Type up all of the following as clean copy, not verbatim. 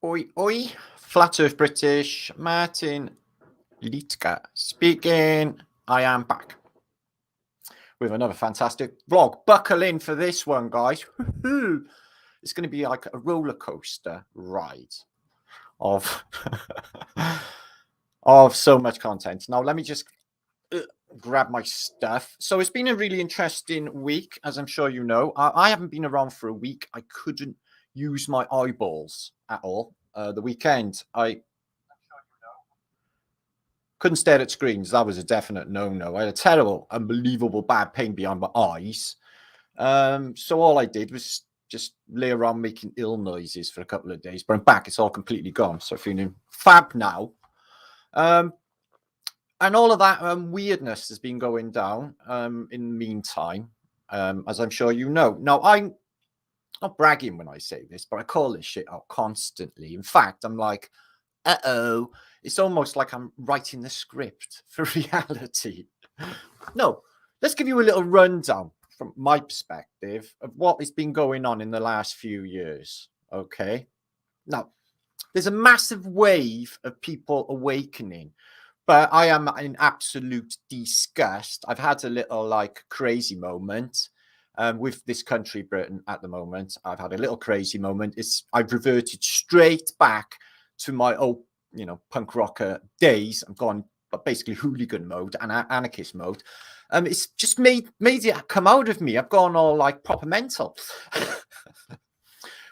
Oi, oi, Flat Earth British, Martinliedtke speaking. I am back with another fantastic vlog. Buckle in for this one, guys. It's going to be like a roller coaster ride of of so much content. Now, let me just grab my stuff. So it's been a really interesting week, as I'm sure you know. I haven't been around for a week. I couldn't use my eyeballs at all. The weekend, I couldn't stare at screens. That was a definite no-no. I had a terrible, unbelievable bad pain behind my eyes. So all I did was just lay around making ill noises for a couple of days. But I'm back. It's all completely gone. So feeling fab now. And all of that weirdness has been going down in the meantime, as I'm sure you know. Now, I'm not bragging when I say this, but I call this shit out constantly. In fact, I'm like, uh-oh, it's almost like I'm writing the script for reality. No, let's give you a little rundown from my perspective of what has been going on in the last few years. Okay. Now, there's a massive wave of people awakening, but I am in absolute disgust. I've had a little like crazy moment with this country, Britain, at the moment. I've had a little crazy moment. I've reverted straight back to my old, punk rocker days. I've gone basically hooligan mode and anarchist mode. It's just made it come out of me. I've gone all like proper mental. But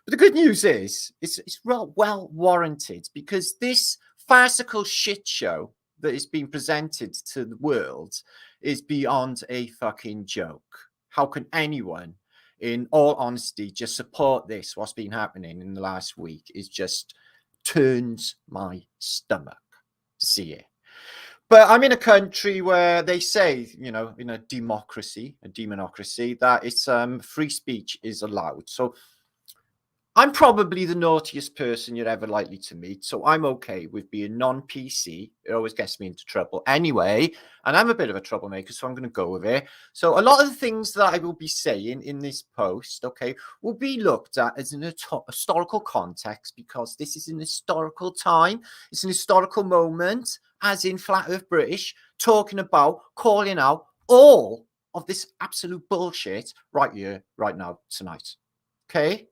the good news is it's well warranted, because this farcical shit show that is being presented to the world is beyond a fucking joke. How can anyone, in all honesty, just support this? What's been happening in the last week is just turns my stomach to see it. But I'm in a country where they say, in a democracy, that it's free speech is allowed. So I'm probably the naughtiest person you're ever likely to meet, so I'm okay with being non-PC. It always gets me into trouble anyway, and I'm a bit of a troublemaker, so I'm going to go with it. So a lot of the things that I will be saying in this post, okay, will be looked at as an historical context, because this is an historical time. It's an historical moment, as in Flat Earth British, talking about, calling out all of this absolute bullshit right here, right now, tonight. Okay?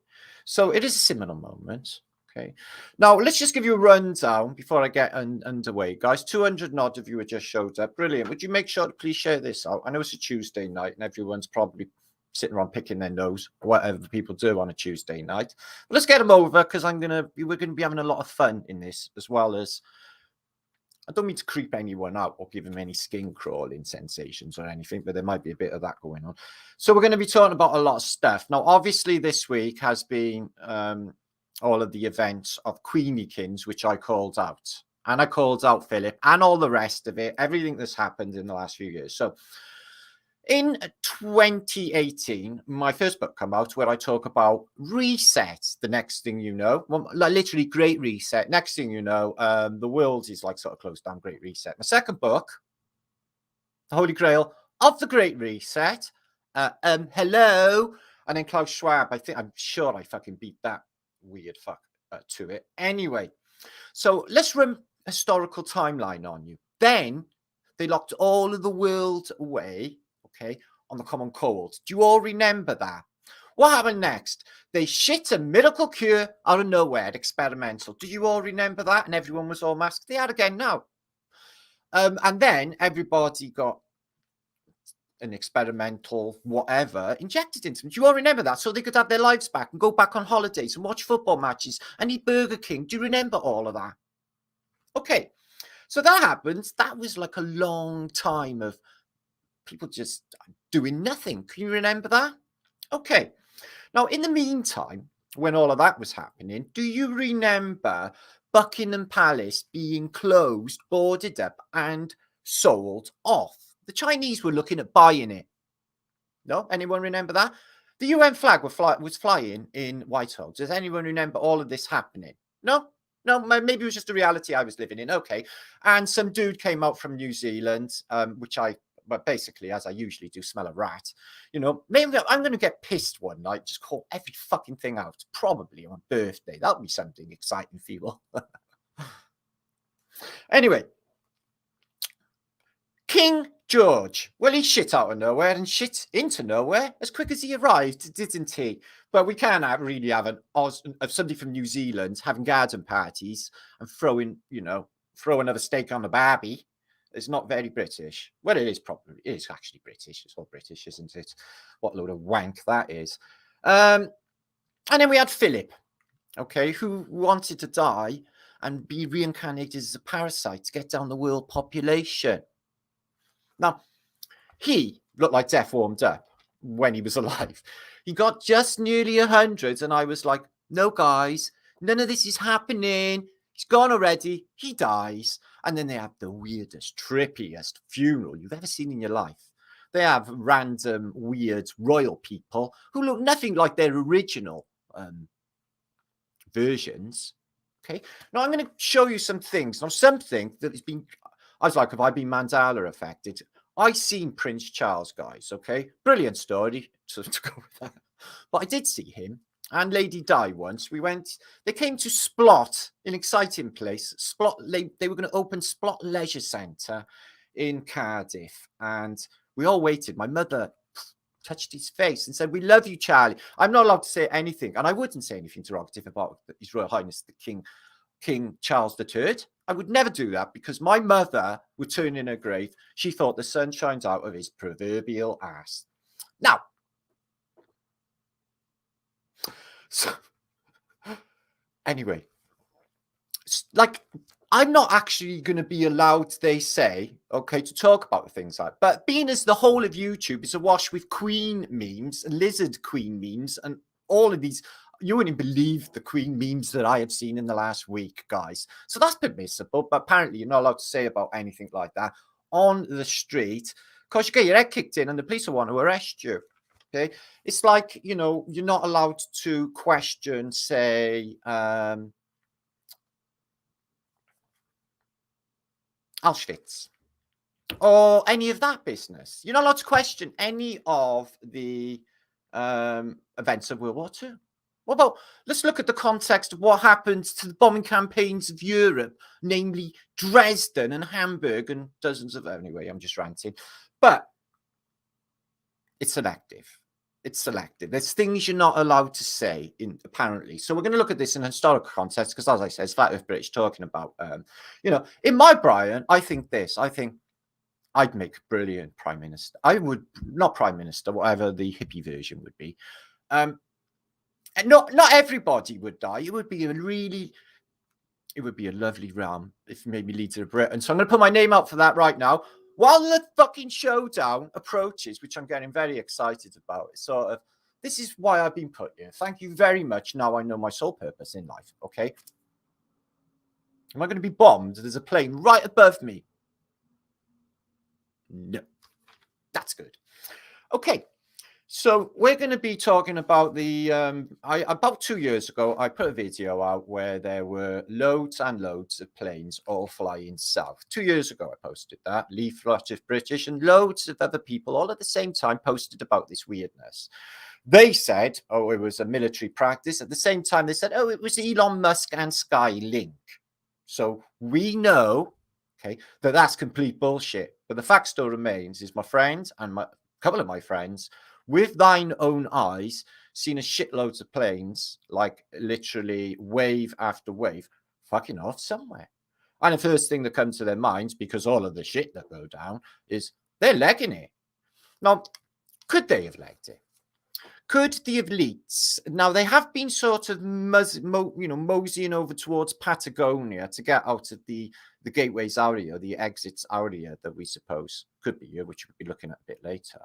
So it is a similar moment. Okay. Now, let's just give you a rundown before I get underway. Guys, 200 odd of you have just showed up. Brilliant. Would you make sure to please share this out? I know it's a Tuesday night and everyone's probably sitting around picking their nose, whatever people do on a Tuesday night. But let's get them over, because we're going to be having a lot of fun in this, as well as, I don't mean to creep anyone out or give them any skin crawling sensations or anything, but there might be a bit of that going on. So we're going to be talking about a lot of stuff. Now, obviously, this week has been all of the events of Queenikins, which I called out. And I called out Philip and all the rest of it, everything that's happened in the last few years. So in 2018, my first book came out, where I talk about reset. The next thing you know, well, literally Great Reset. Next thing you know, the world is like sort of closed down. Great Reset. My second book, The Holy Grail of the Great Reset. Hello. And then Klaus Schwab. I'm sure I fucking beat that weird fuck to it. Anyway, so let's run a historical timeline on you. Then they locked all of the world away, okay, on the common cold. Do you all remember that? What happened next? They shit a miracle cure out of nowhere, experimental. Do you all remember that? And everyone was all masked. They are again now. And then everybody got an experimental whatever injected into them. Do you all remember that? So they could have their lives back and go back on holidays and watch football matches and eat Burger King. Do you remember all of that? Okay. So that happened. That was like a long time of people just doing nothing. Can you remember that? Okay. Now, in the meantime, when all of that was happening, do you remember Buckingham Palace being closed, boarded up, and sold off? The Chinese were looking at buying it. No? Anyone remember that? The UN flag was flying in Whitehall. Does anyone remember all of this happening? No? No, maybe it was just a reality I was living in. Okay. And some dude came out from New Zealand, which I but basically, as I usually do, smell a rat. You know, maybe I'm going to get pissed one night, just call every fucking thing out, probably on my birthday. That'll be something exciting for you all. Anyway, King George. Well, he shit out of nowhere and shit into nowhere as quick as he arrived, didn't he? But we can't really have somebody from New Zealand having garden parties and throwing another steak on the barbie. It's not very British. Well, it is actually British. It's all British, isn't it? What a load of wank that is. And then we had Philip, okay, who wanted to die and be reincarnated as a parasite to get down the world population. Now, he looked like death warmed up when he was alive. He got just nearly 100, and I was like, no, guys, none of this is happening. He's gone already. He dies. And then they have the weirdest, trippiest funeral you've ever seen in your life. They have random, weird royal people who look nothing like their original versions. Okay. Now, I'm going to show you some things. Now, something that has been... I was like, have I been Mandela affected? I seen Prince Charles, guys, okay? Brilliant story to go with that. But I did see him and Lady Di once. They came to Splot, an exciting place. They were going to open Splot Leisure Centre in Cardiff. And we all waited. My mother touched his face and said, we love you, Charlie. I'm not allowed to say anything. And I wouldn't say anything derogative about His Royal Highness, the King Charles III. I would never do that because my mother would turn in her grave. She thought the sun shines out of his proverbial ass. Now, so anyway, like, I'm not actually going to be allowed, they say, okay, to talk about things like that. But being as the whole of YouTube is awash with Queen memes, lizard Queen memes, and all of these... You wouldn't believe the Queen memes that I have seen in the last week, guys. So that's permissible, but apparently you're not allowed to say about anything like that on the street because you get your head kicked in and the police will want to arrest you. Okay, it's like, you know, you're not allowed to question, say, Auschwitz or any of that business. You're not allowed to question any of the events of World War II. What about, let's look at the context of what happened to the bombing campaigns of Europe, namely Dresden and Hamburg and dozens of... Anyway, I'm just ranting. But it's selective. It's selective. There's things you're not allowed to say, apparently. So we're going to look at this in a historical context because, as I said, it's Flat Earth British talking about, you know, in my Brian, I think I'd make a brilliant prime minister. I would, not prime minister, whatever the hippie version would be. And not everybody would die. It would be a lovely realm if maybe leader of Britain. So I'm going to put my name out for that right now. While the fucking showdown approaches, which I'm getting very excited about, it's sort of, this is why I've been put here. Thank you very much. Now I know my sole purpose in life. Okay. Am I going to be bombed? There's a plane right above me. No. That's good. Okay. So we're going to be talking about the, about 2 years ago, I put a video out where there were loads and loads of planes all flying south. 2 years ago, I posted that. Leave flatearthbritish and loads of other people all at the same time posted about this weirdness. They said, oh, it was a military practice. At the same time, they said, oh, it was Elon Musk and Skylink. So we know, okay, that that's complete bullshit. But the fact still remains is my friend and a couple of my friends, with thine own eyes, seen a shitloads of planes, like literally wave after wave, fucking off somewhere. And the first thing that comes to their minds, because all of the shit that go down, is they're legging it. Now, could they have legged it? Could the elites, now they have been sort of moseying over towards Patagonia to get out of the gateways area, the exits area that we suppose could be here, which we'll be looking at a bit later.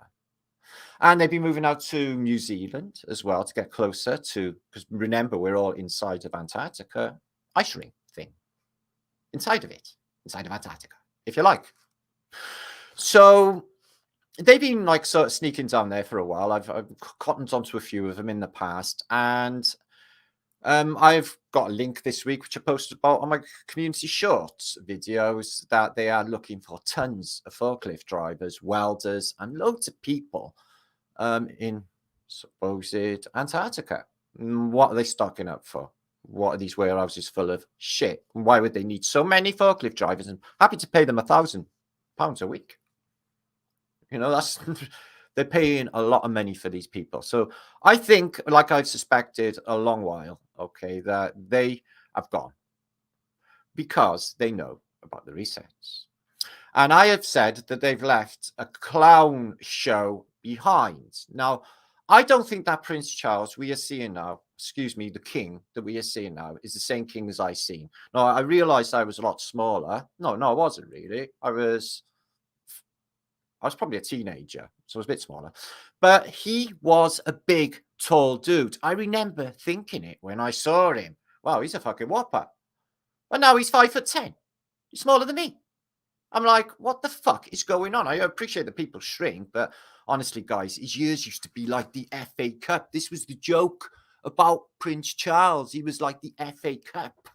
And they've been moving out to New Zealand as well to get closer to, because remember, we're all inside of Antarctica, ice ring thing. Inside of it, inside of Antarctica, if you like. So they've been like sort of sneaking down there for a while. I've cottoned onto a few of them in the past. And I've got a link this week, which I posted about on my community shorts videos, that they are looking for tons of forklift drivers, welders, and loads of people in supposed Antarctica. What are they stocking up for? What are these warehouses full of shit? Why would they need so many forklift drivers? And happy to pay them £1,000 a week. You know, that's they're paying a lot of money for these people. So I think, like I've suspected a long while, okay, that they have gone because they know about the resets. And I have said that they've left a clown show behind. Now, I don't think that Prince Charles we are seeing now, excuse me, the king that we are seeing now is the same king as I seen. Now, I realized I was a lot smaller. No, I wasn't really. I was probably a teenager, so I was a bit smaller. But he was a big, tall dude. I remember thinking it when I saw him. Wow, he's a fucking whopper. But now he's 5'10". He's smaller than me. I'm like, what the fuck is going on? I appreciate that people shrink, but honestly, guys, his years used to be like the FA Cup. This was the joke about Prince Charles. He was like the FA Cup.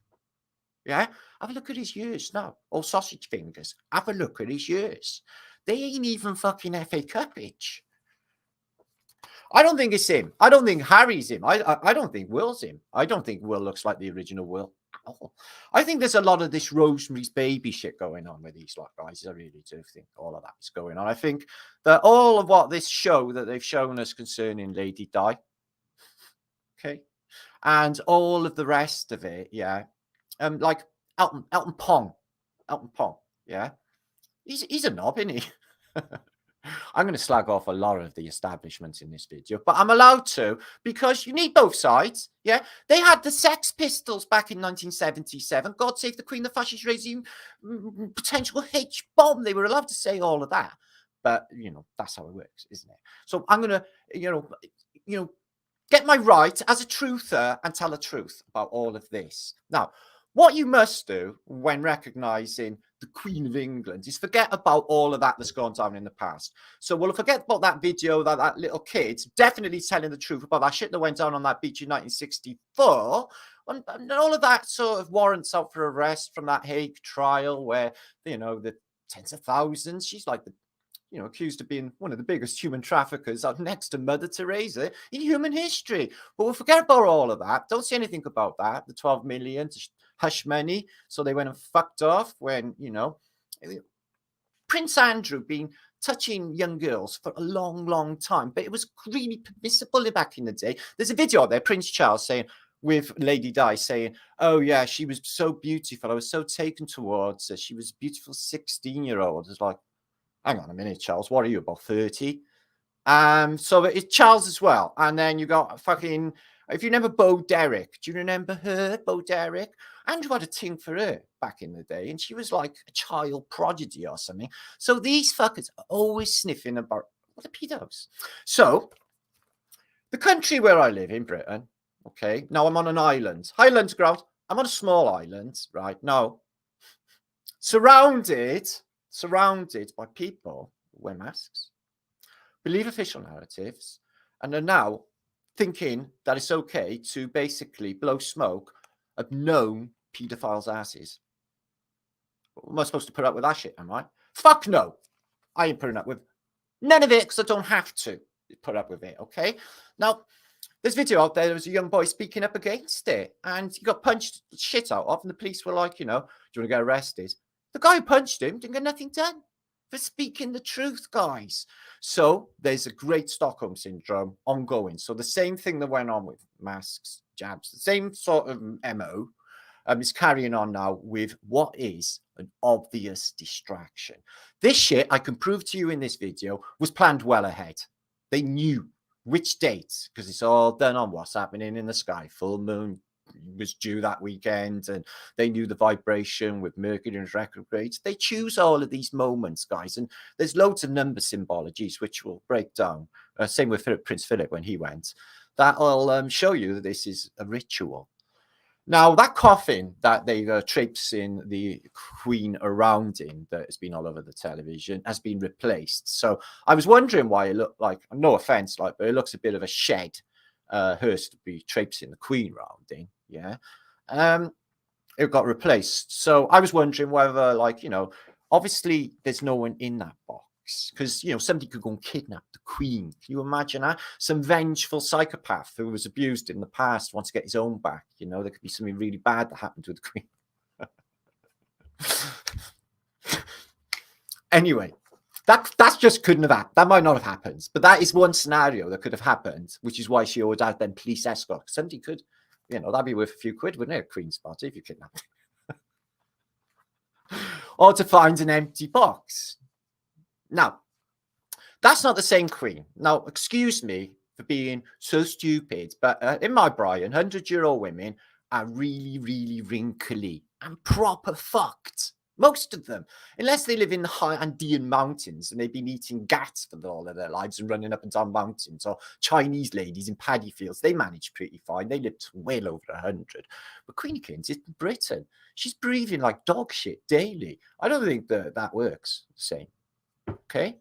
Yeah? Have a look at his years now. All sausage fingers. Have a look at his years. They ain't even fucking FA Cup age. I don't think it's him. I don't think Harry's him. I don't think Will's him. I don't think Will looks like the original Will. I think there's a lot of this Rosemary's Baby shit going on with these guys. I really do think all of that is going on. I think that all of what this show that they've shown us concerning Lady Di, okay, and all of the rest of it, yeah, like Elton Pong, yeah, he's a knob, isn't he? I'm going to slag off a lot of the establishments in this video, but I'm allowed to because you need both sides. Yeah, they had the Sex Pistols back in 1977. God save the Queen, the fascist regime, potential H bomb. They were allowed to say all of that, but you know that's how it works, isn't it? So I'm going to, you know, get my right as a truther and tell the truth about all of this. Now, what you must do when recognizing the Queen of England is forget about all of that that's gone down in the past. So we'll forget about that video that little kid definitely telling the truth about that shit that went down on that beach in 1964. And all of that sort of warrants out for arrest from that Hague trial where, you know, the tens of thousands, she's like the, you know, accused of being one of the biggest human traffickers out next to Mother Teresa in human history. But we'll forget about all of that. Don't say anything about that. The 12 million to hush money. So they went and fucked off when, you know, Prince Andrew been touching young girls for a long, long time. But it was really permissible back in the day. There's a video out there, Prince Charles saying, with Lady Di saying, oh, yeah, she was so beautiful. I was so taken towards her. She was a beautiful 16-year-old. It's like, hang on a minute, Charles. What are you, about 30? So it's Charles as well. And then you got fucking, if you remember Bo Derek, do you remember her, Bo Derek? Andrew had a thing for her back in the day, and she was like a child prodigy or something. So these fuckers are always sniffing about what are pedos. So the country where I live in Britain, okay, now I'm on an island, Highlands ground. I'm on a small island, right? Now, surrounded by people who wear masks, believe official narratives, and are now thinking that it's okay to basically blow smoke of known paedophiles' asses. Am I supposed to put up with that shit, am I? Fuck no. I ain't putting up with none of it because I don't have to put up with it, okay? Now, there's a video out there. There was a young boy speaking up against it, and he got punched shit out of, and the police were like, you know, do you want to get arrested? The guy who punched him didn't get nothing done for speaking the truth, guys. So there's a great Stockholm Syndrome ongoing. So the same thing that went on with masks, jabs, the same sort of MO is carrying on now with what is an obvious distraction. This shit, I can prove to you in this video, was planned well ahead. They knew which dates, because it's all done on what's happening in the sky. Full moon was due that weekend, and they knew the vibration with Mercury and retrogrades. They choose all of these moments, guys, and there's loads of number symbologies which will break down. Same with Prince Philip when he went. That'll show you that this is a ritual. Now, that coffin that they traipsing the Queen around in, that has been all over the television, has been replaced. So I was wondering why it looked like, no offense, like, but it looks a bit of a shed hearse to be traipsing the Queen round in. Yeah. It got replaced. So I was wondering whether, like, you know, obviously there's no one in that box because, you know, somebody could go and kidnap the Queen. Can you imagine that? Some vengeful psychopath who was abused in the past wants to get his own back. You know, there could be something really bad that happened with the Queen. Anyway, that's just couldn't have happened. That might not have happened, but that is one scenario that could have happened, which is why she always had them police escort. Somebody could, you know, that'd be worth a few quid, wouldn't it? Queen's party if you kidnapped. Or to find an empty box. Now, that's not the same Queen. Now, excuse me for being so stupid, but in my Brian, 100-year-old women are really, really wrinkly and proper fucked. Most of them, unless they live in the high Andean mountains and they've been eating gats for all of their lives and running up and down mountains, or Chinese ladies in paddy fields, they manage pretty fine. They live well over 100. But Queen of Kings is in Britain. She's breathing like dog shit daily. I don't think that works the same. Okay?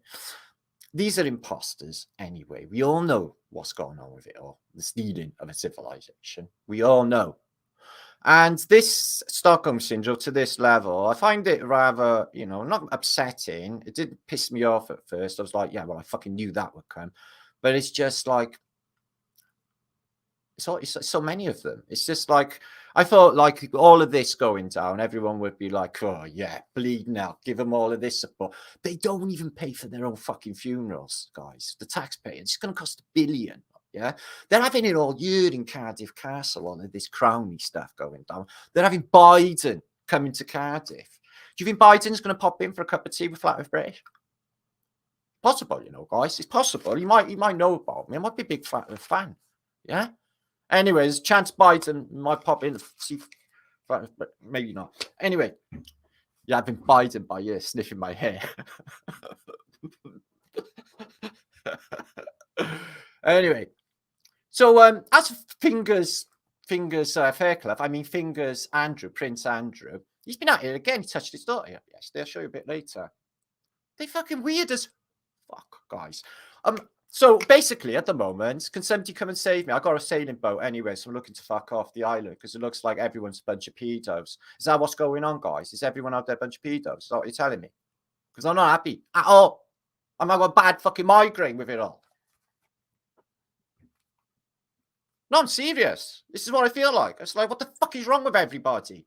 These are imposters anyway. We all know what's going on with it all. The stealing of a civilization. We all know. And this Stockholm Syndrome to this level, I find it rather, you know, not upsetting. It didn't piss me off at first. I was like, yeah, well, I fucking knew that would come. But it's just like, it's so many of them. It's just like, I thought like all of this going down, everyone would be like, oh, yeah, bleeding out, give them all of this support. They don't even pay for their own fucking funerals, guys. The taxpayer, it's going to cost $1 billion. Yeah, they're having it all year in Cardiff Castle on this crowny stuff going down. They're having Biden coming to Cardiff. Do you think Biden's going to pop in for a cup of tea with flatearthbritish? Possible, you know, guys. It's possible. He might know about me. I might be a big flatearth fan. Yeah. Anyways, chance Biden might pop in to see flatearth, but maybe not. Anyway, yeah, I've been Biden by years sniffing my hair. Anyway. So as fingers Fairclough, I mean fingers Andrew, Prince Andrew, he's been out here again. He touched his daughter yesterday. I'll show you a bit later. They fucking weird as fuck, guys. So basically at the moment, can somebody come and save me? I got a sailing boat anyway, so I'm looking to fuck off the island because it looks like everyone's a bunch of pedos. Is that what's going on, guys? Is everyone out there a bunch of pedos? Is that what you're telling me? Because I'm not happy at all. I'm having a bad fucking migraine with it all. No, I'm serious. This is what I feel like. It's like, what the fuck is wrong with everybody?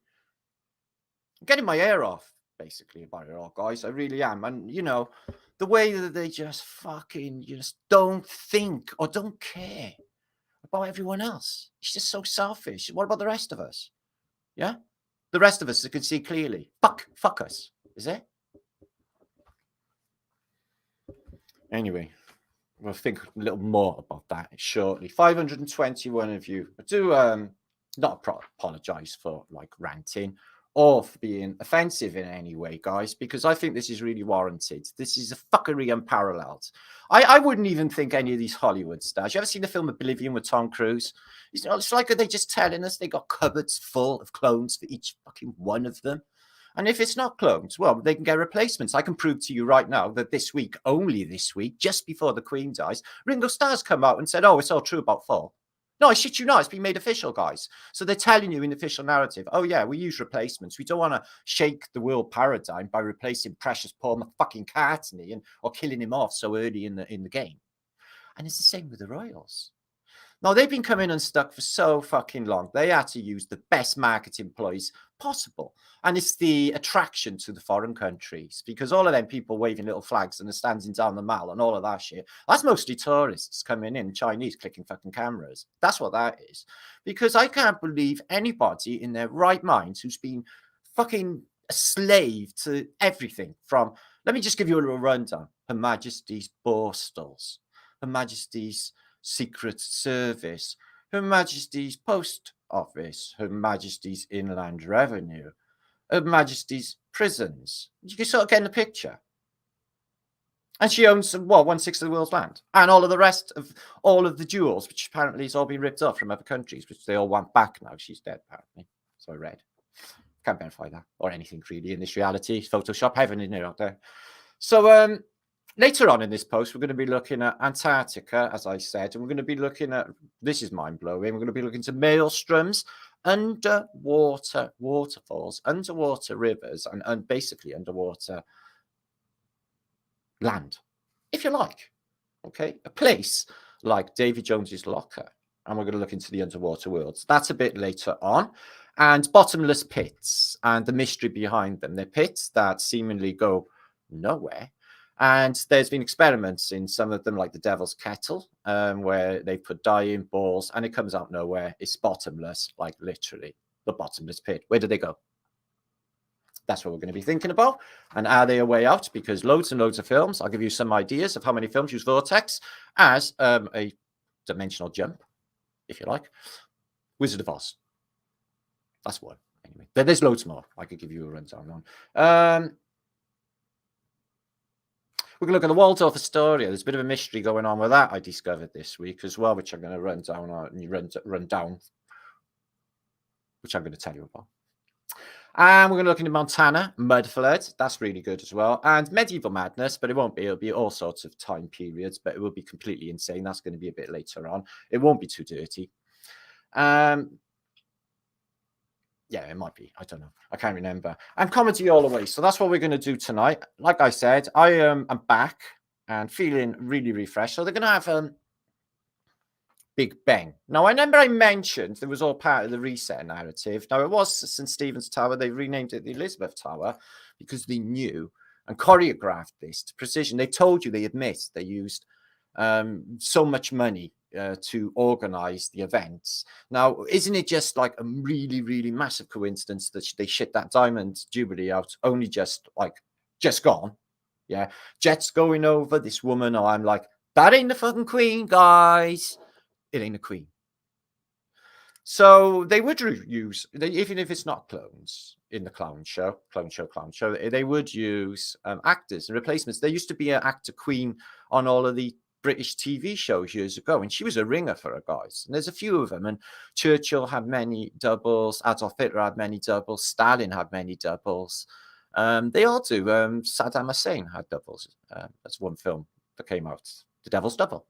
I'm getting my hair off, basically, about it all, guys. I really am. And, you know, the way that they just fucking just don't think or don't care about everyone else. It's just so selfish. What about the rest of us? Yeah? The rest of us that can see clearly. Fuck us. Is it? Anyway. We'll think a little more about that shortly. 521 of you. I do not apologize for like ranting or for being offensive in any way, guys, because I think this is really warranted. This is a fuckery unparalleled. I wouldn't even think any of these Hollywood stars. You ever seen the film Oblivion with Tom Cruise? It's like, are they just telling us they got cupboards full of clones for each fucking one of them? And if it's not clones, well, they can get replacements. I can prove to you right now that this week, only this week, just before the Queen dies, Ringo Starr's come out and said, oh, it's all true about Fall. No, I shit you not. It's been made official, guys. So they're telling you in the official narrative, oh, yeah, we use replacements. We don't want to shake the world paradigm by replacing precious Paul fucking McCartney or killing him off so early in the game. And it's the same with the Royals. Now, they've been coming unstuck for so fucking long. They had to use the best marketing ploys possible. And it's the attraction to the foreign countries because all of them people waving little flags and they're standing down the mall and all of that shit, that's mostly tourists coming in, Chinese clicking fucking cameras. That's what that is. Because I can't believe anybody in their right mind who's been fucking a slave to everything from, let me just give you a little rundown. Her Majesty's Borstalls, Her Majesty's Secret Service, Her Majesty's Post Office, Her Majesty's Inland Revenue, Her Majesty's Prisons. You can sort of get in the picture. And she owns, what, 1/6 of the world's land. And all of the rest of all of the jewels, which apparently has all been ripped off from other countries, which they all want back now. She's dead, apparently. So I read. Can't verify that. Or anything really in this reality. Photoshop heaven in here out there. So, Later on in this post, we're going to be looking at Antarctica, as I said, and we're going to be looking at, this is mind-blowing, we're going to be looking to maelstroms, underwater waterfalls, underwater rivers, and basically underwater land, if you like. Okay, a place like Davy Jones's locker. And we're going to look into the underwater worlds. That's a bit later on. And bottomless pits and the mystery behind them. They're pits that seemingly go nowhere. And there's been experiments in some of them, like the Devil's Kettle, where they put dye in balls and it comes out nowhere. It's bottomless, like literally the bottomless pit. Where do they go? That's what we're going to be thinking about. And are they a way out? Because loads and loads of films, I'll give you some ideas of how many films use vortex as a dimensional jump, if you like. Wizard of Oz. That's one. Anyway, there's loads more I could give you a rundown on. We're going to look at the Waldorf Astoria. There's a bit of a mystery going on with that I discovered this week as well, which I'm going to run down, which I'm going to tell you about. And we're going to look into Montana, mudflood. That's really good as well. And medieval madness, but it won't be. It'll be all sorts of time periods, but it will be completely insane. That's going to be a bit later on. It won't be too dirty. Yeah, it might be. I don't know. I can't remember. And comedy all the way. So that's what we're going to do tonight. Like I said, I'm back and feeling really refreshed. So they're going to have Big Ben. Now, I remember I mentioned there was all part of the reset narrative. Now, it was St. Stephen's Tower. They renamed it the Elizabeth Tower because they knew and choreographed this to precision. They told you, they admit, they used so much money to organize the events. Now, isn't it just like a really, really massive coincidence that they shit that Diamond Jubilee out only just gone? Yeah, jets going over this woman. Oh, I'm like, that ain't the fucking Queen, guys. It ain't a Queen. So they would use, even if it's not clones in the clown show, they would use actors and replacements. There used to be an actor Queen on all of the British TV shows years ago, and she was a ringer for her, guys. And there's a few of them. And Churchill had many doubles. Adolf Hitler had many doubles. Stalin had many doubles. They all do. Saddam Hussein had doubles. That's one film that came out, The Devil's Double.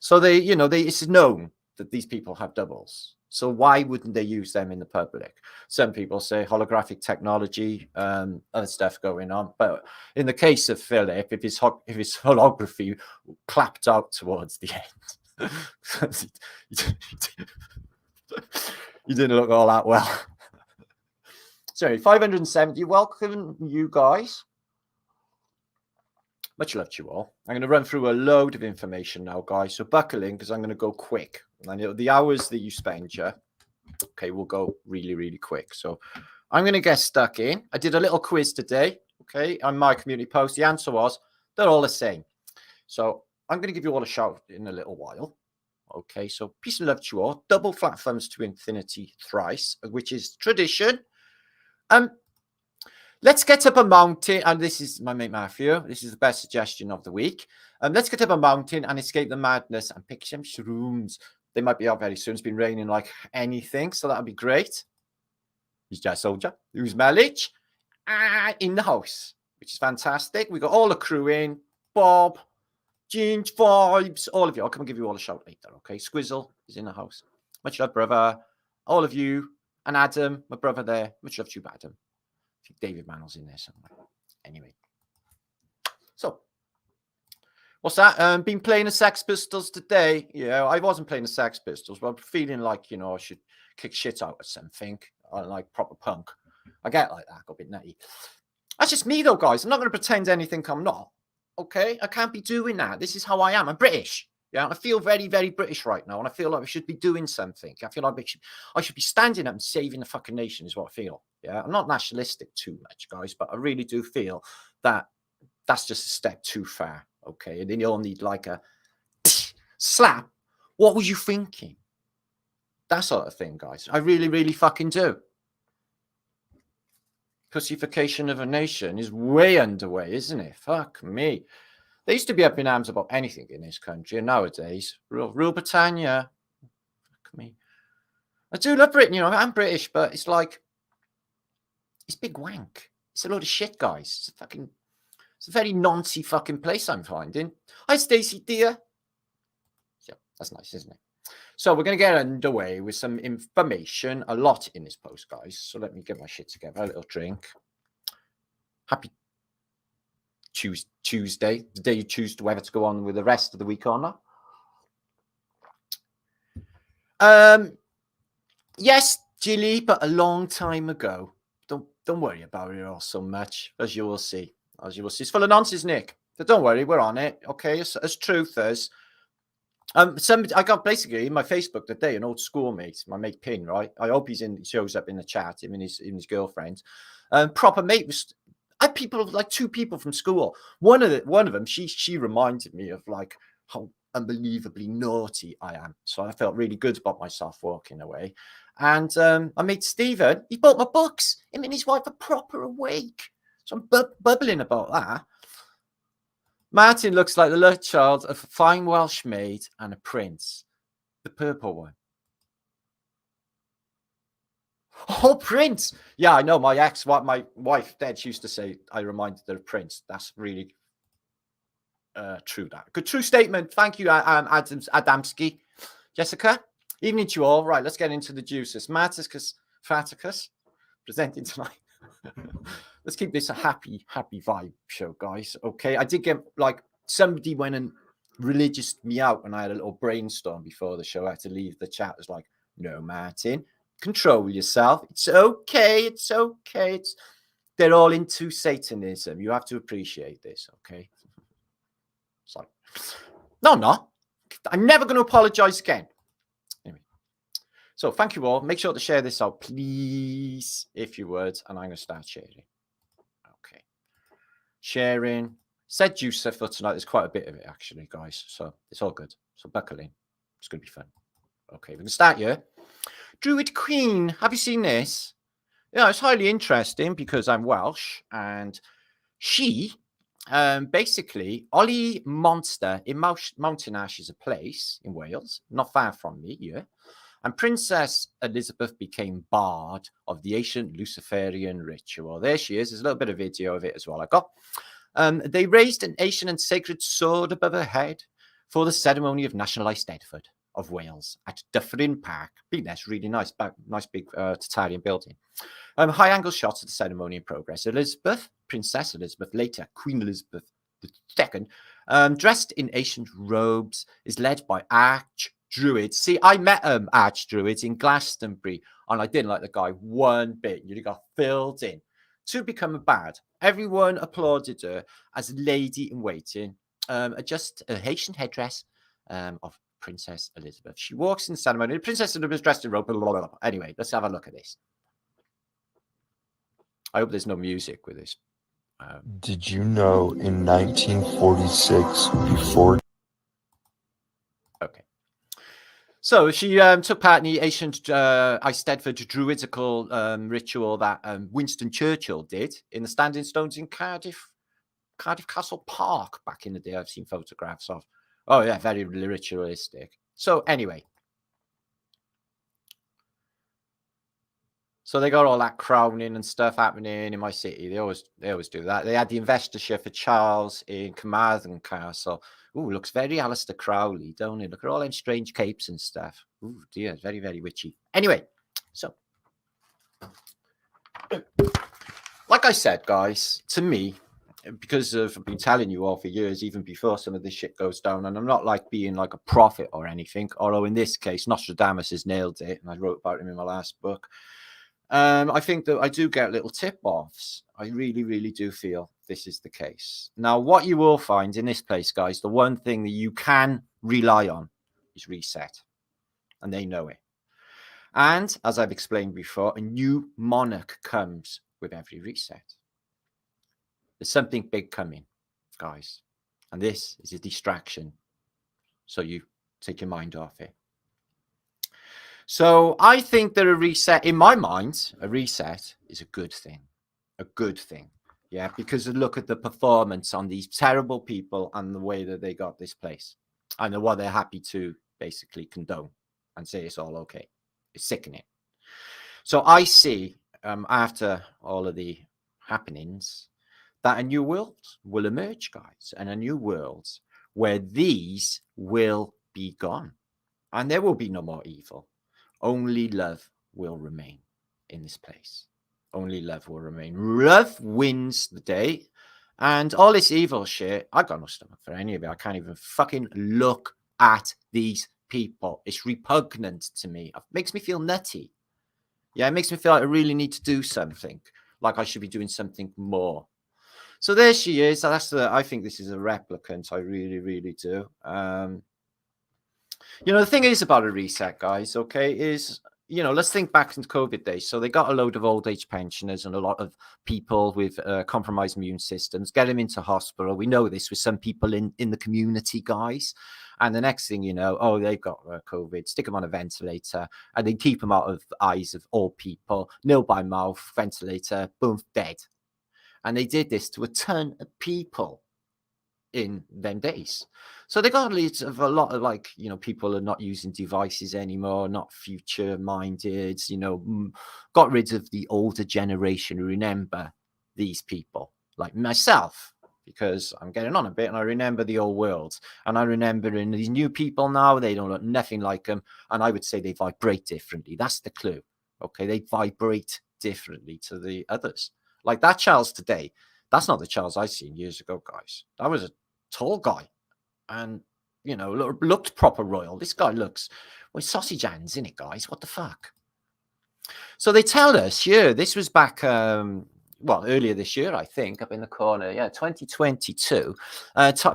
So it's known that these people have doubles. So why wouldn't they use them in the public? Some people say holographic technology, other stuff going on. But in the case of Philip, if his holography clapped out towards the end, he didn't look all that well. Sorry, 570. Welcome, you guys. Much love to you all. I'm going to run through a load of information now, guys. So buckle in because I'm going to go quick. And the hours that you spend here, okay, will go really, really quick. So I'm going to get stuck in. I did a little quiz today, okay, on my community post. The answer was they're all the same. So I'm going to give you all a shout in a little while. Okay, so peace and love to you all. Double flat thumbs to infinity thrice, which is tradition. Let's get up a mountain, and this is my mate Matthew. This is the best suggestion of the week. Let's get up a mountain and escape the madness and pick some shrooms. They might be out very soon. It's been raining like anything, so that'll be great. Who's Jazz Soldier? Who's Melich? In the house, which is fantastic. We got all the crew in. Bob, Ginge, Vibes, all of you. I'll come and give you all a shout later, okay? Squizzle is in the house. Much love, brother. All of you. And Adam, my brother there. Much love to you, Adam. I think David Mannell's in there somewhere. Anyway. So, what's that? Been playing the Sex Pistols today. Yeah, I wasn't playing the Sex Pistols, but I'm feeling like, I should kick shit out of something. I like proper punk. I get like that. I got a bit nutty. That's just me, though, guys. I'm not going to pretend anything I'm not. Okay? I can't be doing that. This is how I am. I'm British. Yeah, I feel very, very British right now, and I feel like we should be doing something. I feel like I should be standing up and saving the fucking nation is what I feel. Yeah, I'm not nationalistic too much, guys, but I really do feel that that's just a step too far. Okay, and then you'll need like a slap. What was you thinking? That sort of thing, guys. I really, really fucking do. Pussification of a nation is way underway, isn't it? Fuck me. They used to be up in arms about anything in this country, and nowadays, Rule Britannia. Fuck me. I do love Britain, I'm British, but it's like, it's big wank. It's a load of shit, guys. It's fucking, It's a very noncy fucking place I'm finding. Hi, Stacey, dear. Yeah, that's nice, isn't it? So we're going to get underway with some information, a lot in this post, guys. So let me get my shit together, a little drink. Happy Tuesday, the day you choose whether to go on with the rest of the week or not. Yes, Jilly, but a long time ago. Don't worry about it all so much, as you will see. As you will see, it's full of nonsense, Nick. But don't worry, we're on it. Okay, as truth as. I got basically in my Facebook today an old schoolmate, my mate Pin, right? I hope he shows up in the chat. Him and his girlfriend. Proper mate was. I had people like 2 people from school. One of them, she reminded me of like how unbelievably naughty I am. So I felt really good about myself walking away. And I made Stephen. He bought my books. Him and his wife are proper awake. So I'm bubbling about that. Martin looks like the love child of a fine Welsh maid and a prince. The purple one. Oh, Prince. Yeah, I know. My wife, Dad, used to say I reminded her of Prince. That's really true. That good, true statement. Thank you, Adamski. Jessica, evening to you all. Right, let's get into the juices. Faticus, presenting tonight. Let's keep this a happy vibe show, guys. Okay, I did get like somebody went and religious me out when I had a little brainstorm before the show. I had to leave the chat. It was like, no, Martin, control yourself. It's okay. It's okay. They're all into Satanism. You have to appreciate this, okay? It's like, no. I'm never going to apologize again. Anyway, so thank you all. Make sure to share this out, please, if you would. And I'm going to start sharing. Okay. Sharing. Said juicer for tonight. There's quite a bit of it, actually, guys. So it's all good. So buckle in. It's going to be fun. Okay, we're going to start here. Druid Queen. Have you seen this? Yeah, it's highly interesting because I'm Welsh. And she, basically, Ollie Monster in Mountain Ash is a place in Wales, not far from me here. And Princess Elizabeth became bard of the ancient Luciferian ritual. There she is. There's a little bit of video of it as well. I got. They raised an ancient and sacred sword above her head for the ceremony of national Eisteddfod of Wales at Dyffryn Park. Big, that's really nice. Nice big Tartarian building. High-angle shots of the ceremony in progress. Princess Elizabeth, later Queen Elizabeth II, dressed in ancient robes, is led by arch-druids. See, I met arch-druids in Glastonbury, and I didn't like the guy one bit. You got filled in. To become a bard, everyone applauded her as lady in waiting, just a Haitian headdress of Princess Elizabeth. She walks in the ceremony. Princess Elizabeth is dressed in robe. Blah, blah, blah. Anyway, let's have a look at this. I hope there's no music with this. Did you know in 1946, before... Okay. So she took part in the ancient Eisteddfod druidical ritual that Winston Churchill did in the standing stones in Cardiff Castle Park back in the day. I've seen photographs of. Oh, yeah, very ritualistic. So anyway. So they got all that crowning and stuff happening in my city. They always do that. They had the investiture for Charles in Carmarthen Castle. Ooh, looks very Alistair Crowley, don't it? Look at all them strange capes and stuff. Ooh, dear, it's very, very witchy. Anyway, so like I said, guys, to me, because I've been telling you all for years, even before some of this shit goes down, and I'm not like being like a prophet or anything, although in this case, Nostradamus has nailed it, and I wrote about him in my last book. I think that I do get little tip-offs. I really, really do feel this is the case. Now, what you will find in this place, guys, the one thing that you can rely on is reset. And they know it. And as I've explained before, a new monarch comes with every reset. There's something big coming, guys. And this is a distraction. So you take your mind off it. So I think that a reset, in my mind, a reset is a good thing. A good thing. Yeah, because look at the performance on these terrible people and the way that they got this place. And what they're happy to basically condone and say it's all okay. It's sickening. So I see, after all of the happenings, that a new world will emerge, guys, and a new world where these will be gone. And there will be no more evil. Only love will remain in this place. Only love will remain. Love wins the day. And all this evil shit, I got no stomach for any of it. I can't even fucking look at these people. It's repugnant to me. It makes me feel nutty. Yeah, it makes me feel like I really need to do something. Like I should be doing something more. So there she is. I think this is a replicant. I really, really do. The thing is about a reset, guys, okay, is, let's think back into COVID days. So they got a load of old age pensioners and a lot of people with compromised immune systems, get them into hospital. We know this with some people in the community, guys. And the next thing you know, oh, they've got COVID, stick them on a ventilator, and then keep them out of the eyes of all people, nil by mouth, ventilator, boom, dead. And they did this to a ton of people in them days. So they got a lot of people are not using devices anymore, not future minded, got rid of the older generation who remember these people like myself, because I'm getting on a bit and I remember the old world, and I remember in these new people now, they don't look nothing like them. And I would say they vibrate differently. That's the clue. Okay. They vibrate differently to the others. Like that Charles today, that's not the Charles I seen years ago, guys. That was a tall guy and, looked proper royal. This guy looks with sausage hands in it, guys. What the fuck? So they tell us, this was back, earlier this year, I think, up in the corner. Yeah, 2022.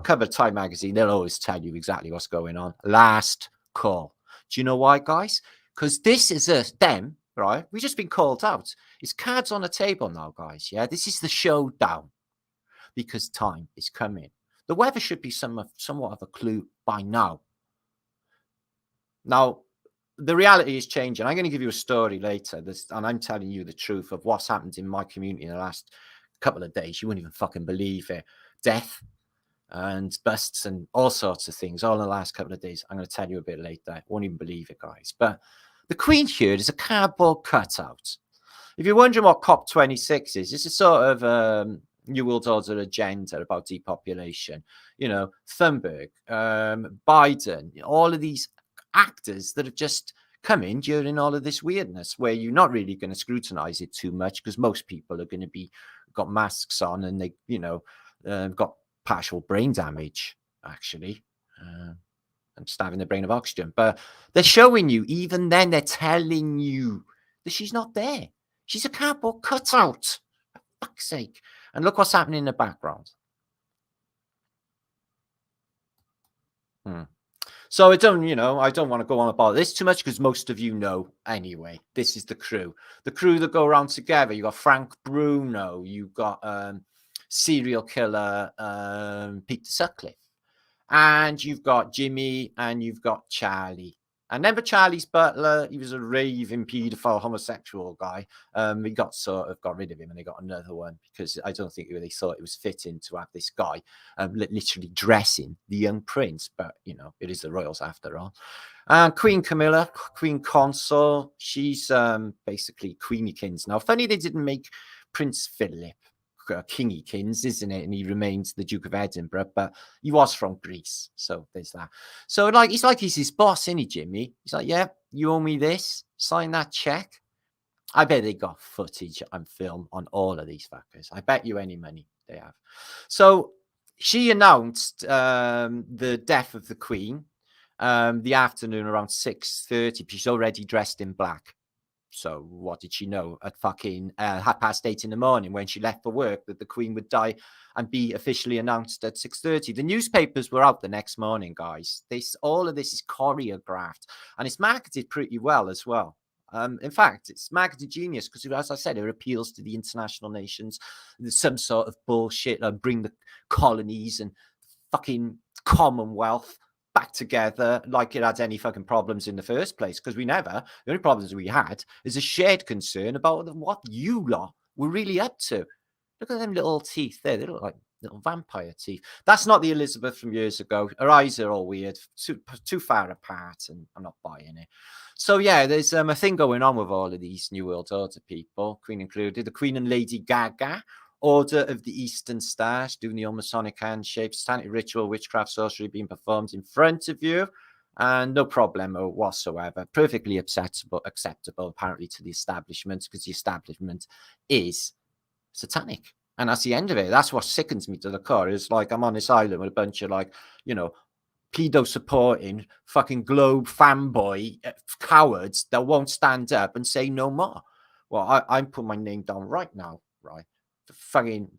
Cover Time magazine. They'll always tell you exactly what's going on. Last call. Do you know why, guys? Because this is them, right? We've just been called out. It's cards on the table now, guys. Yeah, this is the showdown, because time is coming. The weather should be somewhat of a clue by now. Now, the reality is changing. I'm going to give you a story later, and I'm telling you the truth of what's happened in my community in the last couple of days. You wouldn't even fucking believe it. Death and busts and all sorts of things all in the last couple of days. I'm going to tell you a bit later. Won't even believe it, guys. But the Queen here is a cardboard cutout. If you're wondering what COP26 is, it's a sort of New World Order agenda about depopulation. Thunberg, Biden, all of these actors that have just come in during all of this weirdness, where you're not really going to scrutinize it too much, because most people are going to be got masks on and they, got partial brain damage, actually, and starving the brain of oxygen. But they're showing you, even then, they're telling you that she's not there. She's a cardboard cutout. For fuck's sake. And look what's happening in the background. So I don't want to go on about this too much, because most of you know anyway. This is the crew that go around together. You got Frank Bruno, you got serial killer Peter Sutcliffe, and you've got Jimmy, and you've got Charlie. And remember Charlie's butler? He was a raving paedophile homosexual guy. He got rid of him, and they got another one, because I don't think they thought it was fitting to have this guy literally dressing the young prince. But, it is the royals after all. Queen Camilla, Queen Consort, she's basically Queenykins now. Funny they didn't make Prince Philip Kingykins, isn't it? And he remains the Duke of Edinburgh, but he was from Greece, so there's that. So he's his boss, isn't he, Jimmy? He's like, yeah, you owe me this, sign that check. I bet they got footage and film on all of these fuckers. I bet you any money they have. So she announced the death of the Queen the afternoon around 6:30. She's already dressed in black. So what did she know at fucking 8:30 in the morning, when she left for work, that the Queen would die and be officially announced at 6:30? The newspapers were out the next morning, guys. All of this is choreographed, and it's marketed pretty well as well. In fact, it's marketed genius, because, as I said, it appeals to the international nations. There's some sort of bullshit, bring the colonies and fucking Commonwealth back together, like it had any fucking problems in the first place, because we never. The only problems we had is a shared concern about what you lot were really up to. Look at them little teeth there. They look like little vampire teeth. That's not the Elizabeth from years ago. Her eyes are all weird, too far apart, and I'm not buying it. So yeah, there's a thing going on with all of these New World Order people, Queen included. The Queen and Lady Gaga Order of the Eastern Stars, doing the Masonic handshake, satanic ritual, witchcraft, sorcery being performed in front of you, and no problem whatsoever. Perfectly acceptable apparently to the establishment, because the establishment is satanic. And that's the end of it. That's what sickens me to the core. It's like I'm on this island with a bunch of like, you know, pedo supporting fucking globe fanboy cowards that won't stand up and say no more. Well, I'm putting my name down right now, right? To fucking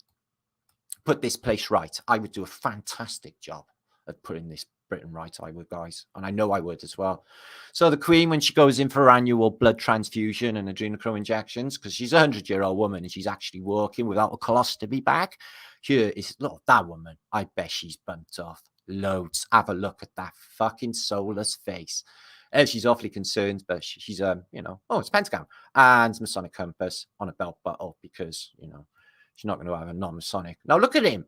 put this place right. I would do a fantastic job of putting this Britain right, I would, guys. And I know I would as well. So the Queen, when she goes in for her annual blood transfusion and adrenochrome injections, because she's a 100-year-old woman and she's actually walking without a colostomy bag, here is, look, that woman. I bet she's bumped off loads. Have a look at that fucking soulless face. She's awfully concerned, but she's, you know, oh, it's pentagram and Masonic compass on a belt buckle because, you know, she's not going to have a non-Masonic. Now, look at him.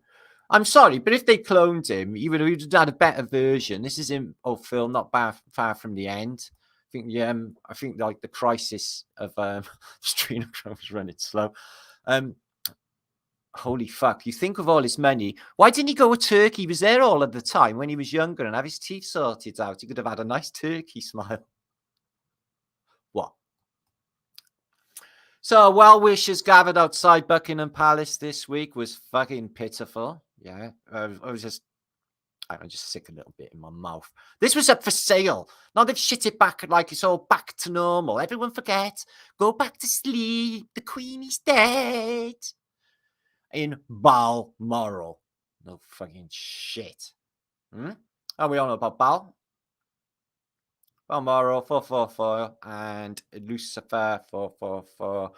I'm sorry, but if they cloned him, he would have had a better version. This is him, Phil, not far from the end. I think like the crisis of adrenochrome is running slow. Holy fuck. You think of all his money. Why didn't he go with Turkey? He was there all of the time when he was younger and have his teeth sorted out. He could have had a nice turkey smile. What? So well-wishers gathered outside Buckingham Palace this week was fucking pitiful. Yeah, I'm just sick a little bit in my mouth. This was up for sale. Now they've shit it back like it's all back to normal. Everyone forget. Go back to sleep. The Queen is dead. In Balmoral. No fucking shit. Oh, we all know about Balmoral 444 and Lucifer 444.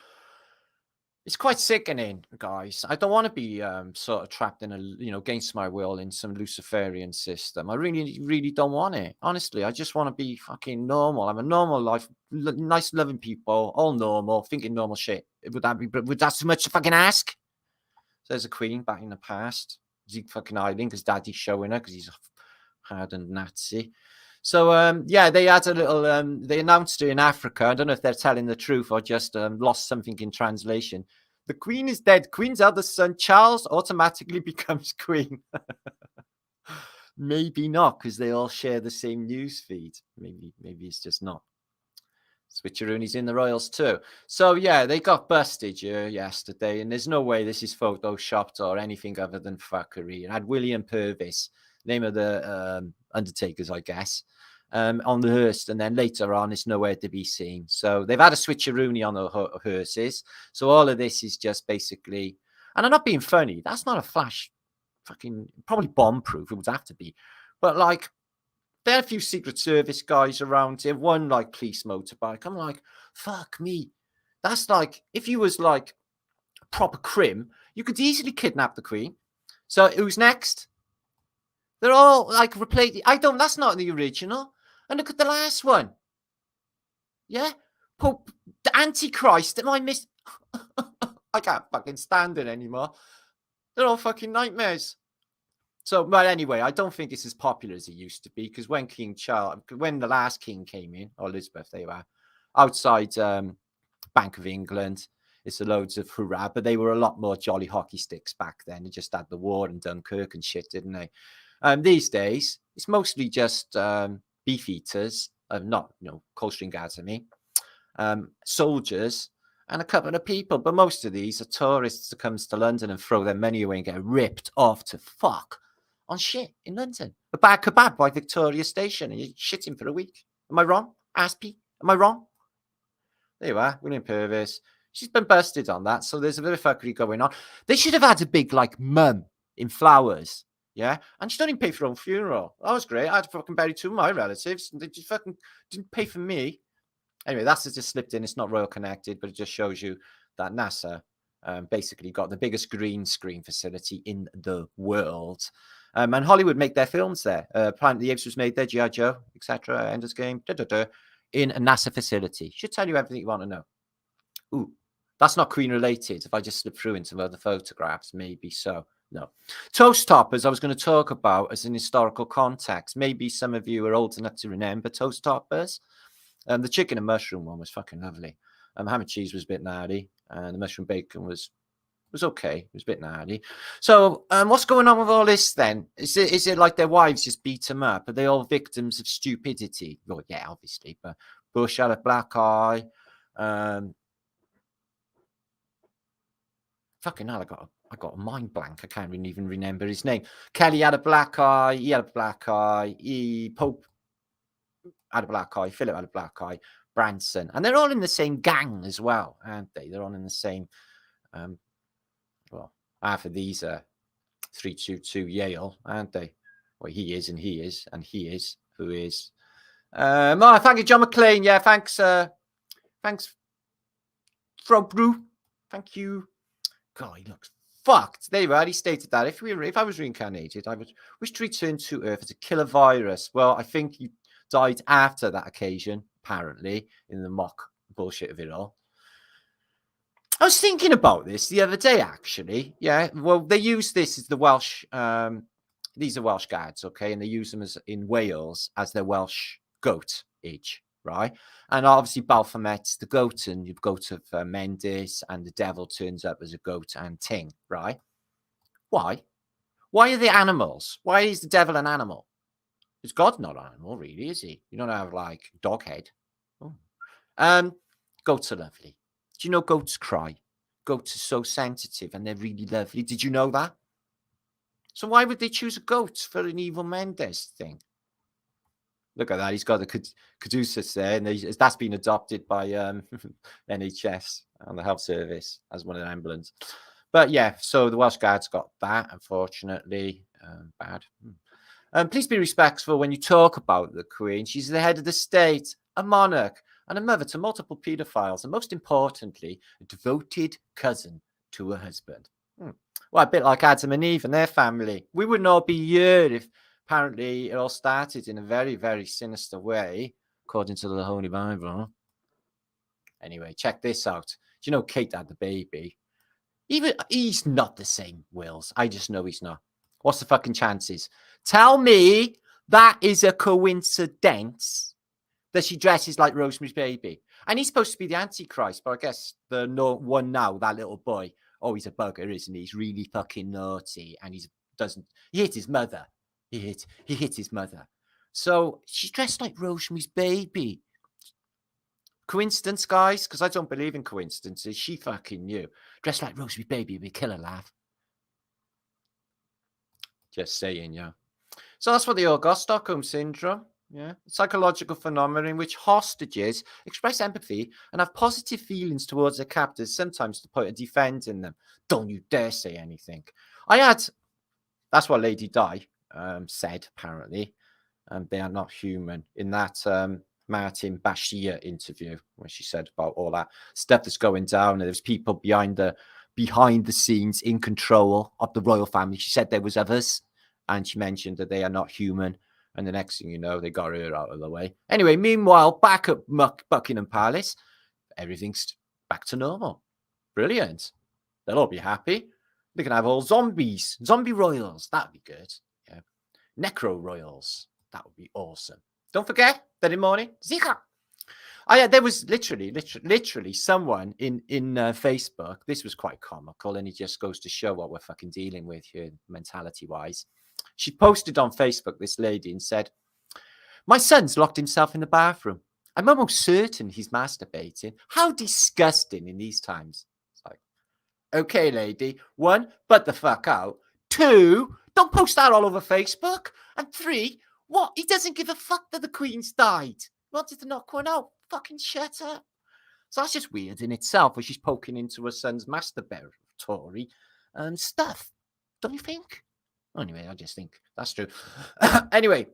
It's quite sickening, guys. I don't want to be sort of trapped in a, you know, against my will in some Luciferian system. I really, really don't want it. Honestly, I just want to be fucking normal. I'm a normal life, nice, loving people, all normal, thinking normal shit. Would that too much to fucking ask? So there's a Queen back in the past. Is he fucking hiding because Daddy's showing her because he's a hardened Nazi? So, yeah, they had a little, they announced it in Africa. I don't know if they're telling the truth or just lost something in translation. The Queen is dead. Queen's eldest son, Charles, automatically becomes Queen. Maybe not, because they all share the same news feed. Maybe it's just not. Switcheroonies in the Royals too. So, yeah, they got busted yesterday, and there's no way this is photoshopped or anything other than fuckery. It had William Purvis, name of the Undertakers, I guess, on the hearse, and then later on it's nowhere to be seen. So they've had a switcheroony on the hearses. So all of this is just basically, and I'm not being funny, that's not a flash fucking, probably bomb proof, it would have to be, but like there are a few Secret Service guys around here, one like police motorbike. I'm like, fuck me, that's like, if you was like proper crim, you could easily kidnap the Queen. So who's next? They're all like replaced. That's not the original. And look at the last one. Yeah. Pope, the Antichrist. Am I miss? I can't fucking stand it anymore. They're all fucking nightmares. So, but anyway, I don't think it's as popular as it used to be, because when when the last king came in, or Elizabeth, they were outside Bank of England. It's a loads of hurrah, but they were a lot more jolly hockey sticks back then. They just had the war and Dunkirk and shit, didn't they? These days, it's mostly just beef eaters, not, you know, Coldstream Guards, I mean, soldiers, and a couple of people. But most of these are tourists that comes to London and throw their money away and get ripped off to fuck on shit in London. A bad kebab by Victoria Station, and you're shitting for a week. Am I wrong? Aspie? Am I wrong? There you are, William Purvis. She's been busted on that, so there's a bit of fuckery going on. They should have had a big, like, mum in flowers. Yeah, and she didn't pay for her own funeral. That was great. I had to fucking bury two of my relatives, and they just fucking didn't pay for me. Anyway, that's just slipped in. It's not royal connected, but it just shows you that NASA basically got the biggest green screen facility in the world. And Hollywood make their films there. Planet of the Apes was made there, G.I. Joe, etc. Ender's Game, in a NASA facility. Should tell you everything you want to know. Ooh, that's not Queen related. If I just slip through into some other photographs, maybe so. No. Toast toppers, I was going to talk about as an historical context. Maybe some of you are old enough to remember toast toppers. The chicken and mushroom one was fucking lovely. Ham and cheese was a bit naughty, and the mushroom bacon was was okay. It was a bit gnarly. So what's going on with all this then? Is it like their wives just beat them up? Are they all victims of stupidity? Well, yeah, obviously. But Bush had a black eye. Fucking hell, I got a mind blank. I can't even remember his name. Kelly had a black eye. He had a black eye. Pope had a black eye. Philip had a black eye. Branson. And they're all in the same gang as well, aren't they? They're all in the same... well, half of these are 322 Yale, aren't they? Well, he is, and he is, and he is, who is. Oh, thank you, John McLean. Yeah, thanks, Frau Brew. Thank you. God, he looks fucked. They've already stated that if I was reincarnated, I would wish to return to Earth as a killer virus. Well, I think you died after that occasion, apparently, in the mock bullshit of it all. I was thinking about this the other day, actually. Yeah, well, they use this as the Welsh. These are Welsh Guides, okay, and they use them as in Wales as their Welsh goat age, right? And obviously, Baphomet's the goat, and you've goat of Mendes, and the devil turns up as a goat and Ting, right? Why? Why are they animals? Why is the devil an animal? Is God not an animal, really? Is he? You don't have like dog head. Oh. Goats are lovely. Do you know goats cry? Goats are so sensitive and they're really lovely. Did you know that? So why would they choose a goat for an evil Mendes thing? Look at that. He's got the caduceus there, and that's been adopted by NHS and the health service as one of the emblems. But yeah, so the Welsh Guides got that, unfortunately. Bad. Please be respectful when you talk about the Queen. She's the head of the state, a monarch, and a mother to multiple paedophiles, and most importantly, a devoted cousin to her husband. Well, a bit like Adam and Eve and their family. We would not be here if apparently it all started in a very, very sinister way, according to the Holy Bible. Anyway, check this out. Do you know Kate had the baby? Even he's not the same, Wills. I just know he's not. What's the fucking chances? Tell me that is a coincidence that she dresses like Rosemary's Baby. And he's supposed to be the Antichrist, but I guess the one now, that little boy, oh, he's a bugger, isn't he? He's really fucking naughty, and he hit his mother. He hit his mother. So she's dressed like Rosemary's Baby. Coincidence, guys? Because I don't believe in coincidences. She fucking knew. Dressed like Rosemary's Baby would be a killer laugh. Just saying, yeah. So that's what they all got, Stockholm Syndrome. Yeah, psychological phenomenon in which hostages express empathy and have positive feelings towards their captors, sometimes to the point of defending them. Don't you dare say anything. That's what Lady Di said, apparently. They are not human in that Martin Bashir interview, where she said about all that stuff that's going down, and there's people behind the scenes in control of the royal family. She said there was others, and she mentioned that they are not human. And the next thing you know, they got her out of the way. Anyway, meanwhile, back at Buckingham Palace, everything's back to normal. Brilliant. They'll all be happy. They can have all zombies, zombie royals. That'd be good. Yeah. Necro royals. That would be awesome. Don't forget that in morning, Zika. There was literally someone in Facebook. This was quite comical, and it just goes to show what we're fucking dealing with here, mentality-wise. She posted on Facebook, this lady, and said, "My son's locked himself in the bathroom. I'm almost certain he's masturbating. How disgusting in these times." It's like, okay, lady. 1, butt the fuck out. 2, don't post that all over Facebook. And 3, what? He doesn't give a fuck that the Queen's died. Wanted to knock one out. Fucking shut up. So that's just weird in itself, where she's poking into her son's masturbatory and stuff. Don't you think? Anyway, I just think that's true. Anyway,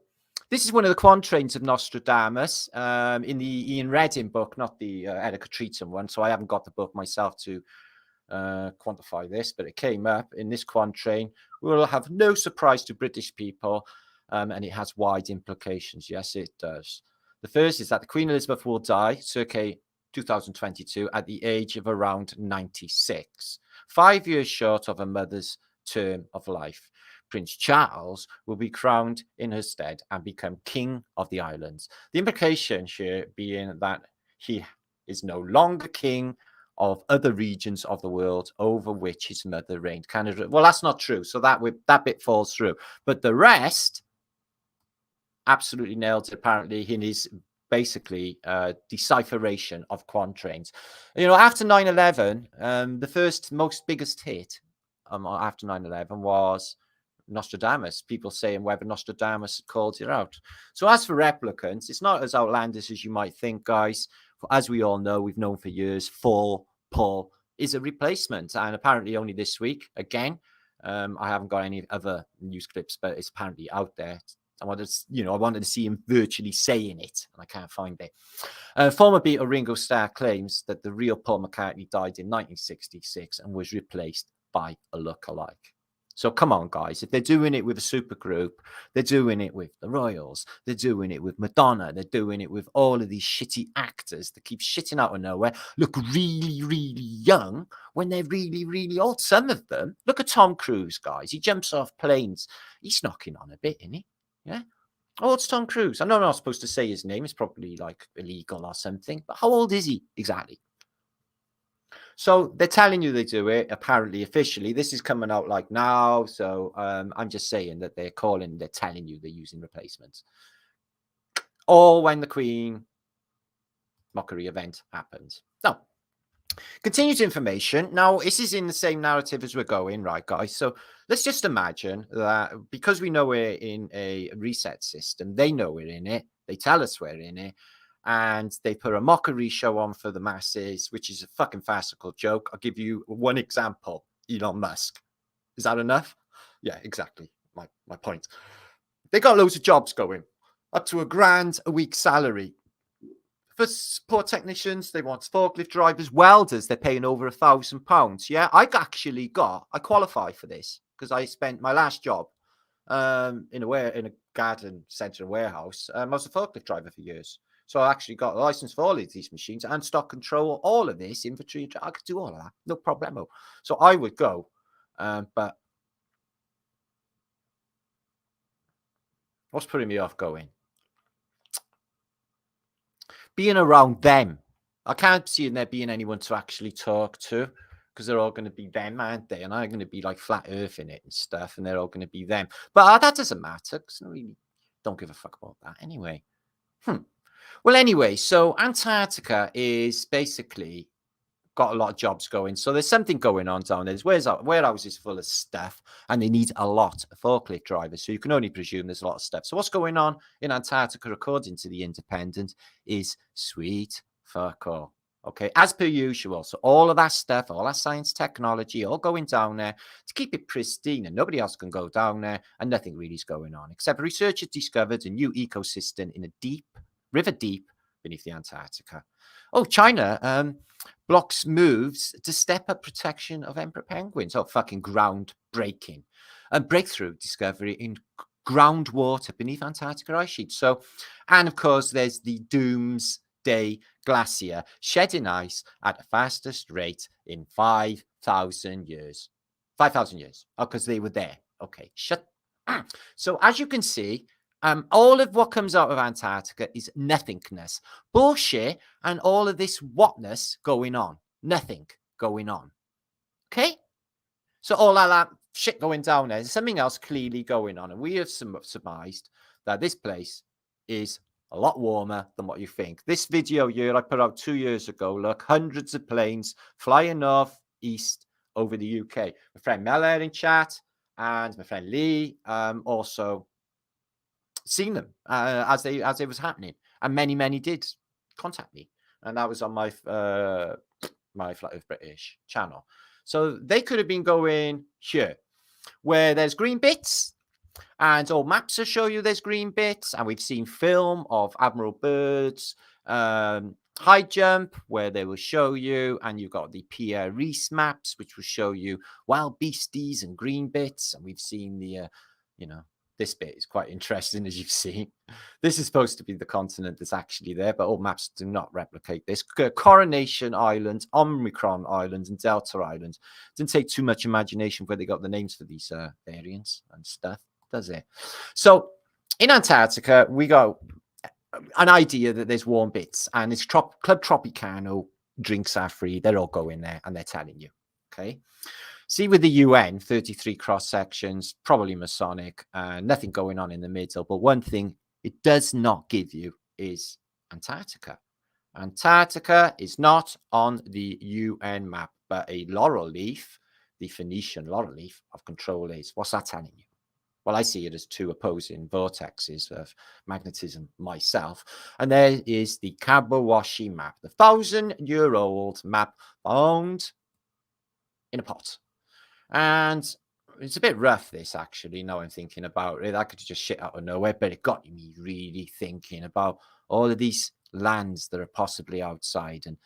this is one of the quatrains of Nostradamus in the Ian Redding book, not the Erica Treaton one. So I haven't got the book myself to quantify this, but it came up in this quatrain. We will have no surprise to British people, and it has wide implications. Yes, it does. The first is that the Queen Elizabeth will die circa 2022 at the age of around 96, 5 years short of her mother's term of life. Prince Charles will be crowned in her stead and become King of the Islands. The implication here being that he is no longer King of other regions of the world over which his mother reigned. Canada. Well, that's not true. So that bit falls through. But the rest absolutely nailed it, apparently, in his basically decipheration of quatrains. You know, after 9/11, the first most biggest hit after 9/11 was Nostradamus, people saying whether Nostradamus called it out. So as for replicants, it's not as outlandish as you might think, guys. As we all know, we've known for years, fall, pull is a replacement. And apparently only this week, again, I haven't got any other news clips, but it's apparently out there. I wanted to see him virtually saying it, and I can't find it. Former Beatle Ringo Starr claims that the real Paul McCartney died in 1966 and was replaced by a lookalike. So come on, guys. If they're doing it with a supergroup, they're doing it with the Royals, they're doing it with Madonna, they're doing it with all of these shitty actors that keep shitting out of nowhere, look really, really young when they're really, really old. Some of them, look at Tom Cruise, guys. He jumps off planes. He's knocking on a bit, isn't he? Yeah. Oh, it's Tom Cruise. I know I'm not supposed to say his name. It's probably like illegal or something. But how old is he exactly? So they're telling you they do it, apparently, officially. This is coming out like now. So I'm just saying that they're telling you they're using replacements. Or when the Queen mockery event happens. Now, continued information. Now, this is in the same narrative as we're going, right, guys? So let's just imagine that because we know we're in a reset system, they know we're in it. They tell us we're in it. And they put a mockery show on for the masses, which is a fucking farcical joke. I'll give you one example. Elon Musk. Is that enough? Yeah, exactly. My point. They got loads of jobs going. Up to $1,000 a week salary. For support technicians, they want forklift drivers, welders. They're paying over £1,000. Yeah, I qualify for this because I spent my last job in a garden centre warehouse. I was a forklift driver for years. So I actually got a license for all of these machines and stock control, all of this inventory. I could do all of that, no problemo. So I would go, but what's putting me off going? Being around them. I can't see there being anyone to actually talk to because they're all going to be them, aren't they? And I'm going to be like flat earth in it and stuff, and they're all going to be them. But that doesn't matter because I really don't give a fuck about that anyway. Well, anyway, so Antarctica is basically got a lot of jobs going. So there's something going on down there. There's warehouses full of stuff, and they need a lot of forklift drivers. So you can only presume there's a lot of stuff. So what's going on in Antarctica, according to the Independent, is sweet fuck all. Okay, as per usual. So all of that stuff, all that science technology, all going down there to keep it pristine, and nobody else can go down there, and nothing really is going on, except researchers discovered a new ecosystem in a river deep beneath the Antarctica. Oh, China blocks moves to step up protection of emperor penguins. Oh, fucking groundbreaking. A breakthrough discovery in groundwater beneath Antarctica ice sheet. So, and of course, there's the Doomsday Glacier shedding ice at the fastest rate in 5,000 years. 5,000 years. Oh, because they were there. Okay, shut. So, as you can see, all of what comes out of Antarctica is nothingness, bullshit, and all of this whatness going on. Nothing going on. Okay? So all of that shit going down there, there's something else clearly going on. And we have surmised that this place is a lot warmer than what you think. This video here I put out 2 years ago. Look, hundreds of planes flying north, east over the UK. My friend Mel in chat and my friend Lee also seen them as they was happening, and many did contact me, and that was on my my Flat Earth British channel. So they could have been going here where there's green bits, and all maps will show you there's green bits, and we've seen film of Admiral Byrd's high jump where they will show you, and you've got the Pierre Reese maps which will show you wild beasties and green bits, and we've seen the this bit is quite interesting, as you've seen. This is supposed to be the continent that's actually there, but all maps do not replicate this. Coronation Island, Omicron Island, and Delta Island. Didn't take too much imagination where they got the names for these variants and stuff, does it? So in Antarctica, we got an idea that there's warm bits, and it's Club Tropicano drinks are free. They're all going there and they're telling you. Okay. See, with the UN, 33 cross sections, probably Masonic, nothing going on in the middle. But one thing it does not give you is Antarctica. Antarctica is not on the UN map, but a laurel leaf, the Phoenician laurel leaf of control is. What's that telling you? Well, I see it as two opposing vortexes of magnetism myself. And there is the Kabawashi map, the 1,000-year-old map found in a pot. And it's a bit rough, this, actually, now I'm thinking about it. I could just shit out of nowhere, but it got me really thinking about all of these lands that are possibly outside. And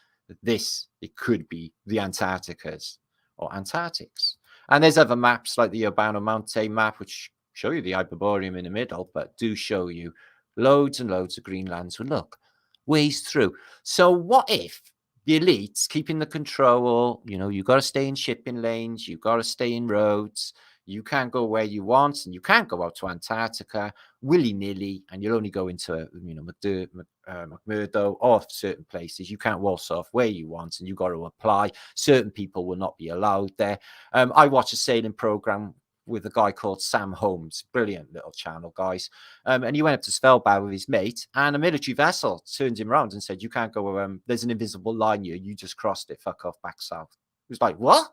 this, it could be the Antarcticas or Antarctics. And there's other maps like the Urbano Monte map, which show you the Hyperborean in the middle, but do show you loads and loads of green lands. Well, look, ways through. So what if the elites keeping the control? You know, you got to stay in shipping lanes, you got to stay in roads, you can't go where you want, and you can't go out to Antarctica willy-nilly, and you'll only go into, you know, McMurdo or certain places. You can't waltz off where you want, and you got to apply. Certain people will not be allowed there. I watch a sailing program with a guy called Sam Holmes, brilliant little channel, guys. And he went up to Svalbard with his mate, and a military vessel turned him around and said, "You can't go. There's an invisible line here. You just crossed it. Fuck off back south." He was like, "What?"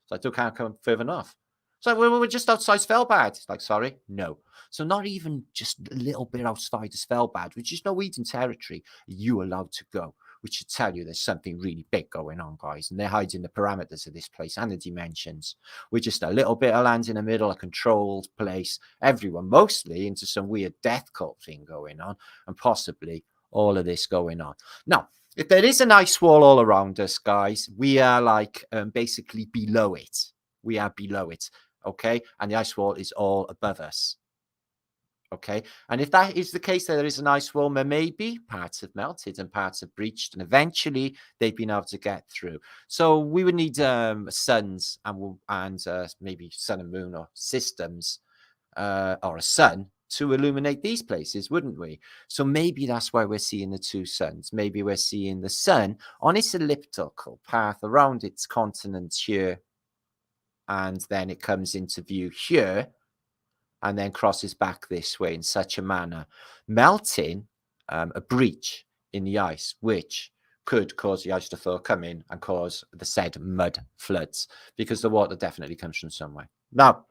It's like, "You can't come further north." It's like, "We're just outside Svalbard." It's like, "Sorry, no." So not even just a little bit outside of Svalbard, which is Norwegian territory, are you allowed to go, which should tell you there's something really big going on, guys. And they're hiding the parameters of this place and the dimensions. We're just a little bit of land in the middle, a controlled place. Everyone mostly into some weird death cult thing going on, and possibly all of this going on. Now, if there is an ice wall all around us, guys, we are like basically below it. We are below it, okay? And the ice wall is all above us. Okay, and if that is the case, there is an ice wall, maybe parts have melted and parts have breached, and eventually they've been able to get through. So we would need suns and maybe sun and moon or systems or a sun to illuminate these places, wouldn't we? So maybe that's why we're seeing the two suns. Maybe we're seeing the sun on its elliptical path around its continent here, and then it comes into view here, and then crosses back this way in such a manner, melting a breach in the ice, which could cause the ice to thaw, come in and cause the said mud floods, because the water definitely comes from somewhere. Now,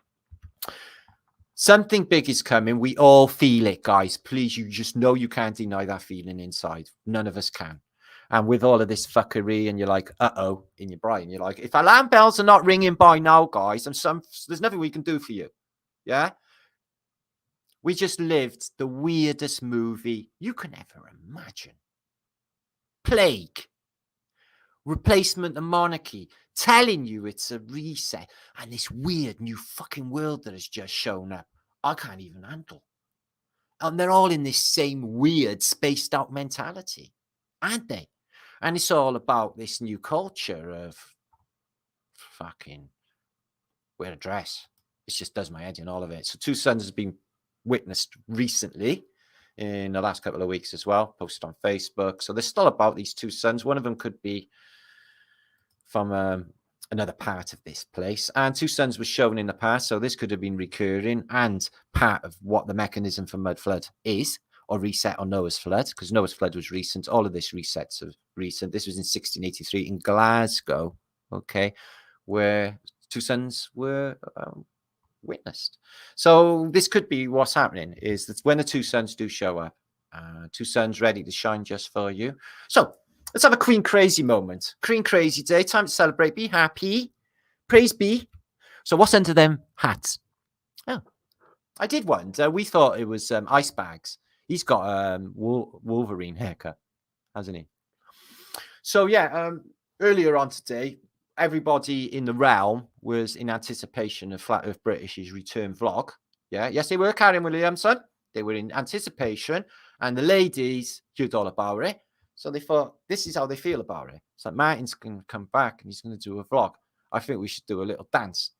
something big is coming. We all feel it, guys. Please, you just know you can't deny that feeling inside. None of us can. And with all of this fuckery, and you're like, uh-oh, in your brain, you're like, if alarm bells are not ringing by now, guys, there's nothing we can do for you. Yeah? We just lived the weirdest movie you can ever imagine. Plague. Replacement of monarchy. Telling you it's a reset. And this weird new fucking world that has just shown up. I can't even handle. And they're all in this same weird spaced out mentality. Aren't they? And it's all about this new culture of fucking wear a dress. It just does my head in, all of it. So Two Sons has been witnessed recently in the last couple of weeks as well, posted on Facebook. So they're still about these two suns. One of them could be from another part of this place. And two suns was shown in the past, so this could have been recurring and part of what the mechanism for mud flood is, or reset on Noah's flood, because Noah's flood was recent. All of this resets are recent. This was in 1683 in Glasgow, okay, where two suns were witnessed. So this could be what's happening, is that when the two suns do show up, two suns ready to shine just for you. So let's have a Queen crazy moment. Queen crazy day, time to celebrate, be happy, praise be. So what's under them hats? Oh, I did wonder. We thought it was ice bags. He's got a Wolverine haircut, hasn't he? So yeah, earlier on today, everybody in the realm was in anticipation of Flat Earth British's return vlog. Yeah, yes, they were, Karen Williamson. They were in anticipation, and the ladies heard all about it. So they thought, this is how they feel about it. It's like, Martin's going to come back and he's going to do a vlog. I think we should do a little dance.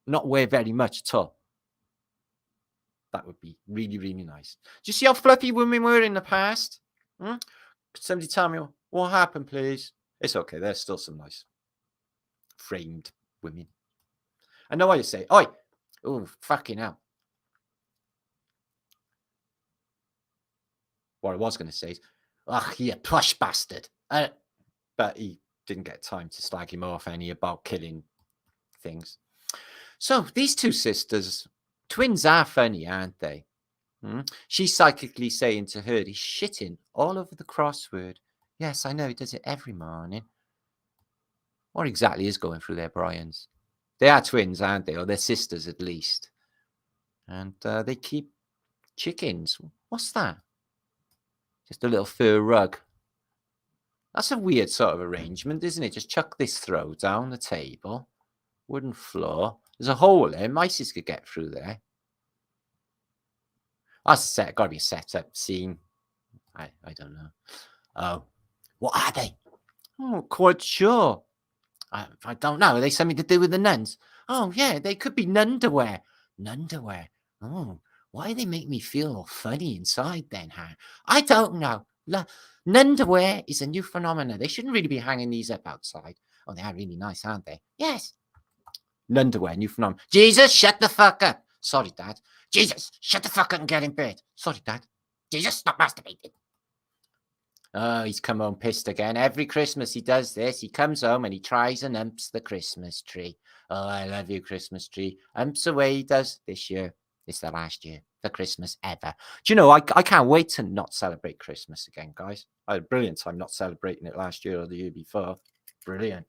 Not wear very much at all. That would be really, really nice. Do you see how fluffy women were in the past? Could somebody tell me what happened, please? It's okay. There's still some nice framed women. I know what you say. Oi! Oh, fucking hell. What I was going to say is, ugh, you plush bastard. But he didn't get time to slag him off any about killing things. So these two sisters, twins are funny, aren't they? She's psychically saying to her, he's shitting all over the crossword. Yes, I know, he does it every morning. What exactly is going through their Brians? They are twins, aren't they? Or they're sisters at least. And they keep chickens. What's that? Just a little fur rug. That's a weird sort of arrangement, isn't it? Just chuck this throw down the table. Wooden floor. There's a hole there. Mice could get through there. That's got to be a setup scene. I don't know. Oh, what are they? Oh, quite sure. I don't know. Are they something to do with the nuns? Oh, yeah, they could be nunderwear. Nunderwear. Oh, why do they make me feel all funny inside then, huh? I don't know. Nunderwear is a new phenomenon. They shouldn't really be hanging these up outside. Oh, they are really nice, aren't they? Yes. Nunderwear, new phenomenon. Jesus, shut the fuck up. Sorry, Dad. Jesus, shut the fuck up and get in bed. Sorry, Dad. Jesus, stop masturbating. Oh, he's come home pissed again. Every Christmas he does this. He comes home and he tries and umps the Christmas tree. Oh, I love you, Christmas tree. Umps away he does this year. It's the last year for Christmas ever. Do you know, I can't wait to not celebrate Christmas again, guys. I had a brilliant time not celebrating it last year or the year before. Brilliant.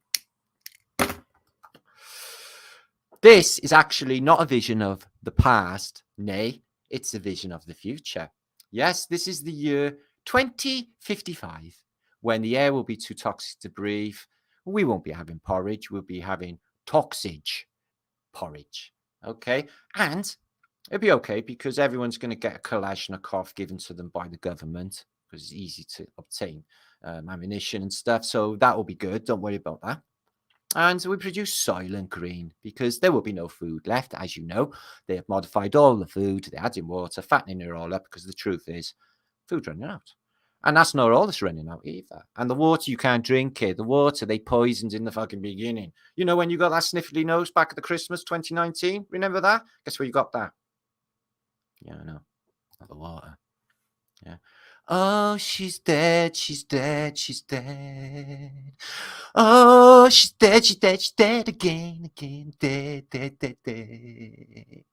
This is actually not a vision of the past. Nay, it's a vision of the future. Yes, this is the year 2055, when the air will be too toxic to breathe. We won't be having porridge. We'll be having toxage porridge. Okay. And it'll be okay because everyone's going to get a Kalashnikov given to them by the government because it's easy to obtain ammunition and stuff. So that will be good. Don't worry about that. And we produce Soylent Green because there will be no food left. As you know, they have modified all the food. They're adding water, fattening it all up because the truth is food running out. And that's not all that's running out either. And the water, you can't drink it. The water they poisoned in the fucking beginning. You know when you got that sniffly nose back at the Christmas 2019? Remember that? Guess where you got that? Yeah, I know. Not the water. Yeah. Oh, she's dead, she's dead, she's dead. Oh, she's dead, she's dead, she's dead again, dead, dead, dead, dead.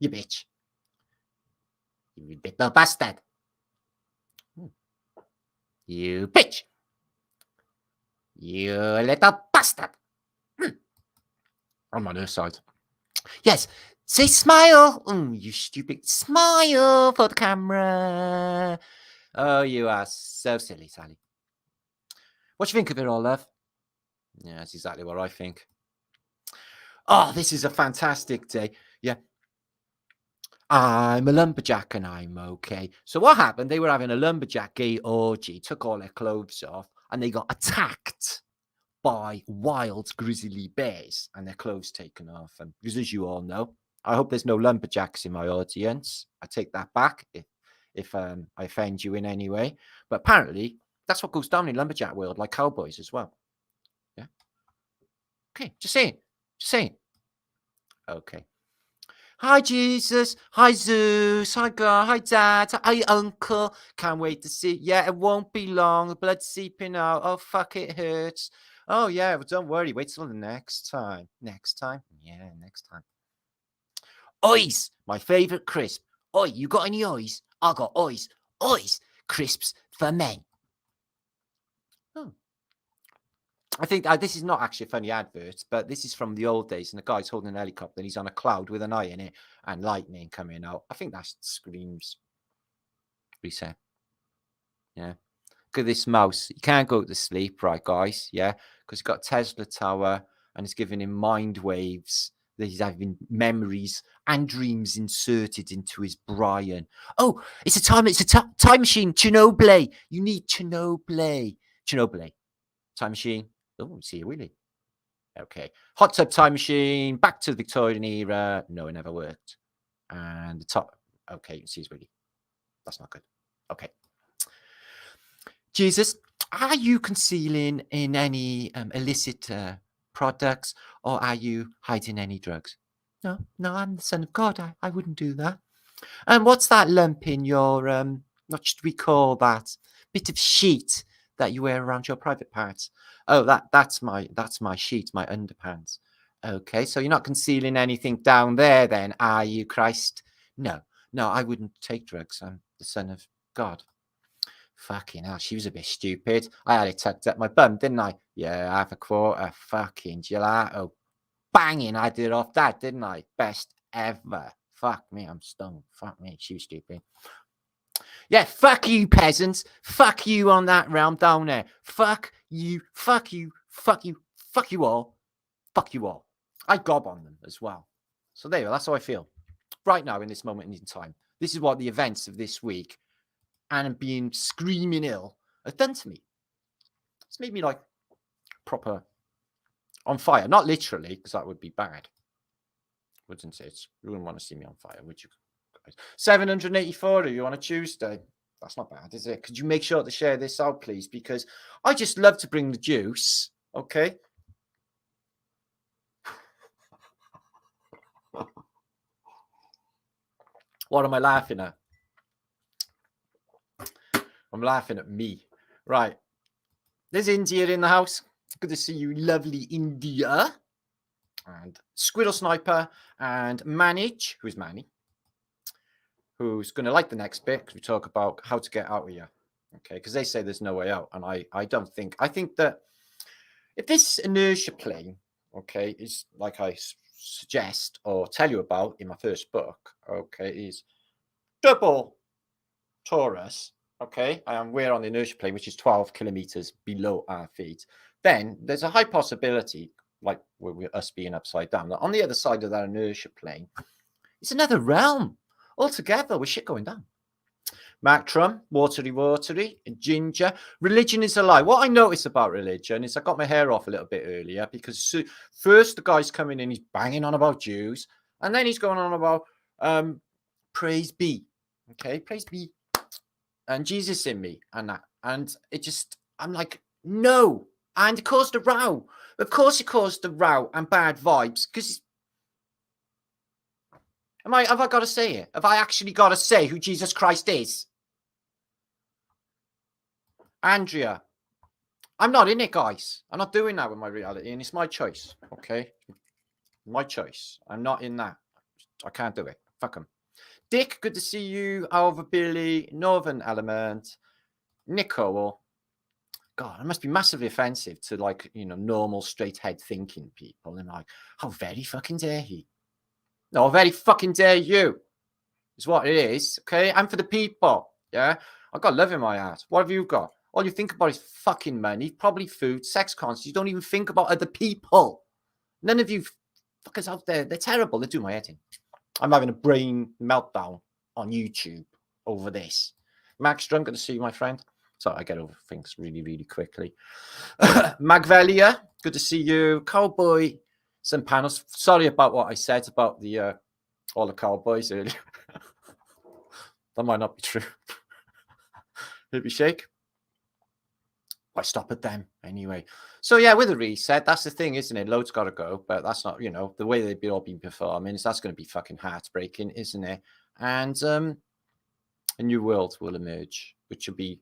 You bitch. You little bastard. You bitch. You little bastard. I'm on her side. Yes. Say smile. You stupid. Smile for the camera. Oh, you are so silly, Sally. What do you think of it all, love? Yeah, that's exactly what I think. Oh, this is a fantastic day. Yeah. I'm a lumberjack and I'm okay. So what happened? They were having a lumberjack gay orgy, took all their clothes off, and they got attacked by wild grizzly bears and their clothes taken off. And because as you all know, I hope there's no lumberjacks in my audience. I take that back if I offend you in any way. But apparently that's what goes down in lumberjack world, like cowboys as well. Yeah. Okay, just saying. Okay. Hi, Jesus. Hi, Zeus. Hi, God. Hi, Dad. Hi, Uncle. Can't wait to see. Yeah, it won't be long. The blood's seeping out. Oh, fuck, it hurts. Oh, yeah, but don't worry. Wait till the next time. Next time? Yeah, next time. Oys, my favourite crisp. Oi, you got any oys? I got oys. Oys, crisps for men. Oh. I think this is not actually a funny advert, but this is from the old days, and the guy's holding an helicopter, and he's on a cloud with an eye in it, and lightning coming out. I think that screams reset. Yeah. Look at this mouse. He can't go to sleep, right, guys? Yeah, because he's got Tesla Tower, and it's giving him mind waves. That he's having memories and dreams inserted into his Brian. Oh, it's a time machine. Chernobyl. You need Chernobyl. Time machine. Oh, see a wheelie. Okay. Hot tub time machine. Back to the Victorian era. No, it never worked. And the top. Okay, you can see his wheelie. That's not good. Okay. Jesus, are you concealing in any illicit products, or are you hiding any drugs? No, I'm the Son of God. I wouldn't do that. And what's that lump in your what should we call that bit of sheet that you wear around your private parts? Oh, that's my sheet, my underpants. Okay, so you're not concealing anything down there then, are you, Christ? No, I wouldn't take drugs. I'm the Son of God. Fucking hell, she was a bit stupid. I had it tucked up my bum, didn't I? Yeah, half a quarter. Fucking gelato. Banging, I did off that, didn't I? Best ever. Fuck me, I'm stoned. Fuck me, she was stupid. Yeah, fuck you, peasants. Fuck you on that realm down there. Fuck you, fuck you, fuck you, fuck you all. Fuck you all. I gob on them as well. So there you go, that's how I feel. Right now, in this moment in time. This is what the events of this week and being screaming ill have done to me. It's made me like proper on fire. Not literally, because that would be bad. Wouldn't it? You wouldn't want to see me on fire, would you? 784 of you on a Tuesday. That's not bad, is it? Could you make sure to share this out, please? Because I just love to bring the juice. Okay. What am I laughing at? I'm laughing at me. Right. There's India in the house. Good to see you, lovely India. And Squirrel Sniper and Manage, who's Manny, who's going to like the next bit because we talk about how to get out of here. Okay, because they say there's no way out. And I don't think. I think that if this inertia plane, okay, is like I suggest or tell you about in my first book, okay, is double torus. Okay, we're on the inertia plane, which is 12 kilometers below our feet. Then there's a high possibility, like with us being upside down, that on the other side of that inertia plane, it's another realm altogether with shit going down. Mactrum, watery, ginger. Religion is a lie. What I notice about religion is I got my hair off a little bit earlier because first the guy's coming in, he's banging on about Jews, and then he's going on about praise be. Okay, praise be. And Jesus in me and that. And it just, I'm like, no. And it caused a row. Of course it caused a row and bad vibes because have I got to say it? Have I actually got to say who Jesus Christ is? Andrea, I'm not in it, guys. I'm not doing that with my reality, and it's my choice, okay? My choice. I'm not in that. I can't do it. Fuck them. Dick, good to see you. Alva Billy, Northern Element, Nico. God, it must be massively offensive to like, normal straight head thinking people. And like, how very fucking dare he? No, very fucking dare you. Is what it is. Okay. I'm for the people. Yeah. I've got love in my heart. What have you got? All you think about is fucking money, probably food, sex concerts. You don't even think about other people. None of you fuckers out there, they're terrible. They do my head in. I'm having a brain meltdown on YouTube over this. Max Drunk, good to see you, my friend. So I get over things really, really quickly. Magvelia, good to see you. Cowboy, some panels. Sorry about what I said about the all the cowboys earlier. That might not be true. Hippie shake. I stop at them anyway. So yeah, with a reset, that's the thing, isn't it? Loads got to go, but that's not, the way they've all been performing. That's going to be fucking heartbreaking, isn't it? And a new world will emerge, which will be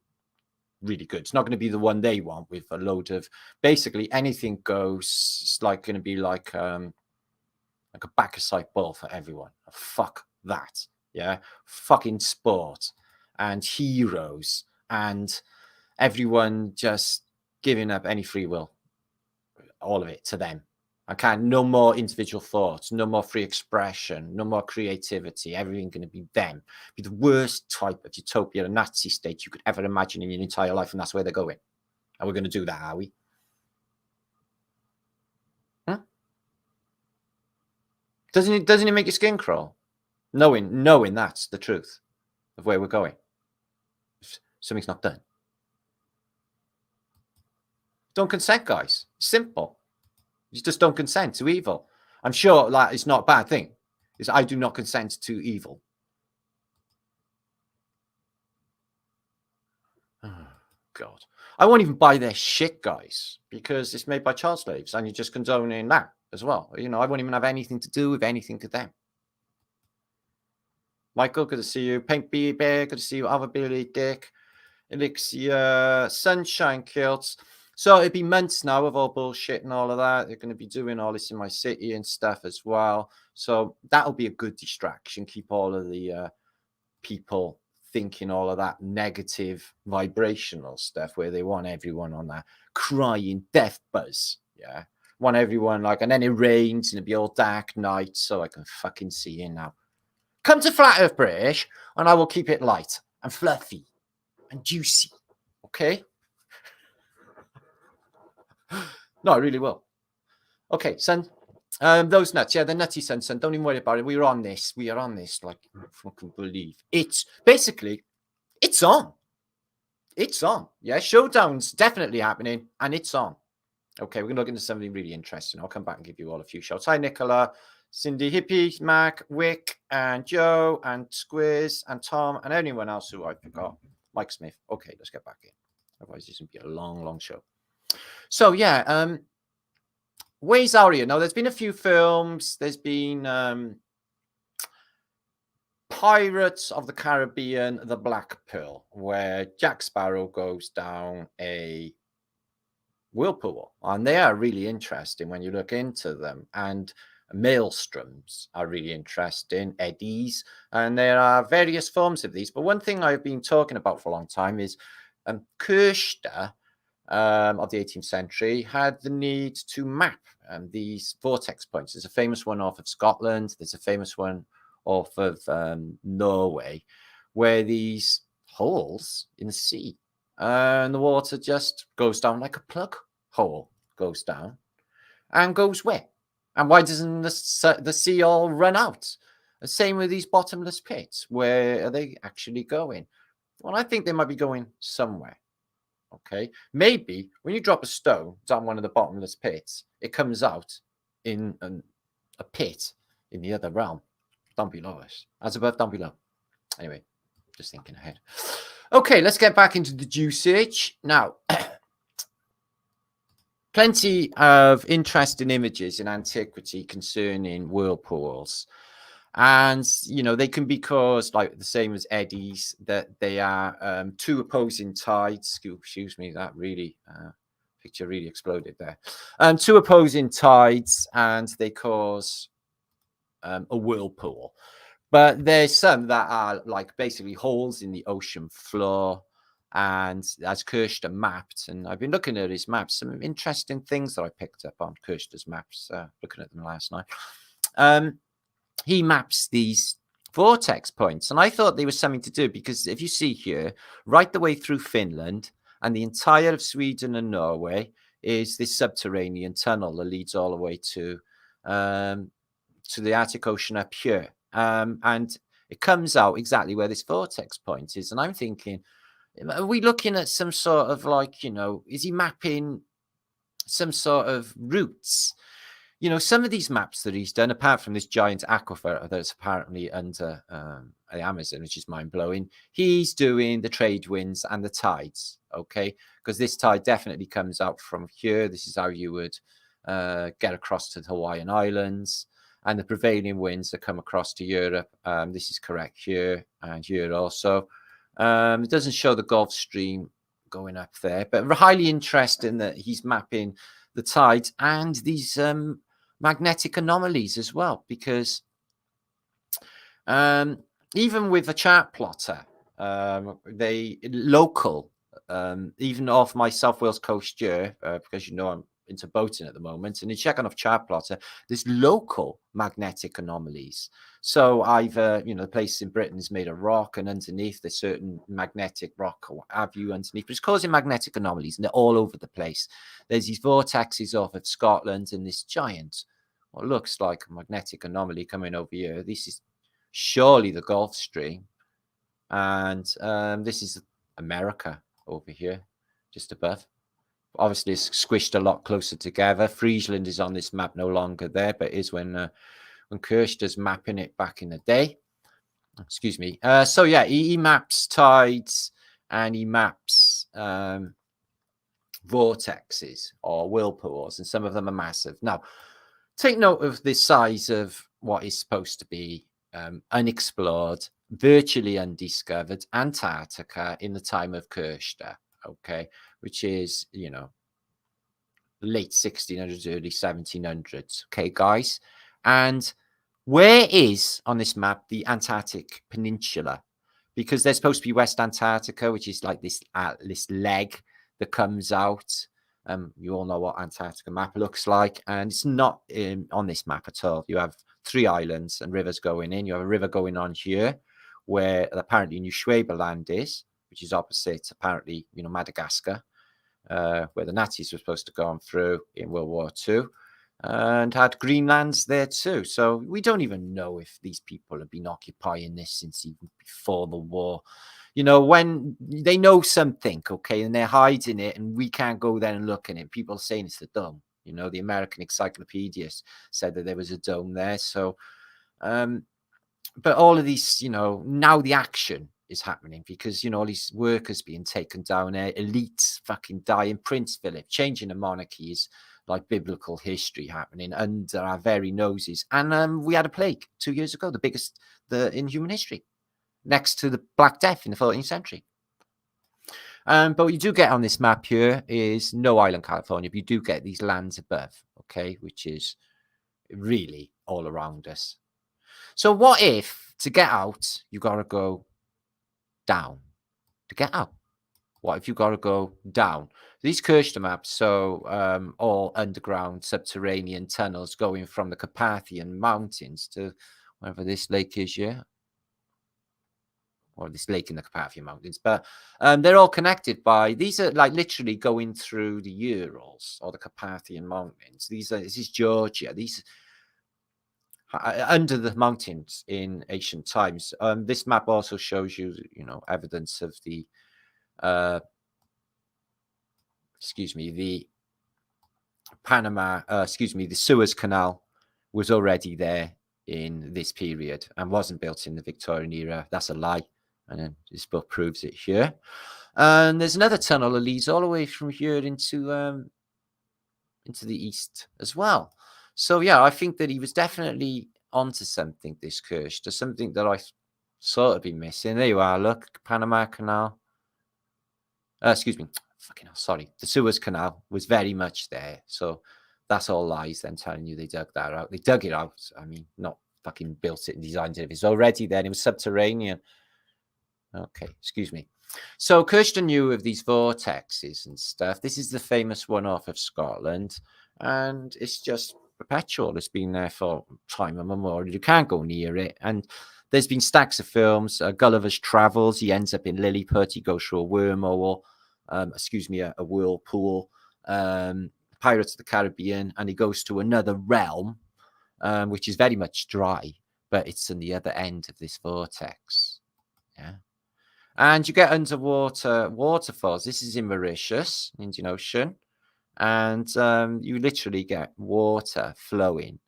really good. It's not going to be the one they want with a load of basically anything goes. It's like going to be like a back-a-side ball for everyone. Fuck that. Yeah, fucking sport and heroes and everyone just giving up any free will, all of it to them. No more individual thoughts, no more free expression, no more creativity. Everything going to be them. Be the worst type of utopia, a Nazi state you could ever imagine in your entire life, and that's where they're going. And we're going to do that, are we? Huh? Doesn't it make your skin crawl? Knowing that's the truth of where we're going. If something's not done. Don't consent, guys. Simple. You just don't consent to evil. I'm sure that it's not a bad thing. I do not consent to evil. God. I won't even buy their shit, guys, because it's made by child slaves, and you're just condoning that as well. You know, I won't even have anything to do with anything to them. Michael, good to see you. Pink Bee Bear, good to see you. Other Billy, Dick, Elixir, Sunshine Kilts. So it'd be months now of all bullshit and all of that. They're going to be doing all this in my city and stuff as well. So that'll be a good distraction. Keep all of the people thinking all of that negative vibrational stuff where they want everyone on that crying death buzz. Yeah. Want everyone like, and then it rains and it'll be all dark night so I can fucking see you now. Come to Flat Earth British and I will keep it light and fluffy and juicy. Okay? No, I really will. Okay, son. Those nuts, yeah, the nutty son. Don't even worry about it. We are on this. We are on this. Like, you fucking believe. It's basically, it's on. It's on. Yeah, Showdown's definitely happening and it's on. Okay, we're going to look into something really interesting. I'll come back and give you all a few shots. Hi, Nicola, Cindy, Hippie, Mac, Wick, and Joe, and Squiz, and Tom, and anyone else who I forgot. Mike Smith. Okay, let's get back in. Otherwise, this will be a long, long show. So, yeah, Ways Aria. Now, there's been a few films. There's been Pirates of the Caribbean, The Black Pearl, where Jack Sparrow goes down a whirlpool. And they are really interesting when you look into them. And maelstroms are really interesting, eddies. And there are various forms of these. But one thing I've been talking about for a long time is Kirsta of the 18th century had the need to map these vortex points. There's a famous one off of Scotland. There's a famous one off of Norway, where these holes in the sea and the water just goes down like a plug hole, goes down and goes wet. And why doesn't the sea all run out? The same with these bottomless pits. Where are they actually going? Well, I think they might be going somewhere. Okay, maybe when you drop a stone down one of the bottomless pits, it comes out in a pit in the other realm, down below us, as above, down below. Anyway, just thinking ahead. Okay, let's get back into the usage now. Plenty of interesting images in antiquity concerning whirlpools. And, you know, they can be caused like the same as eddies, that they are two opposing tides. Excuse me, that really picture really exploded there. Two opposing tides, and they cause a whirlpool. But there's some that are like basically holes in the ocean floor. And as Kirsta mapped, and I've been looking at his maps, some interesting things that I picked up on Kirsta's maps, looking at them last night. He maps these vortex points, and I thought they were something to do because if you see here, right the way through Finland and the entire of Sweden and Norway is this subterranean tunnel that leads all the way to the Arctic Ocean up here, and it comes out exactly where this vortex point is. And I'm thinking, are we looking at some sort of like, you know, is he mapping some sort of routes? You know, some of these maps that he's done, apart from this giant aquifer that's apparently under the Amazon, which is mind-blowing, he's doing the trade winds and the tides, okay? Because this tide definitely comes out from here. This is how you would get across to the Hawaiian Islands. And the prevailing winds that come across to Europe, this is correct here and here also. It doesn't show the Gulf Stream going up there, but highly interesting that he's mapping the tides and these magnetic anomalies as well, because even with a chart plotter, they local, even off my South Wales coast here, because you know I'm into boating at the moment, and you check on a chart plotter, there's local magnetic anomalies. So either, you know, the place in Britain is made of rock, and underneath there's certain magnetic rock or what have you underneath, but it's causing magnetic anomalies, and they're all over the place. There's these vortexes off of Scotland, and this giant, what looks like a magnetic anomaly coming over here. This is surely the Gulf Stream, and this is America over here, just above. Obviously, it's squished a lot closer together. Friesland is on this map, no longer there, but is when Kirsta's mapping it back in the day. Excuse me. So yeah, he maps tides and he maps vortexes or whirlpools, and some of them are massive. Now, take note of the size of what is supposed to be unexplored, virtually undiscovered Antarctica in the time of Kirsta, okay, which is, late 1600s, early 1700s, okay, guys? And where is, on this map, the Antarctic Peninsula? Because there's supposed to be West Antarctica, which is like this leg that comes out. You all know what Antarctica map looks like, and it's not on this map at all. You have 3 islands and rivers going in. You have a river going on here, where apparently New Land is, which is opposite, apparently, Madagascar, where the Nazis were supposed to go on through in World War II, and had Greenlands there too. So we don't even know if these people have been occupying this since even before the war. When they know something, okay, and they're hiding it, and we can't go there and look at it, people are saying it's the dome. The American encyclopedias said that there was a dome there. So, but all of these, now the action is happening because, all these workers being taken down there, elites fucking dying, Prince Philip, changing the monarchy is like biblical history happening under our very noses. And we had a plague 2 years ago, the biggest in human history, next to the Black Death in the 14th century. But what you do get on this map here is no island California, but you do get these lands above, okay, which is really all around us. So what if, to get out, you got to go down? To get out, what if you got to go down? These Kirsta maps, so all underground subterranean tunnels going from the Carpathian Mountains to wherever this lake is here, or this lake in the Carpathian Mountains, but they're all connected by, these are like literally going through the Urals or the Carpathian Mountains. This is Georgia. These under the mountains in ancient times. This map also shows you, evidence of the, the the Suez Canal was already there in this period and wasn't built in the Victorian era. That's a lie. And then this book proves it here. And there's another tunnel that leads all the way from here into the east as well. So yeah, I think that he was definitely onto something, this Kirsch. There's something that I sort of been missing. There you are, look, Panama Canal. Fucking hell, sorry. The Suez Canal was very much there. So that's all lies then, telling you they dug that out. They dug it out. I mean, not fucking built it and designed it. It was already there. It was subterranean. Okay, excuse me. So Kirsten knew of these vortexes and stuff. This is the famous one off of Scotland, and it's just perpetual. It's been there for time immemorial. You can't go near it. And there's been stacks of films. Gulliver's Travels, he ends up in Lilliput. He goes through a wormhole, a whirlpool. Pirates of the Caribbean, and he goes to another realm, which is very much dry, but it's on the other end of this vortex. Yeah. And you get underwater waterfalls. This is in Mauritius, Indian Ocean. And you literally get water flowing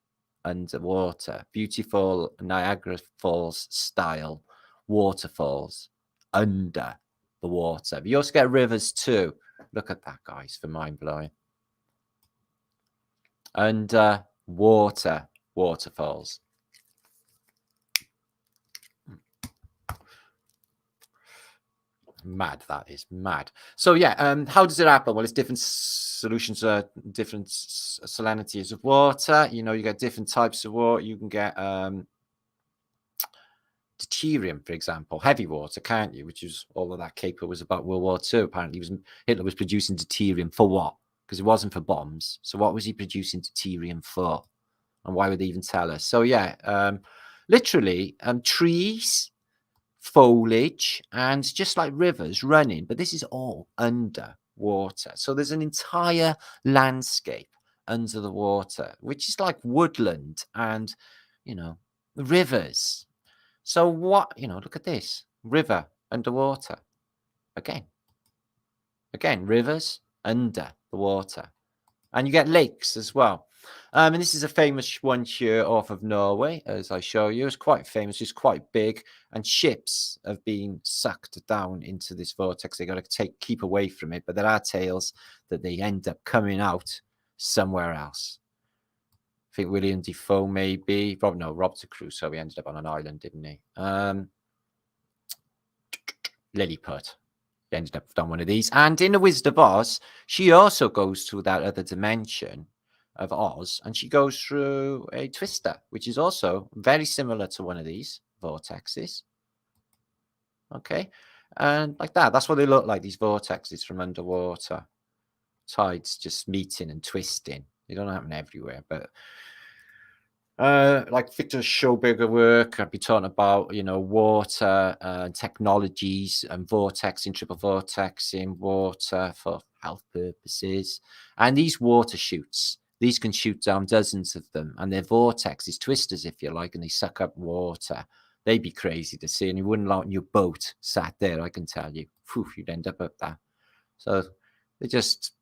underwater. Beautiful Niagara Falls style waterfalls under the water. But you also get rivers too. Look at that, guys, for mind blowing. Under waterfalls. Mad, that is mad. So yeah, how does it happen? Well, it's different solutions, different salinities of water. You get different types of water. You can get deuterium, for example, heavy water, can't you? Which is all of that caper was about World War II. Apparently, Hitler was producing deuterium for what? Because it wasn't for bombs. So what was he producing deuterium for? And why would they even tell us? So yeah, literally, trees, foliage, and just like rivers running, but this is all under water. So there's an entire landscape under the water, which is like woodland and, rivers. So what, look at this river underwater again, rivers under the water, and you get lakes as well. And this is a famous one here off of Norway, as I show you. It's quite famous, it's quite big, and ships have been sucked down into this vortex. They got to keep away from it, but there are tales that they end up coming out somewhere else. I think William Defoe maybe. Robinson Crusoe. He ended up on an island, didn't he? Lilliput. He ended up on one of these. And in The Wizard of Oz, she also goes through that other dimension of Oz, and she goes through a twister, which is also very similar to one of these vortexes. Okay, and like that. That's what they look like, these vortexes from underwater. Tides just meeting and twisting. They don't happen everywhere, but like Victor Schauberger work, I'd be talking about, water technologies and vortexing, triple vortexing, water for health purposes. And these water chutes, these can shoot down dozens of them, and they're vortexes, twisters, if you like, and they suck up water. They'd be crazy to see, and you wouldn't like your boat sat there, I can tell you. Whew, you'd end up there. So they just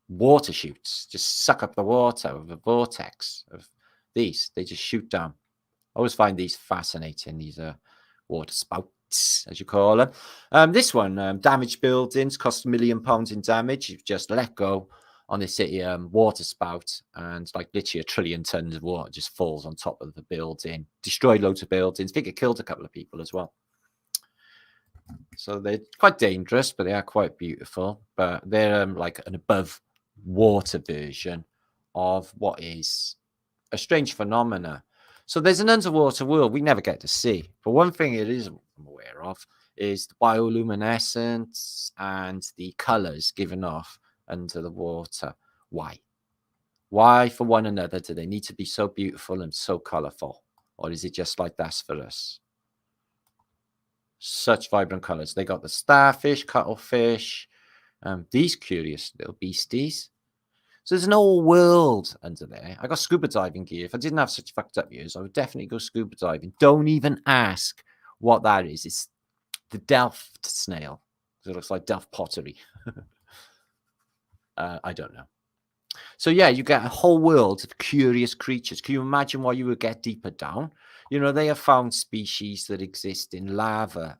water chutes just suck up the water of a vortex of these. They just shoot down. I always find these fascinating. These are water spouts, as you call them. This one, damaged buildings, cost £1 million in damage. You've just let go on this city water spout, and like literally 1 trillion tons of water just falls on top of the building, destroyed loads of buildings. I think it killed a couple of people as well. So they're quite dangerous, but they are quite beautiful. But they're like an above water version of what is a strange phenomena. So there's an underwater world we never get to see. But one thing it is I'm aware of is the bioluminescence and the colors given off under the water. Why? Why for one another do they need to be so beautiful and so colorful? Or is it just like that's for us? Such vibrant colors. They got the starfish, cuttlefish, these curious little beasties. So there's an whole world under there. I got scuba diving gear. If I didn't have such fucked up ears, I would definitely go scuba diving. Don't even ask what that is. It's the Delft snail. It looks like Delft pottery. I don't know. So yeah, you get a whole world of curious creatures. Can you imagine why you would get deeper down? They have found species that exist in lava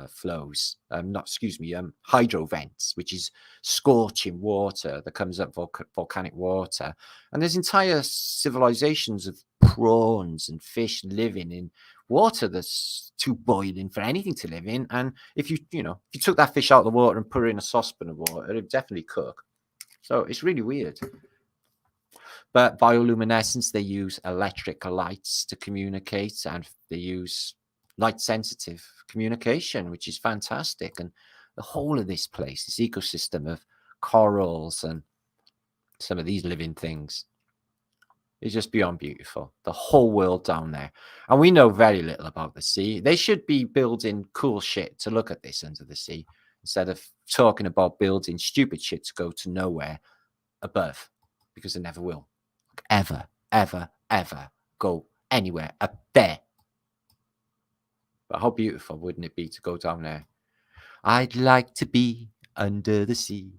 flows. Hydro vents, which is scorching water that comes up volcanic water. And there's entire civilizations of prawns and fish living in water that's too boiling for anything to live in. And if you took that fish out of the water and put it in a saucepan of water, it'd definitely cook. So it's really weird. But bioluminescence, they use electric lights to communicate, and they use light-sensitive communication, which is fantastic. And the whole of this place, this ecosystem of corals and some of these living things, is just beyond beautiful. The whole world down there. And we know very little about the sea. They should be building cool shit to look at this under the sea, instead of talking about building stupid shit to go to nowhere above, because they never will. Ever, ever, ever go anywhere up there. But how beautiful wouldn't it be to go down there? I'd like to be under the sea,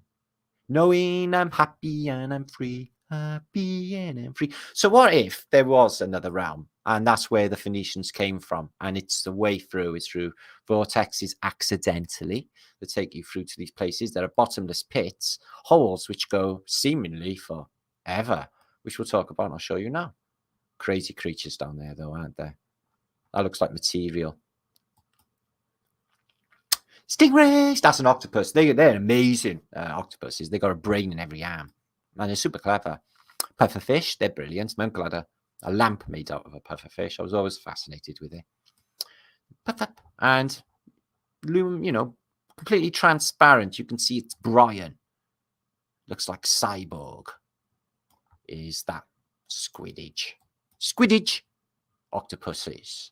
knowing I'm happy and I'm free, happy and I'm free. So what if there was another realm, and that's where the Phoenicians came from, and it's the way through is through vortexes accidentally that take you through to these places that are bottomless pits, holes which go seemingly forever, which we'll talk about and I'll show you now. Crazy creatures down there, though, aren't there? That looks like material. Stingrays! That's an octopus. They're amazing octopuses. They got a brain in every arm. And they're super clever. Pufferfish, they're brilliant. I'm glad a lamp made out of a pufferfish. I was always fascinated with it. Puff up. And, completely transparent. You can see it's Brian. Looks like cyborg. Is that Squiddage octopuses.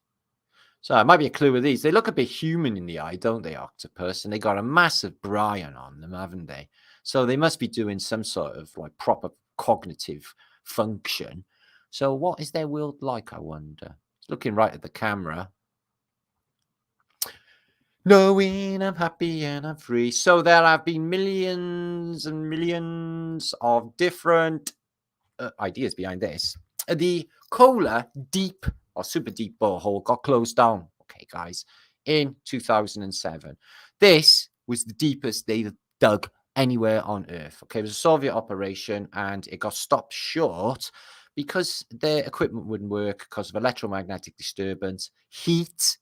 So it might be a clue with these. They look a bit human in the eye, don't they, octopus? And they got a massive Brian on them, haven't they? So they must be doing some sort of like proper cognitive function. So what is their world like, I wonder? It's looking right at the camera. Knowing I'm happy and I'm free. So there have been millions and millions of different ideas behind this. The Kohler deep or super deep borehole got closed down, okay, guys, in 2007. This was the deepest they've dug anywhere on Earth. Okay, it was a Soviet operation and it got stopped short because their equipment wouldn't work because of electromagnetic disturbance, heat,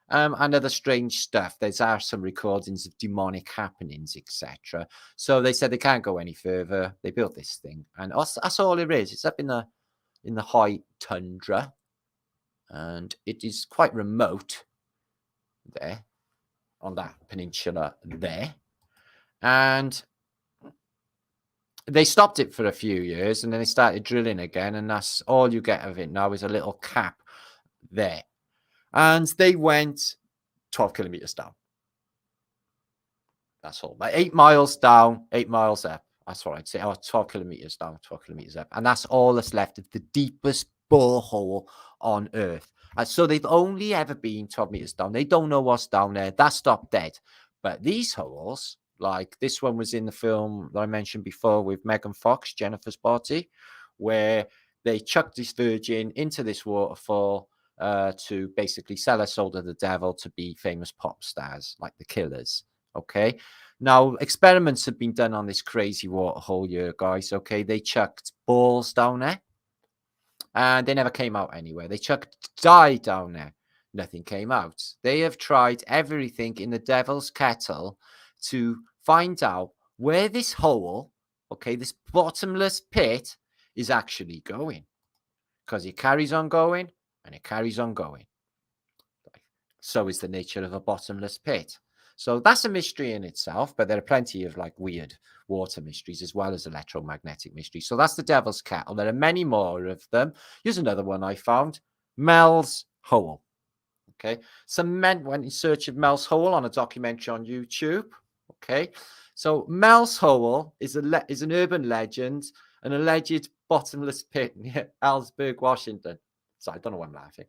and other strange stuff. There are some recordings of demonic happenings, etc. So they said they can't go any further. They built this thing, and that's all it is. It's up in the high tundra, and it is quite remote there on that peninsula there. And they stopped it for a few years, and then they started drilling again, and that's all you get of it now is a little cap there. And they went 12 kilometers down. That's all. But 8 miles down, 8 miles up. That's what I'd say. 12 kilometers down, 12 kilometers up. And that's all that's left of the deepest borehole on Earth. And so they've only ever been 12 meters down. They don't know what's down there. That stopped dead. But these holes, like this one was in the film that I mentioned before with Megan Fox, Jennifer's Body, where they chucked this virgin into this waterfall to basically sell her soul to the devil to be famous pop stars like the Killers. Okay. Now, experiments have been done on this crazy waterhole here, guys. Okay. They chucked balls down there and they never came out anywhere. They chucked dye down there. Nothing came out. They have tried everything in the devil's kettle to find out where this hole, okay, this bottomless pit is actually going. Because it carries on going and it carries on going. So is the nature of a bottomless pit. So that's a mystery in itself, but there are plenty of like weird water mysteries as well as electromagnetic mysteries. So that's the devil's kettle. There are many more of them. Here's another one I found. Mel's Hole. Okay. Some men went in search of Mel's Hole on a documentary on YouTube. Okay. So Mel's Hole is an urban legend, an alleged bottomless pit near Ellsberg, Washington. So I don't know why I'm laughing.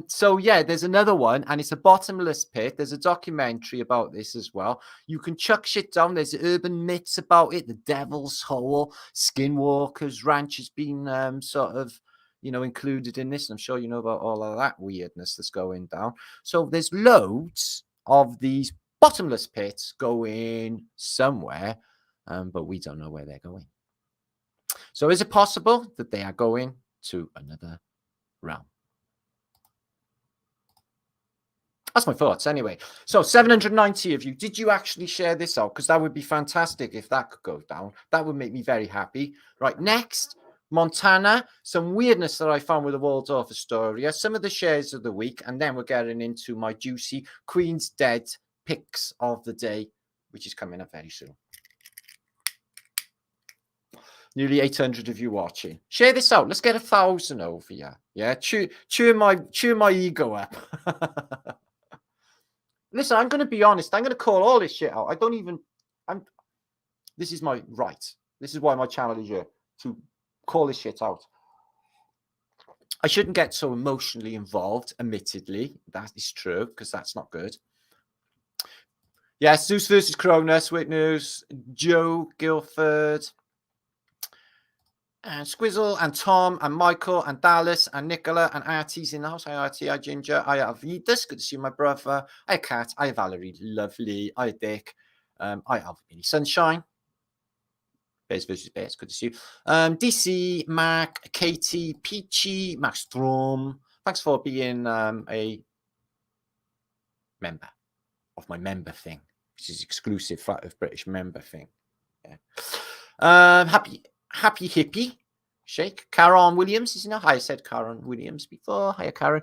So yeah, there's another one, and it's a bottomless pit. There's a documentary about this as well. You can chuck shit down. There's urban myths about it. The Devil's Hole, Skinwalker's Ranch has been sort of, included in this. I'm sure you know about all of that weirdness that's going down. So there's loads of these bottomless pits going somewhere, but we don't know where they're going. So is it possible that they are going to another realm? That's my thoughts anyway. So 790 of you, did you actually share this out? Because that would be fantastic if that could go down. That would make me very happy. Right, next, Montana. Some weirdness that I found with the Waldorf Astoria. Some of the shares of the week. And then we're getting into my juicy Queen's Dead pics of the day, which is coming up very soon. Nearly 800 of you watching. Share this out. Let's get 1,000 over here. Yeah, cheer my ego up. Listen, I'm going to be honest. I'm going to call all this shit out. This is my right. This is why my channel is here, to call this shit out. I shouldn't get so emotionally involved, admittedly. That is true, because that's not good. Yes, Zeus versus Cronus, Witness, Joe Guilford, and Squizzle, and Tom, and Michael, and Dallas, and Nicola, and Artie's in the house. Hi, Artie. Hi, Ginger. Hi, Alvidas. Good to see you, my brother. Hi, Kat. Hi, Valerie. Lovely. Hi, Dick. Hi, Alvini. Sunshine. Bears versus Bears. Good to see you. DC, Mac, Katie, Peachy, Max Strom. Thanks for being a member of my member thing, which is exclusive Flat Earth British member thing. Yeah. Happy hippie shake. Karen Williams is now. Hi, I said Karen Williams before. Hiya, Karen.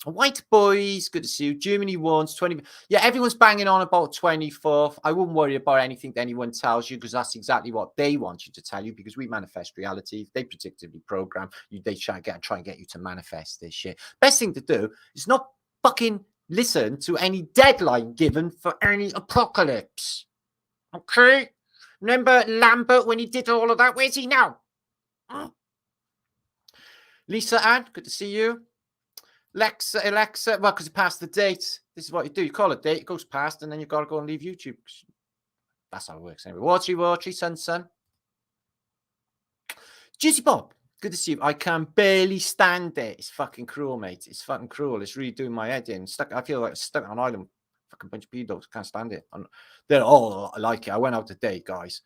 White boys, good to see you. Germany wants 20. Yeah, everyone's banging on about 24th. I wouldn't worry about anything that anyone tells you, because that's exactly what they want you to tell you, because we manifest reality. They predictively program you. They try and get you to manifest this shit. Best thing to do is not fucking listen to any deadline given for any apocalypse. Okay? Remember Lambert when he did all of that? Where's he now? Lisa Ann, good to see you. Alexa, well, because it passed the date. This is what you do. You call a date, it goes past, and then you've got to go and leave YouTube. That's how it works anyway. Watery, Sun. Juicy Bob, good to see you. I can barely stand it. It's fucking cruel, mate. It's fucking cruel. It's really doing my head in. I feel like stuck on an island. Fucking bunch of pedos. Can't stand it. And they're all like it. I went out today, guys.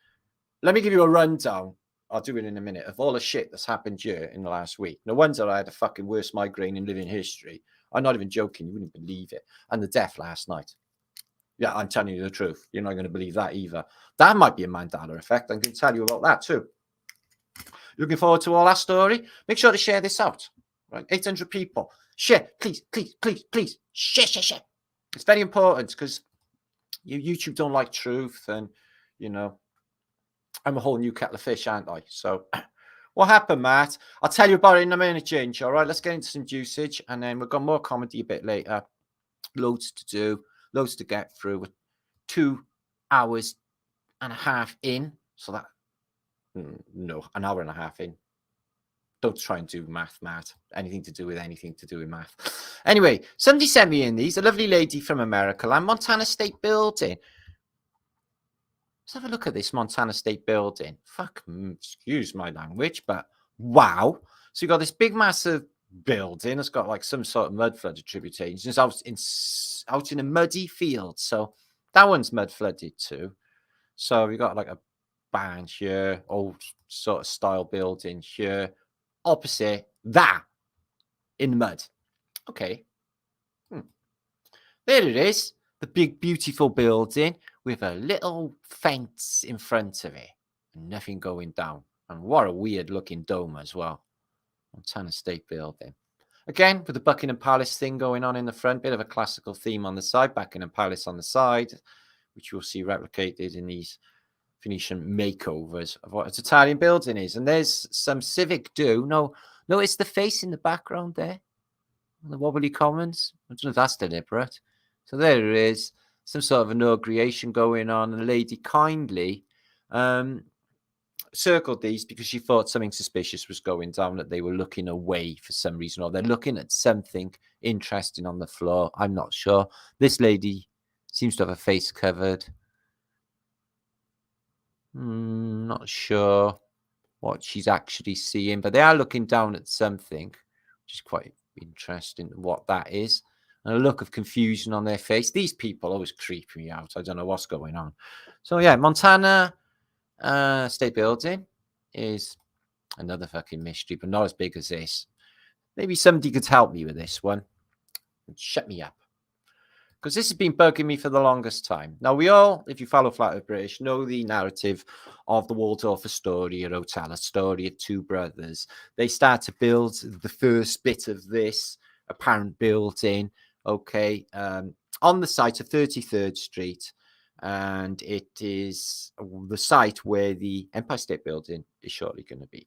Let me give you a rundown. I'll do it in a minute of all the shit that's happened here in the last week. No wonder I had the fucking worst migraine in living history. I'm not even joking. You wouldn't believe it. And the death last night. Yeah, I'm telling you the truth. You're not going to believe that either. That might be a Mandela effect. I'm going to tell you about that too. Looking forward to all that story. Make sure to share this out. Right, 800 people. Share, please, please, please, please. Share, share, share. It's very important because YouTube don't like truth, and you know, I'm a whole new kettle of fish, aren't I? So, what happened, Matt? I'll tell you about it in a minute, Ginge. All right, let's get into some usage, and then we've got more comedy a bit later. Loads to do, loads to get through. With 2 hours and a half in, so that no, an hour and a half in. Don't try and do math, Matt. Anything to do with math. Anyway, somebody sent me in these. A lovely lady from America, and Montana State Building. Let's have a look at this Montana State Building. Fuck, excuse my language, but wow. So you got this big, massive building. It's got like some sort of mud flood attribution. It's out in a muddy field. So that one's mud flooded too. So we got like a band here, old sort of style building here. Opposite that in the mud. Okay. There it is. The big, beautiful building with a little fence in front of it. And nothing going down. And what a weird looking dome as well. Montana State Building. Again, with the Buckingham Palace thing going on in the front. Bit of a classical theme on the side. Buckingham Palace on the side. Which you'll see replicated in these Phoenician makeovers of what a Tartarian building is. And there's some civic do. No, notice the face in the background there. The wobbly commons. I don't know if that's deliberate. So there it is. Some sort of inauguration going on. And the lady kindly circled these because she thought something suspicious was going down, that they were looking away for some reason, or they're looking at something interesting on the floor. I'm not sure. This lady seems to have her face covered. Not sure what she's actually seeing, but they are looking down at something, which is quite interesting what that is. And a look of confusion on their face. These people always creep me out. I don't know what's going on. So yeah, Montana State Building is another fucking mystery, but not as big as this. Maybe somebody could help me with this one and shut me up, because this has been bugging me for the longest time. Now, we all, if you follow Flat Earth British, know the narrative of the Waldorf Astoria Hotel, Astoria, two brothers. They start to build the first bit of this apparent building, okay, on the site of 33rd Street. And it is the site where the Empire State Building is shortly going to be.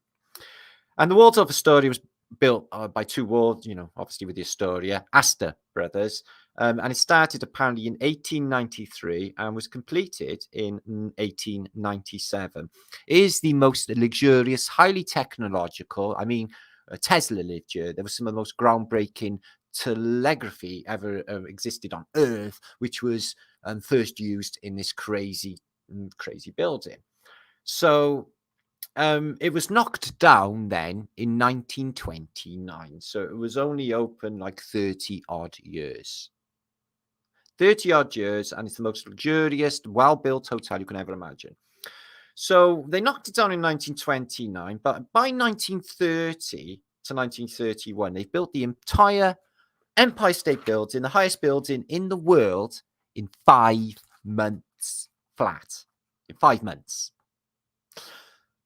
And the Waldorf Astoria was built by two wards, obviously with the Astoria, Astor brothers. And it started apparently in 1893 and was completed in 1897. It is the most luxurious, highly technological. I mean, Tesla lived here. There was some of the most groundbreaking telegraphy ever existed on Earth, which was first used in this crazy building. So it was knocked down then in 1929. So it was only open like 30 odd years. 30 odd years, and it's the most luxurious, well-built hotel you can ever imagine. So they knocked it down in 1929, but by 1930 to 1931, they built the entire Empire State Building, the highest building in the world, in 5 months flat. In 5 months.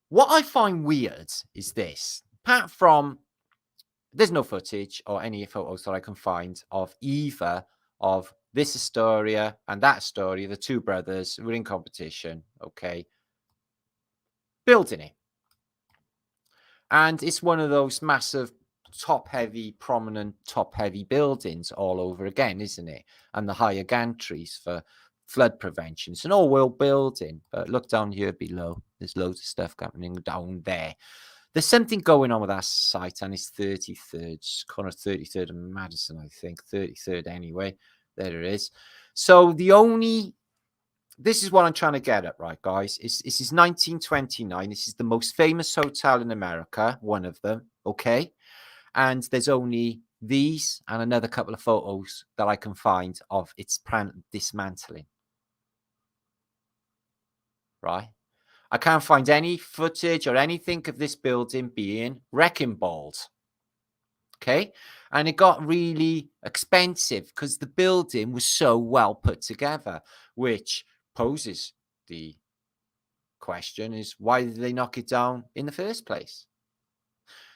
What I find weird is this. Apart from, there's no footage or any photos that I can find of either of this Astoria and that Astoria, the two brothers who were in competition, okay, building it. And it's one of those massive prominent top-heavy buildings all over again, isn't it? And the higher gantries for flood prevention. It's an all-world building, but look down here below. There's loads of stuff happening down there. There's something going on with that site, and it's 33rd, corner 33rd and Madison, I think. 33rd anyway. There it is. So the only this is what I'm trying to get at, right, guys? This is 1929. This is the most famous hotel in America, one of them, okay? And there's only these and another couple of photos that I can find of its dismantling, right? I can't find any footage or anything of this building being wrecking balled. Okay. And it got really expensive because the building was so well put together, which poses the question is, why did they knock it down in the first place?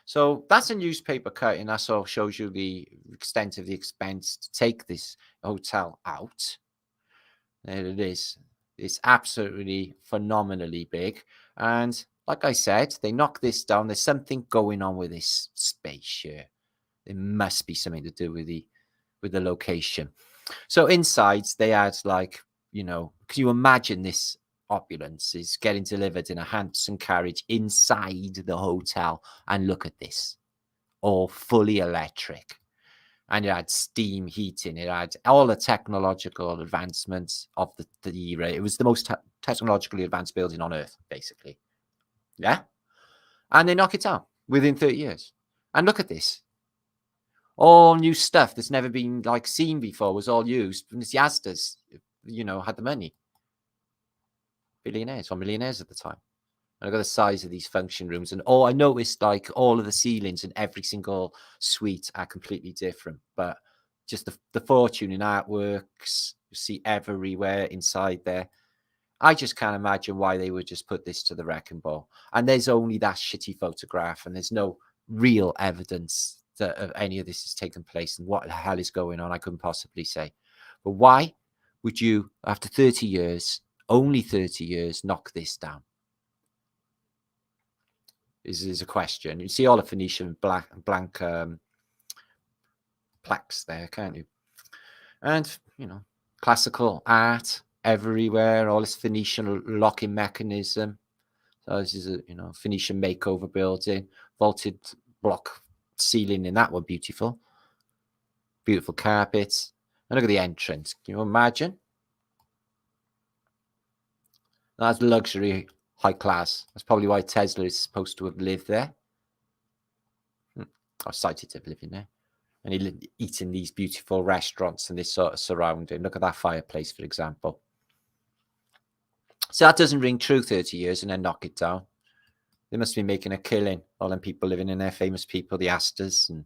So that's a newspaper cutting. That sort of shows you the extent of the expense to take this hotel out. There it is. It's absolutely phenomenally big. And like I said, they knocked this down. There's something going on with this space here. There must be something to do with the location. So inside they had, like, you know, can you imagine this opulence is getting delivered in a handsome carriage inside the hotel? And look at this, all fully electric. And it had steam heating. It had all the technological advancements of the era. It was the most technologically advanced building on Earth, basically. Yeah? And they knock it down within 30 years. And look at this. All new stuff that's never been, like, seen before was all used. And the Astas, you know, had the money. Billionaires or millionaires at the time. And look at the size of these function rooms. And I noticed, like, all of the ceilings in every single suite are completely different. But just the fortune in artworks you see everywhere inside there. I just can't imagine why they would just put this to the wrecking ball. And there's only that shitty photograph, and there's no real evidence that any of this has taken place. And what the hell is going on, I couldn't possibly say. But why would you, after 30 years, only 30 years, knock this down? Is a question. You see all the Phoenician blank plaques there, can't you? And, you know, classical art everywhere, all this Phoenician locking mechanism. So this is a, you know, Phoenician makeover building, vaulted block ceiling in that one, beautiful. Beautiful carpets. And look at the entrance. Can you imagine? That's luxury, high class. That's probably why Tesla is supposed to have lived there. Or cited to have lived in there. And he eating these beautiful restaurants and this sort of surrounding. Look at that fireplace, for example. So that doesn't ring true 30 years and then knock it down. They must be making a killing. All them people living in there, famous people, the Astors. And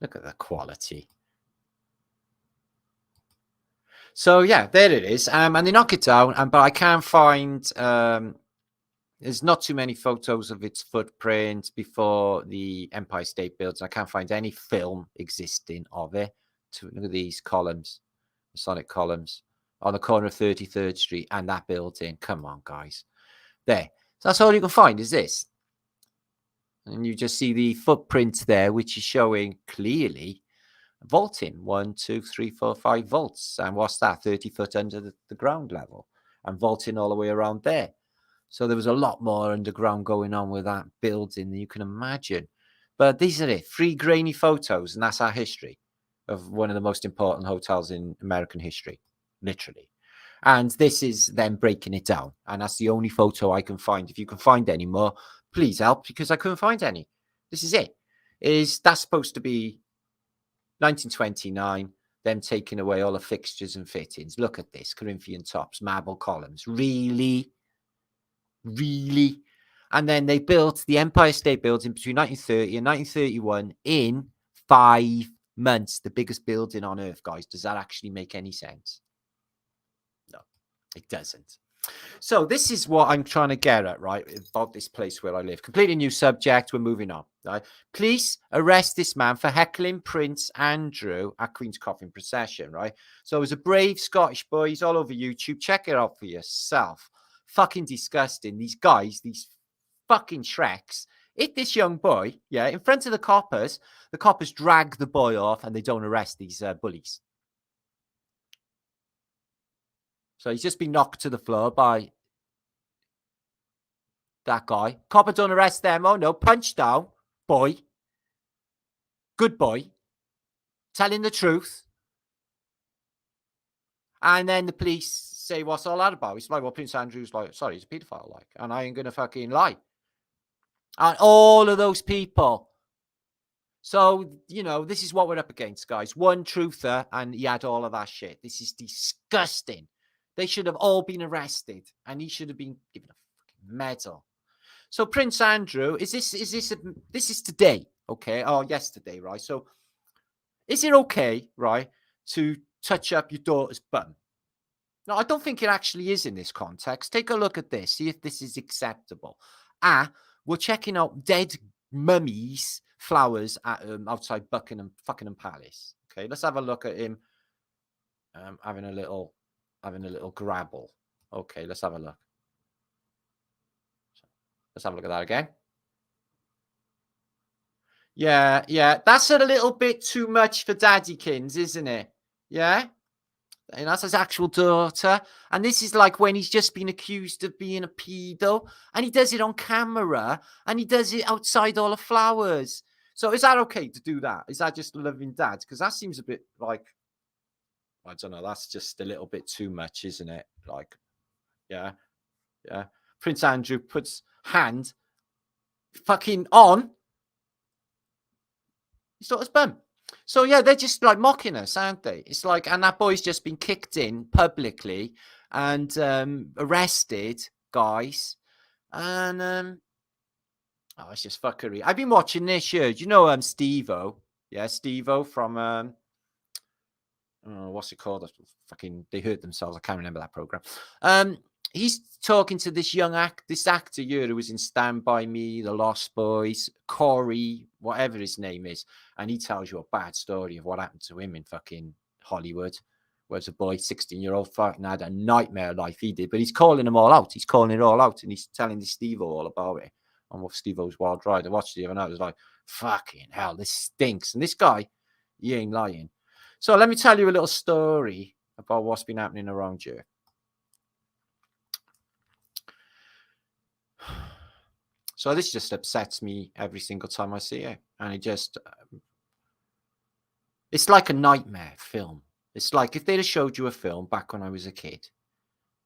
look at the quality. So, yeah, there it is. And they knock it down. But I can't find... there's not too many photos of its footprint before the Empire State Building. I can't find any film existing of it. Look at these columns, Masonic columns, on the corner of 33rd Street and that building. Come on, guys. There. So that's all you can find is this. And you just see the footprint there, which is showing clearly vaulting 1, 2, 3, 4, 5 vaults. And what's that? 30 foot under the ground level. And vaulting all the way around there. So there was a lot more underground going on with that building than you can imagine. But these are it. 3 grainy photos. And that's our history of one of the most important hotels in American history. Literally. And this is them breaking it down. And that's the only photo I can find. If you can find any more, please help, because I couldn't find any. This is it. That's supposed to be 1929, them taking away all the fixtures and fittings. Look at this. Corinthian tops, marble columns. Really? Really? And then they built the Empire State Building between 1930 and 1931 in 5 months. The biggest building on Earth, guys. Does that actually make any sense? No, it doesn't. So this is what I'm trying to get at, right, about this place where I live. Completely new subject. We're moving on. Right? Police arrest this man for heckling Prince Andrew at Queen's Coffin procession, right? So it was a brave Scottish boy. He's all over YouTube. Check it out for yourself. Fucking disgusting. These guys, these fucking Shreks, hit this young boy, yeah, in front of the coppers. The coppers drag the boy off and they don't arrest these bullies. So he's just been knocked to the floor by that guy. Copper don't arrest them. Oh, no. Punch down. Boy. Good boy. Telling the truth. And then the police say, what's all that about? It's like, well, Prince Andrew's like, sorry, he's a paedophile, like, and I ain't going to fucking lie. And all of those people. So, you know, this is what we're up against, guys. One truther, and he had all of that shit. This is disgusting. They should have all been arrested, and he should have been given a fucking medal. So, Prince Andrew, this is today, okay? Oh, yesterday, right? So, is it okay, right, to touch up your daughter's bum? No, I don't think it actually is in this context. Take a look at this. See if this is acceptable. We're checking out dead mummies, flowers at outside Buckingham Palace. Okay, let's have a look at him having a little grabble. Okay, let's have a look. Let's have a look at that again. Yeah, that's a little bit too much for Daddykins, isn't it? Yeah. And that's his actual daughter. And this is like when he's just been accused of being a pedo. And he does it on camera. And he does it outside all the flowers. So is that okay to do that? Is that just loving dad? Because that seems a bit like, I don't know. That's just a little bit too much, isn't it? Like, yeah. Prince Andrew puts hand fucking on his daughter's bum. So, yeah, they're just like mocking us, aren't they? It's like, and that boy's just been kicked in publicly and arrested, guys. And, it's just fuckery. I've been watching this show. Do you know Steve-O? Yeah, Steve-O from, what's it called? Fucking, they hurt themselves. I can't remember that program. He's talking to this this actor here who was in Stand By Me, The Lost Boys, Corey, whatever his name is. And he tells you a bad story of what happened to him in fucking Hollywood. Whereas a boy, 16-year-old, fucking had a nightmare life he did. But he's calling them all out. He's calling it all out. And he's telling this Steve-O all about it. On what Steve-O's Wild Ride. I watched it the other night. It was like, fucking hell, this stinks. And this guy, he ain't lying. So let me tell you a little story about what's been happening around here. So this just upsets me every single time I see it. And it just, it's like a nightmare film. It's like if they'd have showed you a film back when I was a kid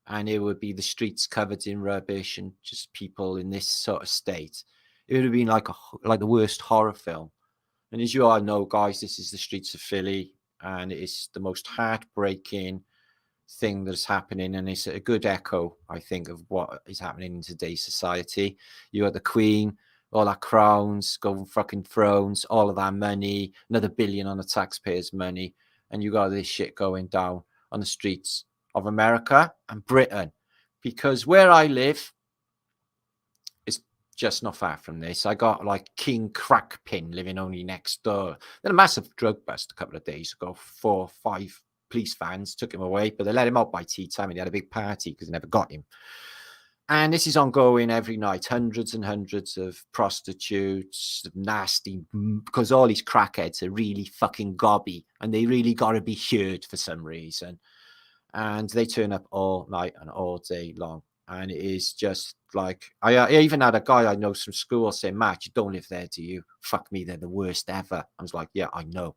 and it would be the streets covered in rubbish and just people in this sort of state, it would have been like the worst horror film. And as you all know, guys, this is the streets of Philly and it is the most heartbreaking thing that's happening, and it's a good echo, I think, of what is happening in today's society. You got the Queen, all that crowns, golden fucking thrones, all of that money, another billion on the taxpayers' money, and you got this shit going down on the streets of America and Britain. Because where I live is just not far from this. I got like King Crackpin living only next door. Then a massive drug bust a couple of days ago, 4 or 5 police vans took him away, but they let him out by tea time and he had a big party because they never got him. And this is ongoing every night. Hundreds and hundreds of prostitutes, nasty, because all these crackheads are really fucking gobby and they really got to be heard for some reason. And they turn up all night and all day long. And it is just like, I even had a guy I know from school say, Matt, you don't live there, do you? Fuck me, they're the worst ever. I was like, yeah, I know.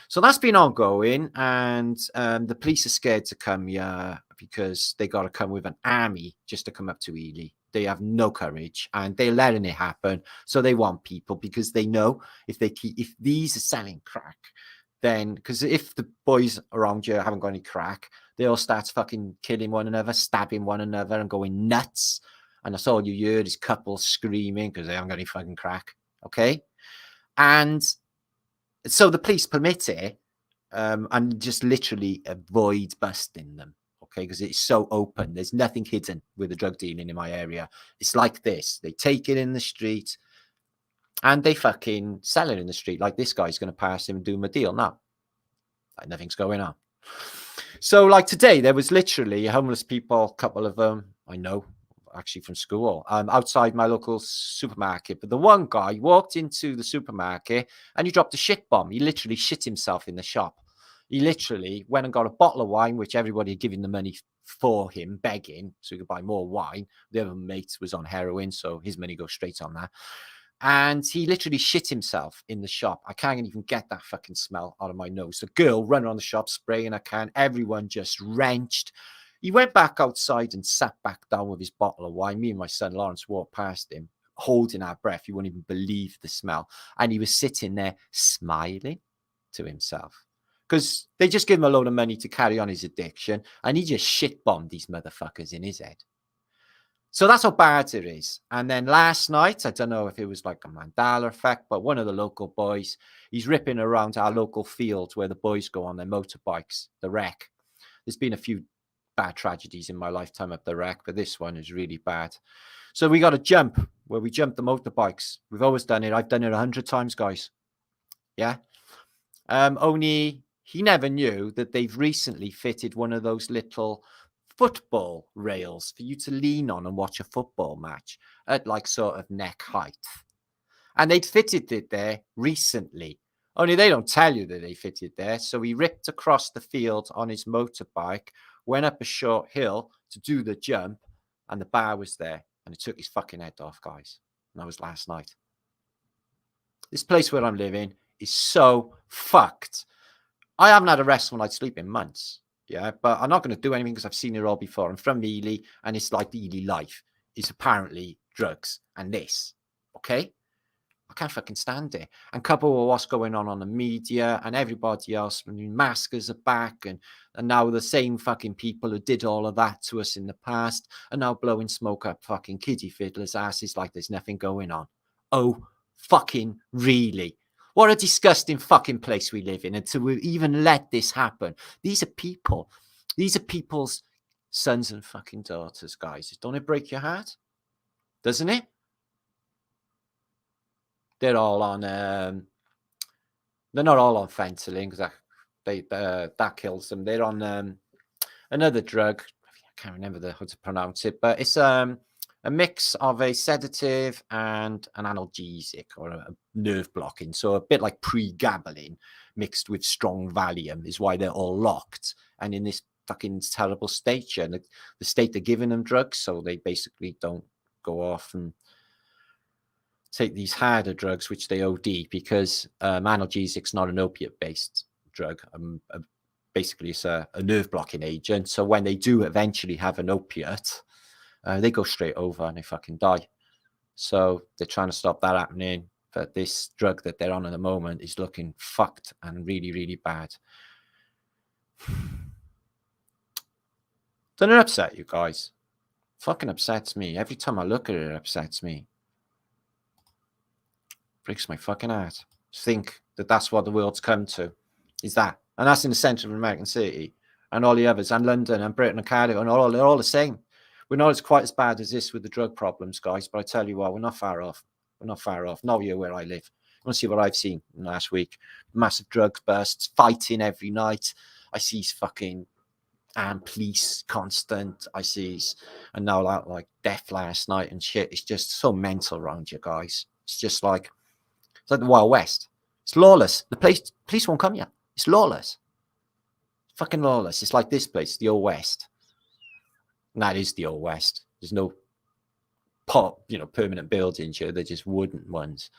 So that's been ongoing, and the police are scared to come here because they got to come with an army just to come up to Ely. They have no courage, and they're letting it happen. So they want people because they know if these are selling crack, then because if the boys around here haven't got any crack, they all start fucking killing one another, stabbing one another, and going nuts. And that's all you hear is couples screaming because they haven't got any fucking crack. Okay, and so the police permit it and just literally avoid busting them, okay? Because it's so open. There's nothing hidden with the drug dealing in my area. It's like this. They take it in the street and they fucking sell it in the street. Like this guy's going to pass him and do him a deal now. Like nothing's going on. So like today, there was literally homeless people, a couple of them, I know, actually from school, outside my local supermarket. But the one guy walked into the supermarket and he dropped a shit bomb. He literally shit himself in the shop. He literally went and got a bottle of wine, which everybody had given the money for him, begging so he could buy more wine. The other mate was on heroin, so his money goes straight on that. And he literally shit himself in the shop. I can't even get that fucking smell out of my nose. The girl running around the shop, spraying a can. Everyone just wrenched. He went back outside and sat back down with his bottle of wine. Me and my son Lawrence walked past him, holding our breath. You wouldn't even believe the smell. And he was sitting there smiling to himself, because they just give him a load of money to carry on his addiction, and he just shit-bombed these motherfuckers in his head. So that's how bad it is. And then last night, I don't know if it was like a Mandela effect, but one of the local boys, he's ripping around our local field where the boys go on their motorbikes, the wreck. There's been a few bad tragedies in my lifetime up the wreck, but this one is really bad. So we got a jump where we jump the motorbikes. We've always done it. I've done it 100 times, guys. Yeah. Only he never knew that they've recently fitted one of those little football rails for you to lean on and watch a football match at like sort of neck height. And they'd fitted it there recently. Only they don't tell you that they fitted there. So he ripped across the field on his motorbike, went up a short hill to do the jump, and the bar was there. And it took his fucking head off, guys. And that was last night. This place where I'm living is so fucked. I haven't had a restful night's sleep in months. Yeah, but I'm not going to do anything because I've seen it all before. I'm from Ely, and it's like the Ely life. It's apparently drugs and this. Okay? I can't fucking stand it. And couple with what's going on the media and everybody else. I mean, maskers are back, and now the same fucking people who did all of that to us in the past are now blowing smoke up fucking kiddie fiddlers' asses like there's nothing going on. Oh, fucking really? What a disgusting fucking place we live in, and to even let this happen. These are people. These are people's sons and fucking daughters, guys. Don't it break your heart? Doesn't it? They're all on. They're not all on fentanyl because that kills them. They're on another drug. I can't remember how to pronounce it, but it's a mix of a sedative and an analgesic or a nerve blocking. So a bit like pregabalin mixed with strong Valium is why they're all locked and in this fucking terrible state. And the state they're giving them drugs, so they basically don't go off and take these harder drugs, which they OD, because analgesic's not an opiate-based drug. Basically, it's a nerve blocking agent. So when they do eventually have an opiate, they go straight over and they fucking die. So they're trying to stop that happening. But this drug that they're on at the moment is looking fucked and really, really bad. Doesn't it upset you guys? Fucking upsets me. Every time I look at it, it upsets me. Breaks my fucking heart. Think that that's what the world's come to. Is that. And that's in the centre of an American city. And all the others. And London and Britain and Cardiff. And they're all the same. We're not quite as bad as this with the drug problems, guys. But I tell you what, we're not far off. We're not far off. Not here where I live. You want to see what I've seen last week? Massive drug bursts. Fighting every night. I see fucking police constant. I see. And now like death last night and shit. It's just so mental around you guys. It's just like. It's like the Wild West. It's lawless. The police won't come here. It's lawless. Fucking lawless. It's like this place, the Old West. And that is the Old West. There's no permanent buildings here. They're just wooden ones.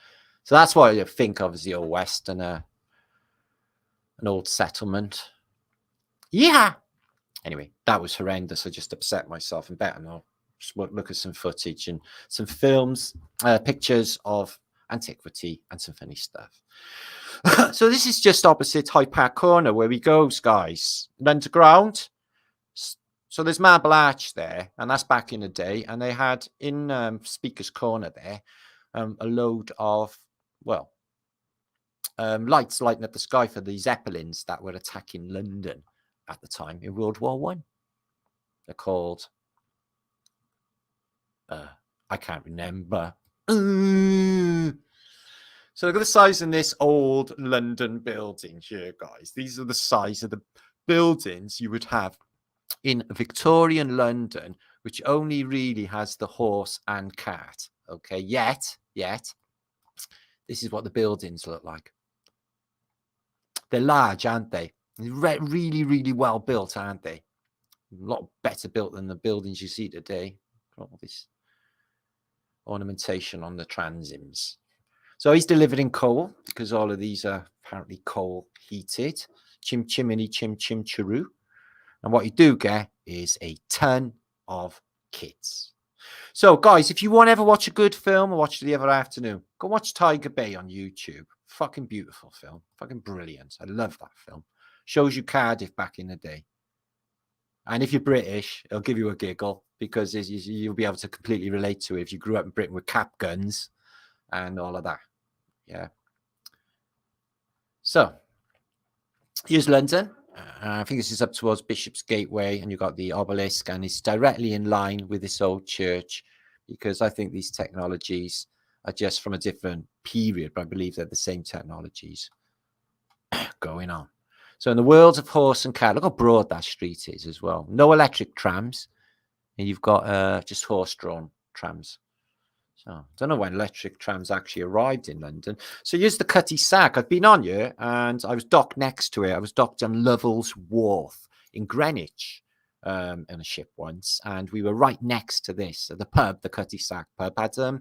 So that's what I think of as the Old West and an old settlement. Yeah. Anyway, that was horrendous. I just upset myself and better now. Just look at some footage and some films, pictures of antiquity and some funny stuff. So this is just opposite Hyde Park Corner where we go, guys. And underground. So there's Marble Arch there, and that's back in the day. And they had in Speaker's Corner there a load of lights lighting up the sky for the Zeppelins that were attacking London at the time in World War One. They're called I can't remember. So look at the size in this old London building here, guys. These are the size of the buildings you would have in Victorian London, which only really has the horse and cart. Okay, yet, this is what the buildings look like. They're large, aren't they? Really, really well built, aren't they? A lot better built than the buildings you see today. All this ornamentation on the transims. So he's delivering coal because all of these are apparently coal heated. Chim chimney, chim chim chiroo. And what you do get is a ton of kids. So, guys, if you want to ever watch a good film or watch the other afternoon, go watch Tiger Bay on YouTube. Fucking beautiful film. Fucking brilliant. I love that film. Shows you Cardiff back in the day. And if you're British, it'll give you a giggle because you'll be able to completely relate to it if you grew up in Britain with cap guns and all of that. Yeah. So, here's London. I think this is up towards Bishop's Gateway, and you've got the obelisk, and it's directly in line with this old church because I think these technologies are just from a different period, but I believe they're the same technologies going on. So in the world of horse and car, look how broad that street is as well. No electric trams, and you've got just horse-drawn trams. So I don't know when electric trams actually arrived in London. So here's the Cutty Sack. I've been on here, and I was docked next to it. I was docked on Lovell's Wharf in Greenwich in a ship once, and we were right next to this. The pub, the Cutty Sack pub, had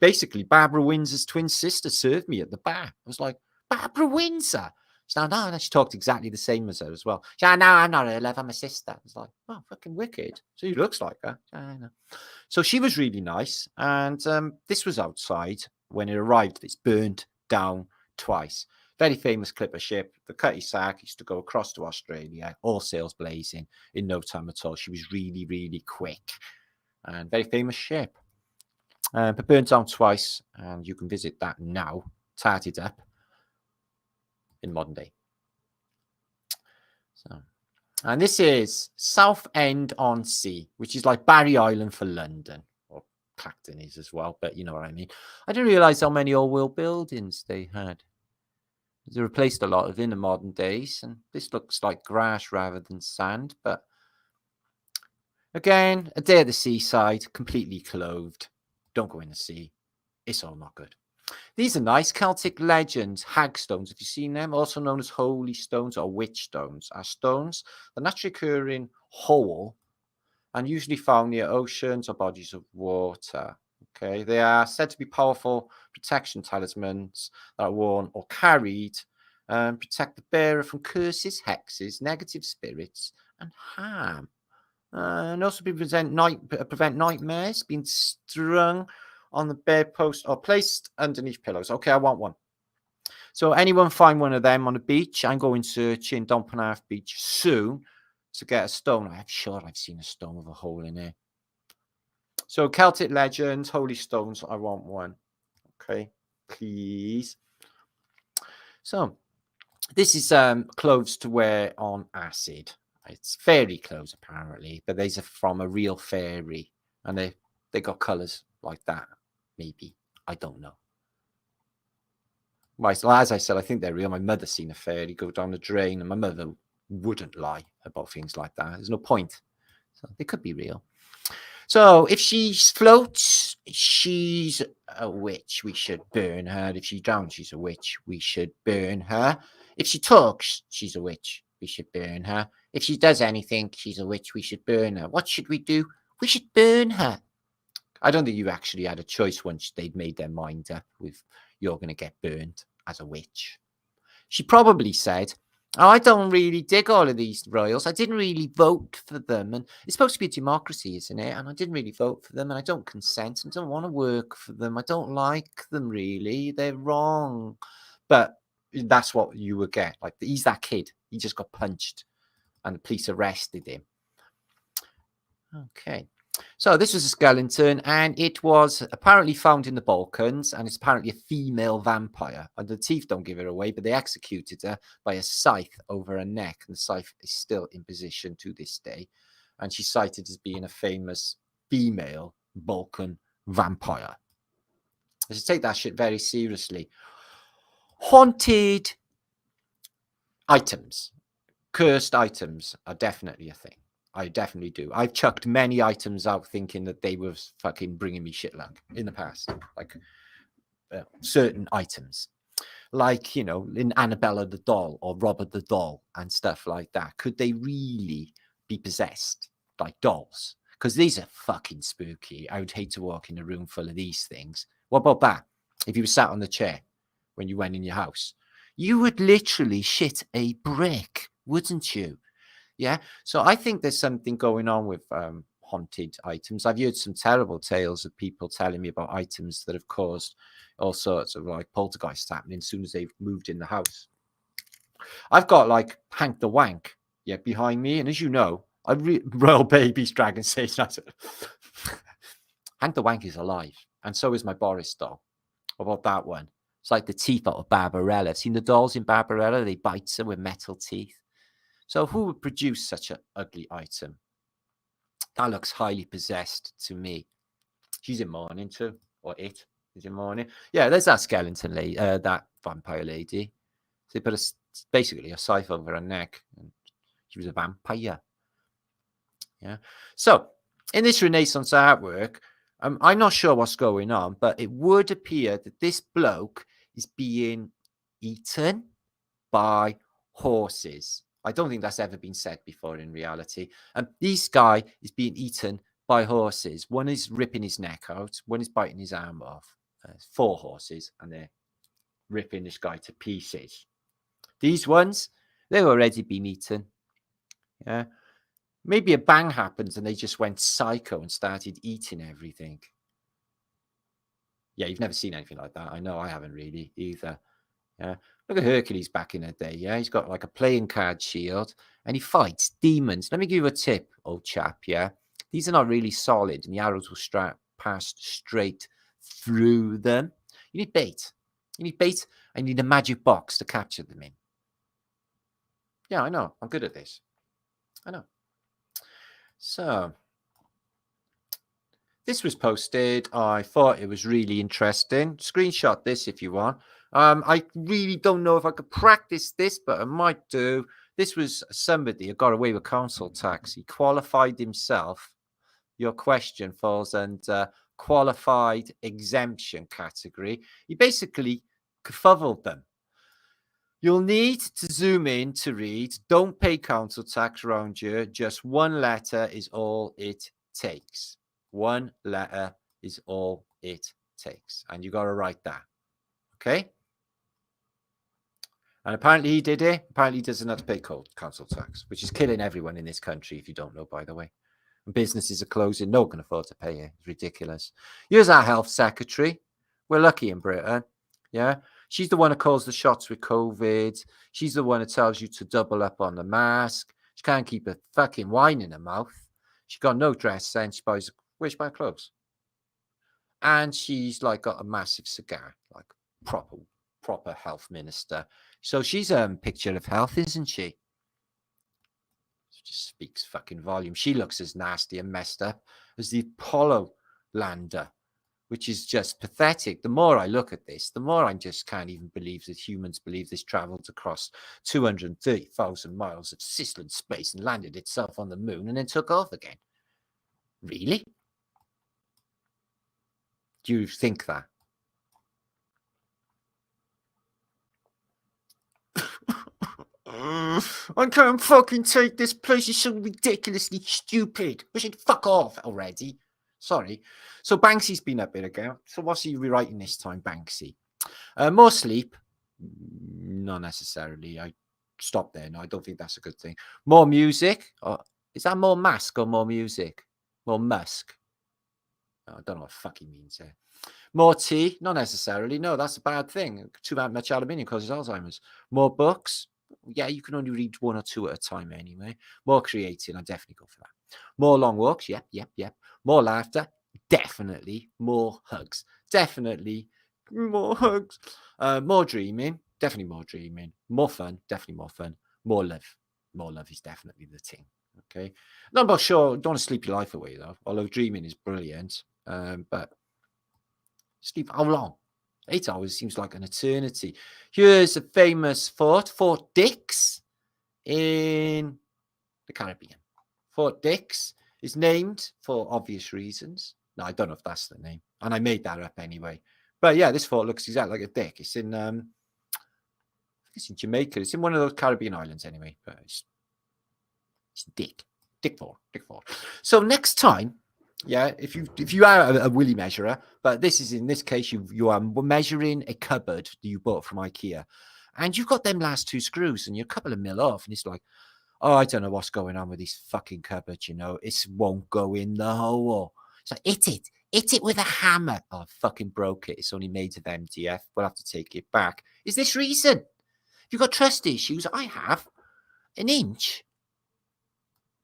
basically Barbara Windsor's twin sister served me at the bar. I was like, Barbara Windsor? She's like, no, she talked exactly the same as her as well. She's like, no, I'm not her love, I'm a sister. I was like, oh, fucking wicked. So she looks like her. I know. So she was really nice. And this was outside when it arrived. It's burned down twice. Very famous clipper ship. The Cutty Sack used to go across to Australia, all sails blazing in no time at all. She was really, really quick and very famous ship. But burned down twice. And you can visit that now, tarted up in modern day. So, and this is Southend-on-Sea, which is like Barry Island for London, or Clacton is as well, but you know what I mean. I didn't realize how many old world buildings they had. They replaced a lot of in the modern days, and this looks like grass rather than sand, but again, a day at the seaside, completely clothed. Don't go in the sea. It's all not good. These are nice Celtic legends, hagstones. Have you seen them? Also known as holy stones or witch stones, are stones that naturally occur in whole and usually found near oceans or bodies of water. Okay, they are said to be powerful protection talismans that are worn or carried and protect the bearer from curses, hexes, negative spirits, and harm. And also prevent nightmares, being strung on the bedpost or placed underneath pillows. Okay, I want one. So anyone find one of them on the beach? I'm going searching Dompenarth Beach soon to get a stone. I'm sure I've seen a stone with a hole in it. So Celtic legends, holy stones, I want one. Okay, please. So this is clothes to wear on acid. It's fairy clothes apparently, but these are from a real fairy, and they got colours like that. Maybe. I don't know. Well, as I said, I think they're real. My mother's seen a fairy go down the drain, and my mother wouldn't lie about things like that. There's no point. So they could be real. So if she floats, she's a witch. We should burn her. If she drowns, she's a witch. We should burn her. If she talks, she's a witch. We should burn her. If she does anything, she's a witch. We should burn her. What should we do? We should burn her. I don't think you actually had a choice once they'd made their mind up with you're going to get burned as a witch. She probably said, oh, I don't really dig all of these royals. I didn't really vote for them. And it's supposed to be a democracy, isn't it? And I didn't really vote for them. And I don't consent. I don't want to work for them. I don't like them, really. They're wrong. But that's what you would get. Like, he's that kid. He just got punched. And the police arrested him. Okay. So this was a skeleton, and it was apparently found in the Balkans, and it's apparently a female vampire. And the teeth don't give it away, but they executed her by a scythe over her neck, and the scythe is still in position to this day. And she's cited as being a famous female Balkan vampire. I should take that shit very seriously. Haunted items, cursed items are definitely a thing. I definitely do. I've chucked many items out thinking that they were fucking bringing me shit luck in the past. Like certain items. Like, you know, in Annabella the doll or Robert the doll and stuff like that. Could they really be possessed like dolls? Because these are fucking spooky. I would hate to walk in a room full of these things. What about that? if you were sat on the chair when you went in your house, you would literally shit a brick, wouldn't you? Yeah. So I think there's something going on with haunted items. I've heard some terrible tales of people telling me about items that have caused all sorts of like poltergeists happening as soon as they've moved in the house. I've got like Hank the Wank, yeah, behind me, and as you know, Royal Baby's Dragon says Hank the Wank is alive, and so is my Boris doll. What about that one? It's like the teeth out of Barbarella. Seen the dolls in Barbarella? They bite her with metal teeth. So who would produce such an ugly item? That looks highly possessed to me. She's in mourning too, or it is in mourning. Yeah, there's that skeleton lady, that vampire lady. So they put basically a scythe over her neck, and she was a vampire. Yeah. So in this Renaissance artwork, I'm not sure what's going on, but it would appear that this bloke is being eaten by horses. I don't think that's ever been said before in reality. And this guy is being eaten by horses. One is ripping his neck out. One is biting his arm off. 4 horses, and they're ripping this guy to pieces. These ones, they've already been eaten. Yeah. Maybe a bang happens and they just went psycho and started eating everything. Yeah, you've never seen anything like that. I know I haven't really either. Yeah. Look at Hercules back in the day. Yeah, he's got like a playing card shield and he fights demons. Let me give you a tip, old chap. Yeah, these are not really solid and the arrows will pass straight through them. You need bait. You need bait and you need a magic box to capture them in. Yeah, I know. I'm good at this. I know. So this was posted. I thought it was really interesting. Screenshot this if you want. I really don't know if I could practice this, but I might do. This was somebody who got away with council tax. He qualified himself. Your question falls under qualified exemption category. He basically kerfuffled them. You'll need to zoom in to read. Don't pay council tax around here. Just one letter is all it takes. One letter is all it takes. And you got to write that. Okay? And apparently he did it. Apparently he doesn't have to pay council tax, which is killing everyone in this country, if you don't know, by the way. And businesses are closing. No one can afford to pay it. It's ridiculous. Here's our health secretary. We're lucky in Britain. Yeah. She's the one who calls the shots with COVID. She's the one who tells you to double up on the mask. She can't keep a fucking wine in her mouth. She got no dress sense. She buys, where's she buy clothes? And she's like got a massive cigar, like proper health minister. So she's a picture of health, isn't she? Just speaks fucking volume. She looks as nasty and messed up as the Apollo lander, which is just pathetic. The more I look at this, the more I just can't even believe that humans believe this traveled across 230,000 miles of Sisland space and landed itself on the moon and then took off again. Really? Do you think that? I can't fucking take this place. It's so ridiculously stupid. We should fuck off already. Sorry. So Banksy's been up here again. So what's he rewriting this time, Banksy? More sleep? Not necessarily. I stopped there. No, I don't think that's a good thing. More music? Is that more mask or more music? More musk? I don't know what fuck he means there. More tea? Not necessarily. No, that's a bad thing. Too much aluminium causes Alzheimer's. More books? Yeah, you can only read 1 or 2 at a time anyway. More creating? I definitely go for that. More long walks? Yep. More laughter? Definitely. More hugs? Definitely. More hugs. More dreaming? Definitely more dreaming. More fun? Definitely more fun. More love? More love is definitely the thing. Okay. Not about sure. Don't want to sleep your life away though. Although dreaming is brilliant. But sleep how long? 8 hours seems like an eternity. Here's a famous fort, Fort Dix in the Caribbean. Fort Dix is named for obvious reasons. No, I don't know if that's the name. And I made that up anyway. But yeah, this fort looks exactly like a dick. It's in Jamaica. It's in one of those Caribbean islands anyway. But it's Dick Fort. So next time Yeah, if you are a willy measurer, but in this case you are measuring a cupboard that you bought from IKEA, and you've got them last two screws, and you're a couple of mil off, and it's like, oh, I don't know what's going on with this fucking cupboard. It won't go in the hole. It's like, hit it with a hammer. Oh, I fucking broke it. It's only made of MDF. We'll have to take it back. Is this reason? You've got trust issues. I have an inch.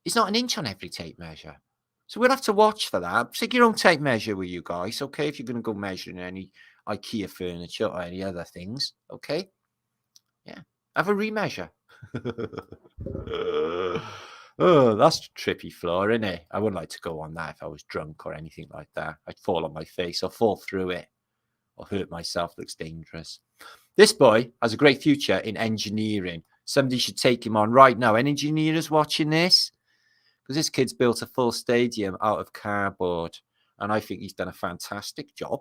It's not an inch on every tape measure. So we'll have to watch for that. Take your own tape measure with you guys, okay? If you're going to go measuring any IKEA furniture or any other things, okay? Yeah. Have a remeasure. Oh, that's trippy floor, isn't it? I wouldn't like to go on that if I was drunk or anything like that. I'd fall on my face or fall through it or hurt myself. Looks dangerous. This boy has a great future in engineering. Somebody should take him on right now. Any engineers watching this? Because this kid's built a full stadium out of cardboard. And I think he's done a fantastic job.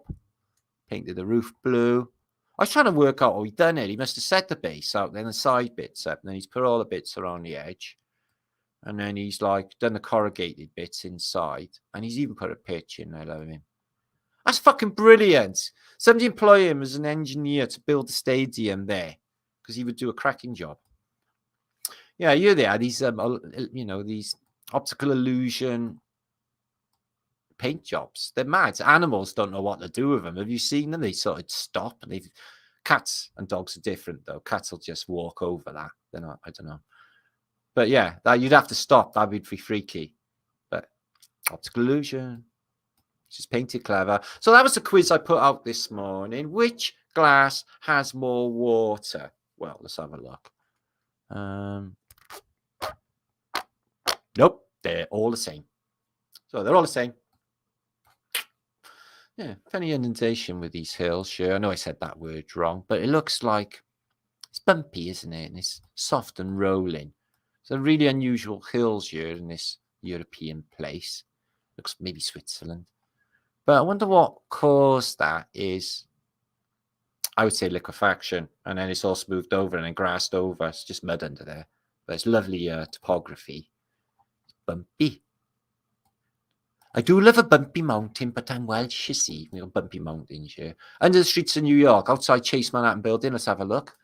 Painted the roof blue. I was trying to work out how he'd done it. He must have set the base out, then the side bits up, and then he's put all the bits around the edge. And then he's like done the corrugated bits inside. And he's even put a pitch in there, love him. That's fucking brilliant. Somebody employ him as an engineer to build the stadium there. Because he would do a cracking job. Yeah, here they are. These, these optical illusion paint jobs. They're mad. Animals don't know what to do with them. Have you seen them? They sort of stop. And cats and dogs are different, though. Cats will just walk over that. They're not, I don't know. But yeah, you'd have to stop. That would be freaky. But optical illusion. Just painted clever. So that was the quiz I put out this morning. Which glass has more water? Well, let's have a look. Nope, they're all the same. So they're all the same. Yeah, funny indentation with these hills. Sure, I know I said that word wrong, but it looks like it's bumpy, isn't it? And it's soft and rolling. So really unusual hills here in this European place. Looks maybe Switzerland. But I wonder what caused that is, I would say liquefaction. And then it's all smoothed over and then grassed over. It's just mud under there. But it's lovely topography. It's bumpy. I do love a bumpy mountain, but I'm Welsh, you see. We got bumpy mountains here. Under the streets of New York, outside Chase Manhattan building. Let's have a look.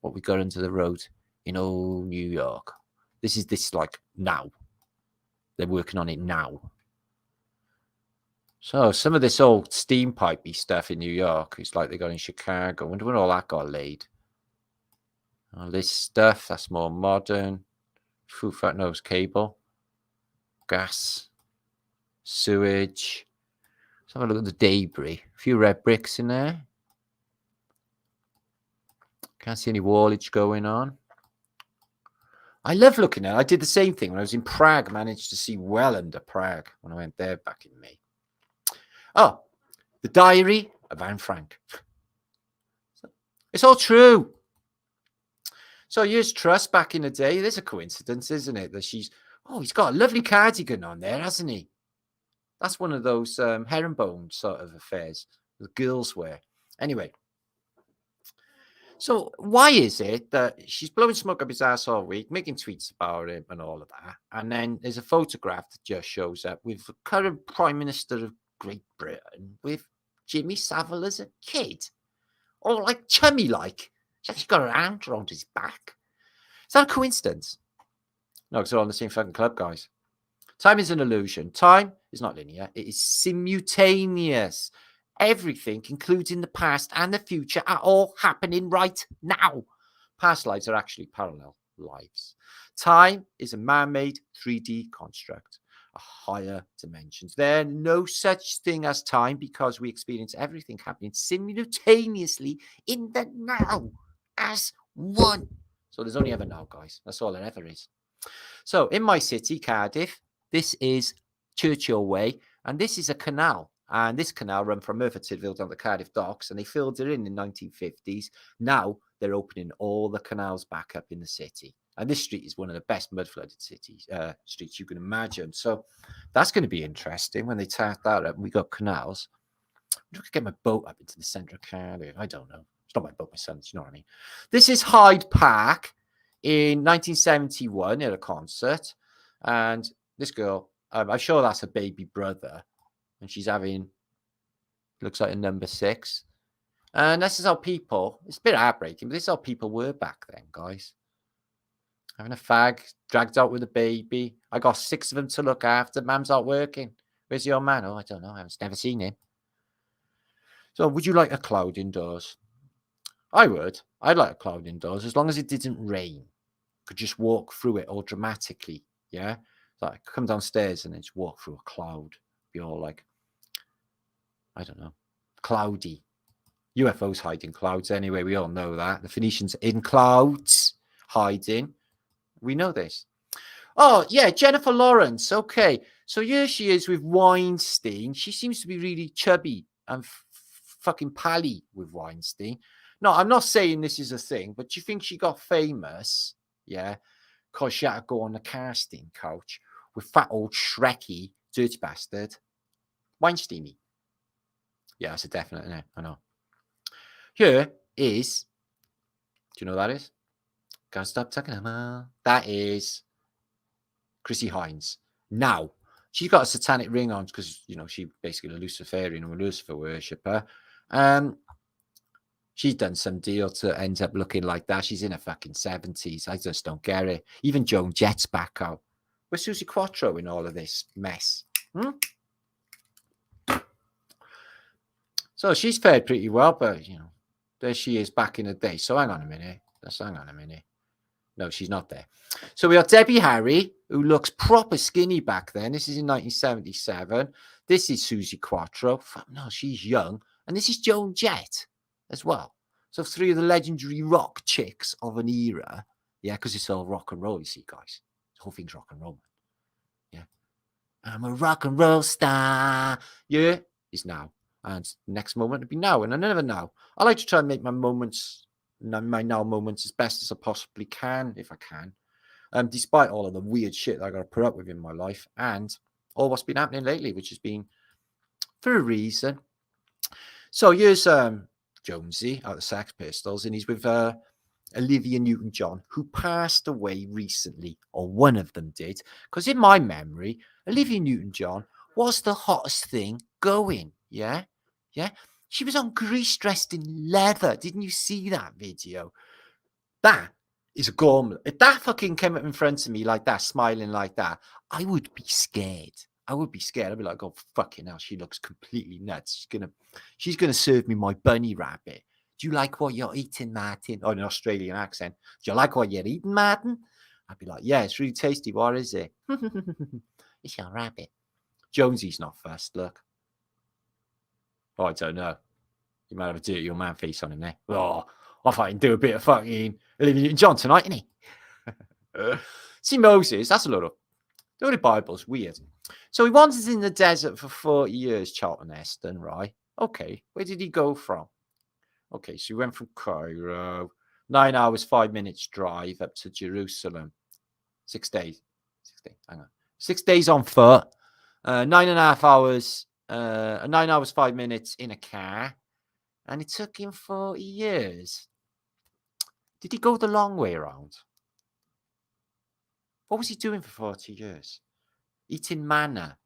What we got under the road in old New York. This is like now. They're working on it now. So some of this old steam pipey stuff in New York is like they got in Chicago. I wonder when all that got laid. All this stuff, that's more modern. Fat nose cable. Gas. Sewage. Let's have a look at the debris. A few red bricks in there. Can't see any wallage going on. I love looking at it. I did the same thing when I was in Prague. Managed to see well under Prague when I went there back in May. Oh, the diary of Anne Frank. It's all true. So here's Truss back in the day. There's a coincidence, isn't it? That he's got a lovely cardigan on there, hasn't he? That's one of those herringbone sort of affairs the girls wear. Anyway. So why is it that she's blowing smoke up his ass all week, making tweets about him and all of that? And then there's a photograph that just shows up with the current Prime Minister of Great Britain with Jimmy Savile as a kid. Or like chummy-like. She's actually got her hand around his back. Is that a coincidence? No, because they're all in the same fucking club, guys. Time is an illusion. Time is not linear. It is simultaneous. Everything, including the past and the future, are all happening right now. Past lives are actually parallel lives. Time is a man-made 3D construct, a higher dimensions. There's no such thing as time because we experience everything happening simultaneously in the now as one. So there's only ever now, guys. That's all there ever is. So in my city, Cardiff, this is Churchill Way, and this is a canal. And this canal ran from Merthyr Tydfil down the Cardiff docks, and they filled it in the 1950s. Now they're opening all the canals back up in the city. And this street is one of the best mud-flooded streets you can imagine. So that's going to be interesting when they tart that up and we got canals. I could get my boat up into the centre of Cardiff. I don't know. It's not my boat, my son's, you know what I mean? This is Hyde Park in 1971 at a concert. And this girl, I'm sure that's her baby brother. and she's having, looks like a number 6. And this is how people, it's a bit heartbreaking, but this is how people were back then, guys. Having a fag, dragged out with a baby. I got 6 of them to look after. Mum's out working. Where's your man? Oh, I don't know. I've never seen him. So would you like a cloud indoors? I would. I'd like a cloud indoors as long as it didn't rain. Could just walk through it all dramatically. Yeah. Like come downstairs and then just walk through a cloud. Be all like, I don't know, cloudy. UFOs hide in clouds anyway. We all know that. The Phoenicians in clouds hiding. We know this. Oh, yeah, Jennifer Lawrence. Okay. So here she is with Weinstein. She seems to be really chubby and fucking pally with Weinstein. No, I'm not saying this is a thing, but do you think she got famous? Yeah. Because she had to go on the casting couch with fat old Shrekky, dirty bastard, Weinstein. Yeah, that's a definite. No, I know. Here is, do you know what that is? Can't stop talking about. That is Chrissy Hines. Now, she's got a satanic ring on because, you know, she's basically a Luciferian or a Lucifer worshipper. She's done some deal to end up looking like that. She's in her fucking 70s. I just don't get it. Even Joan Jett's back out. Where's Susie Quattro in all of this mess? So she's fared pretty well, but, you know, there she is back in the day. So hang on a minute. Let's hang on a minute. No, she's not there. So we got Debbie Harry, who looks proper skinny back then. This is in 1977. This is Susie Quattro. No, she's young. And this is Joan Jett as well. So 3 of the legendary rock chicks of an era. Yeah, because it's all rock and roll, you see, guys. The whole thing's rock and roll. Yeah. I'm a rock and roll star. Yeah, is now. And next moment will be now. And I never know. I like to try and make my moments, my now moments as best as I possibly can, if I can. Despite all of the weird shit that I got to put up with in my life and all what's been happening lately, which has been for a reason. So here's Jonesy out of the Sex Pistols, and he's with Olivia Newton-John, who passed away recently, or one of them did, because in my memory, Olivia Newton-John was the hottest thing going. Yeah. She was on Grease dressed in leather. Didn't you see that video? That is a gauntlet. If that fucking came up in front of me like that, smiling like that, I would be scared. I'd be like, oh, fucking hell, she looks completely nuts. She's gonna serve me my bunny rabbit. Do you like what you're eating, Martin? Oh, an Australian accent. Do you like what you're eating, Martin? I'd be like, yeah, it's really tasty. What is it? It's your rabbit. Jonesy's not first, look. Oh, I don't know. You might have a dirty old man face on him there. Oh, I fucking do a bit of fucking Olivia Newton-John tonight, innit? See, Moses, that's a lot of the Holy Bible's weird. So he wandered in the desert for 40 years, Charlton Heston, right? Okay, where did he go from? Okay, so he went from Cairo, 9 hours, 5 minutes drive up to Jerusalem. 6 days. 6 days, hang on. 6 days on foot, 9.5 hours, 9 hours, 5 minutes in a car. And it took him 40 years. Did he go the long way around? What was he doing for 40 years? Eating manna.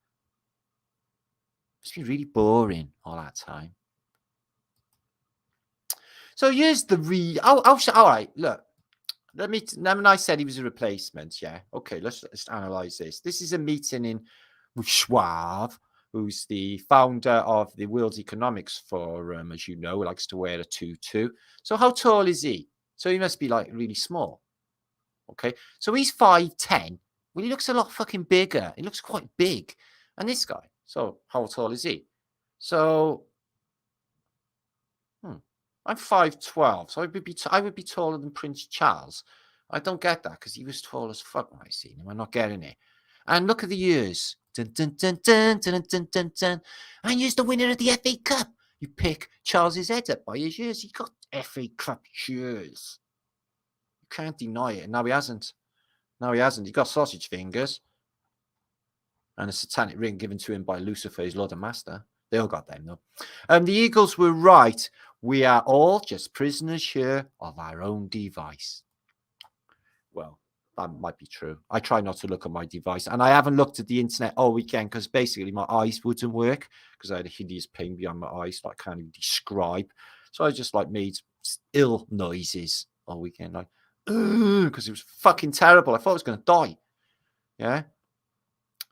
It's been really boring all that time. So here's the all right, look. When I said he was a replacement, yeah. Okay, let's analyze this. This is a meeting with Schwab, who's the founder of the World Economics Forum, as you know, likes to wear a tutu. So how tall is he? So he must be like really small. Okay, so he's 5'10". Well, he looks a lot fucking bigger. He looks quite big. And this guy, so how tall is he? So, I'm 5'12", so I would be taller than Prince Charles. I don't get that because he was tall as fuck when I seen him. I'm not getting it. And look at the years. Dun, dun, dun, dun, dun, dun, dun, dun. And he's the winner of the FA Cup. You pick Charles's head up by his years. He got FA Cup years. You can't deny it. And now he hasn't. He got sausage fingers and a satanic ring given to him by Lucifer, his Lord and Master. They all got them, though. The Eagles were right. We are all just prisoners here of our own device. Well, that might be true. I try not to look at my device, and I haven't looked at the internet all weekend because basically my eyes wouldn't work because I had a hideous pain behind my eyes that I can't even describe. So I just like made ill noises all weekend, like because it was fucking terrible. I thought I was going to die. Yeah.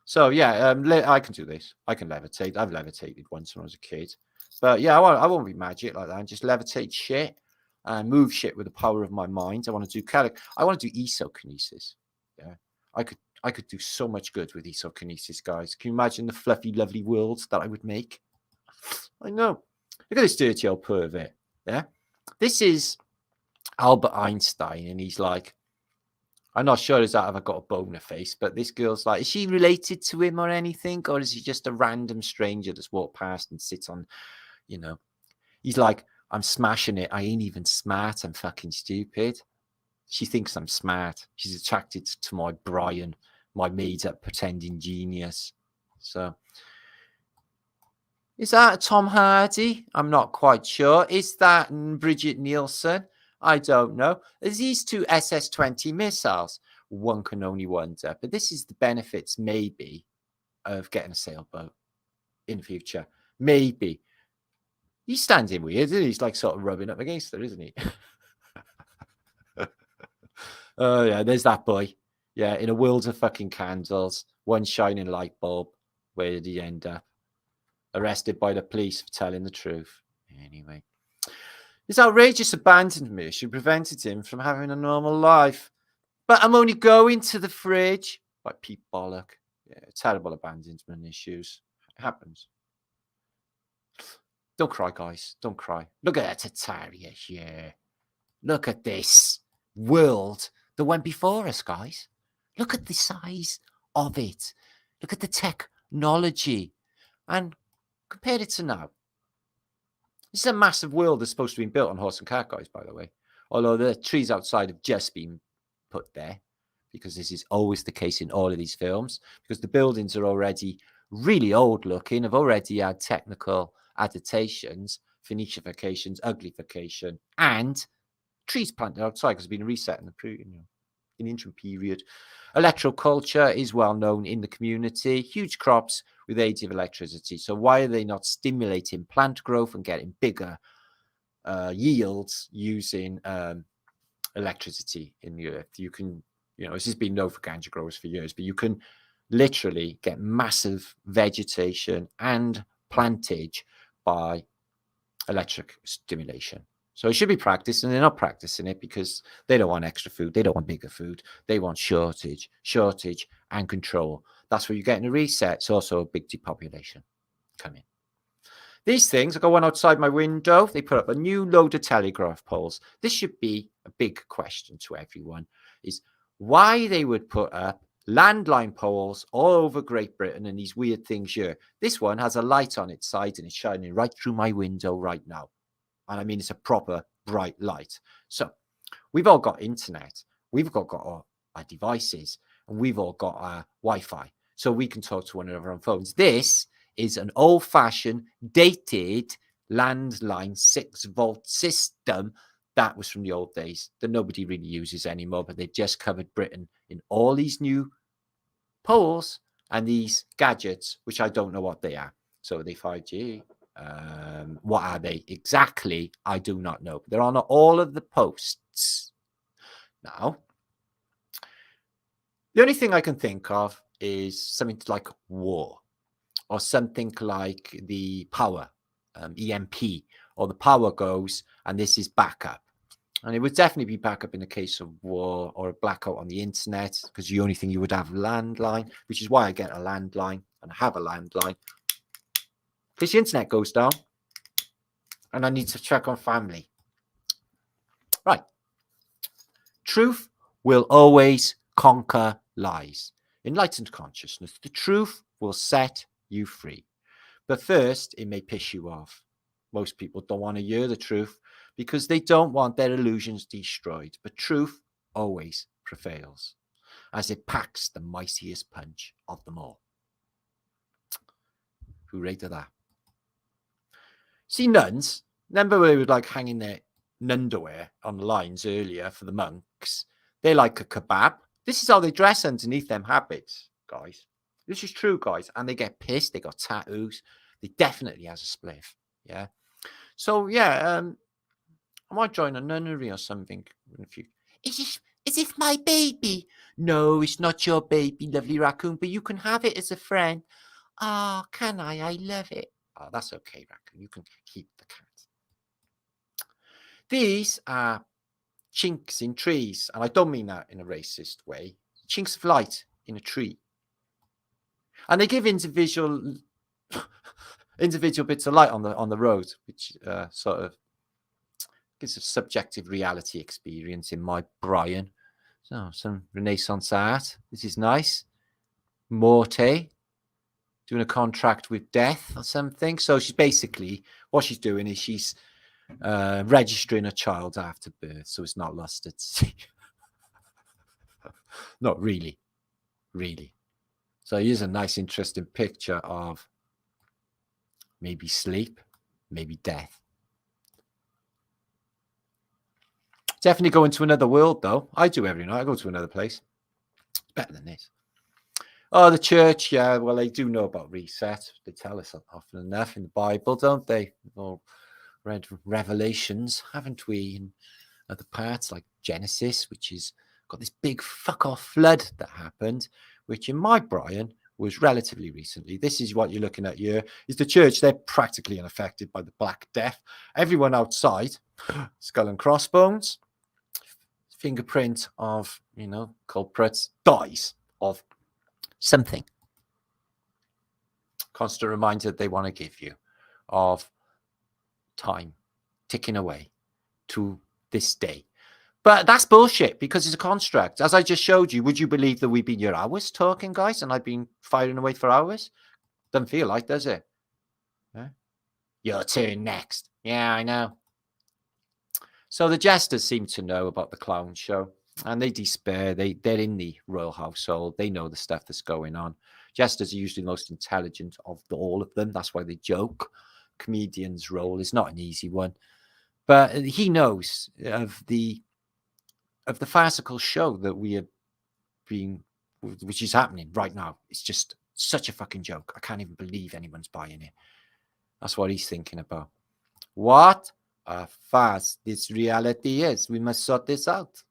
So yeah, I can do this. I can levitate. I've levitated once when I was a kid, but yeah, I won't be magic like that. And just levitate shit and move shit with the power of my mind. I want to do I want to do esokinesis. Yeah, I could do so much good with esokinesis, guys. Can you imagine the fluffy, lovely worlds that I would make? I know. Look at this dirty old pervert. Yeah, this is Albert Einstein, and he's like, I'm not sure is that I've got a boner face, but this girl's like, is she related to him or anything? Or is he just a random stranger that's walked past and sits on, you know? He's like, I'm smashing it. I ain't even smart. I'm fucking stupid. She thinks I'm smart. She's attracted to my Brian, my made up pretending genius. So is that Tom Hardy? I'm not quite sure. Is that Bridget Nielsen? I don't know. There's these two SS-20 missiles. One can only wonder. But this is the benefits, maybe, of getting a sailboat in the future. Maybe. He's standing weird, isn't he? He's like sort of rubbing up against her, isn't he? Oh, yeah, there's that boy. Yeah, in a world of fucking candles, one shining light bulb. Where did he end up? Arrested by the police for telling the truth. Anyway. His outrageous abandoned mission prevented him from having a normal life. But I'm only going to the fridge. Like Pete Bollock. Yeah, terrible abandonment issues. It happens. Don't cry, guys. Don't cry. Look at that Tartaria here. Look at this world that went before us, guys. Look at the size of it. Look at the technology. And compare it to now. This is a massive world that's supposed to be built on horse and cart, guys, by the way. Although the trees outside have just been put there, because this is always the case in all of these films, because the buildings are already really old looking, have already had technical adaptations, Phoenicifications, uglification, and trees planted outside because it's been reset in the interim period. Electroculture is well known in the community. Huge crops with aid of electricity. So why are they not stimulating plant growth and getting bigger yields using electricity in the earth? You can, this has been known for ganja growers for years, but you can literally get massive vegetation and plantage by electric stimulation. So it should be practiced, and they're not practicing it because they don't want extra food. They don't want bigger food. They want shortage, and control. That's where you're getting a reset. It's also a big depopulation coming. These things, I got one outside my window. They put up a new load of telegraph poles. This should be a big question to everyone, is why they would put up landline poles all over Great Britain and these weird things here. This one has a light on its side and it's shining right through my window right now. And I mean, it's a proper bright light. So we've all got internet. We've got our devices, and we've all got our Wi-Fi. So we can talk to one another on phones. This is an old-fashioned, dated landline 6-volt system that was from the old days that nobody really uses anymore, but they've just covered Britain in all these new poles and these gadgets, which I don't know what they are. So are they 5G? What are they exactly? I do not know. They're on all of the posts. Now, the only thing I can think of is something like war, or something like the power, EMP, or the power goes and this is backup. And it would definitely be backup in the case of war or a blackout on the internet, because the only thing you would have landline, which is why I get a landline and I have a landline. Because the internet goes down and I need to check on family. Right. Truth will always conquer lies. Enlightened consciousness. The truth will set you free. But first, it may piss you off. Most people don't want to hear the truth because they don't want their illusions destroyed. But truth always prevails as it packs the mightiest punch of them all. Hooray to that. See, nuns, remember they were like hanging their nunderwear on the lines earlier for the monks? They like a kebab. This is how they dress underneath them habits, guys. This is true, guys. And they get pissed. They got tattoos. They definitely has a spliff. Yeah. So, yeah, I might join a nunnery or something in the future. Is this my baby? No, it's not your baby, lovely raccoon, but you can have it as a friend. Ah, can I? I love it. Oh, that's okay, raccoon. You can keep the cat. These are chinks in trees, and I don't mean that in a racist way. Chinks of light in a tree. And they give individual bits of light on the road, which sort of gives a subjective reality experience in my Brian. So some Renaissance art. This is nice. Morte doing a contract with death or something. So she's basically, what she's doing is she's registering a child after birth, so it's not lost at sea. Not really. So here's a nice, interesting picture of maybe sleep, maybe death. Definitely go into another world, though. I do every night. I go to another place. It's better than this. Oh, the church, yeah. Well, they do know about reset. They tell us often enough in the Bible, don't they? We've all read Revelations, haven't we? In other parts like Genesis, which has got this big fuck-off flood that happened, which in my Brian was relatively recently. This is what you're looking at here. Is the church. They're practically unaffected by the Black Death. Everyone outside, skull and crossbones, fingerprint of, culprits, dies of something. Constant reminder they want to give you of time ticking away to this day. But that's bullshit because it's a construct. As I just showed you, would you believe that we've been here hours talking, guys, and I've been firing away for hours? Doesn't feel like, does it? Yeah? Your turn next. Yeah, I know. So the jesters seem to know about the clown show, and they despair. They're in the royal household. They know the stuff that's going on. Jesters are usually the most intelligent of all of them. That's why they joke. Comedian's role is not an easy one. But he knows of the farcical show that we are being, which is happening right now. It's just such a fucking joke. I can't even believe anyone's buying it. That's what he's thinking about. What a farce this reality is. We must sort this out.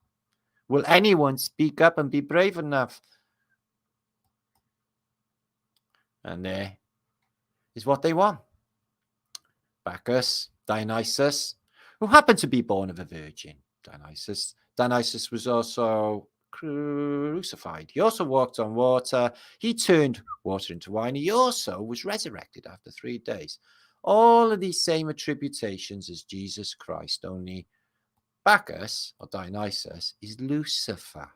Will anyone speak up and be brave enough? And there is what they want. Bacchus, Dionysus, who happened to be born of a virgin. Dionysus was also crucified. He also walked on water. He turned water into wine. He also was resurrected after 3 days. All of these same attributations as Jesus Christ, only Bacchus or Dionysus is Lucifer.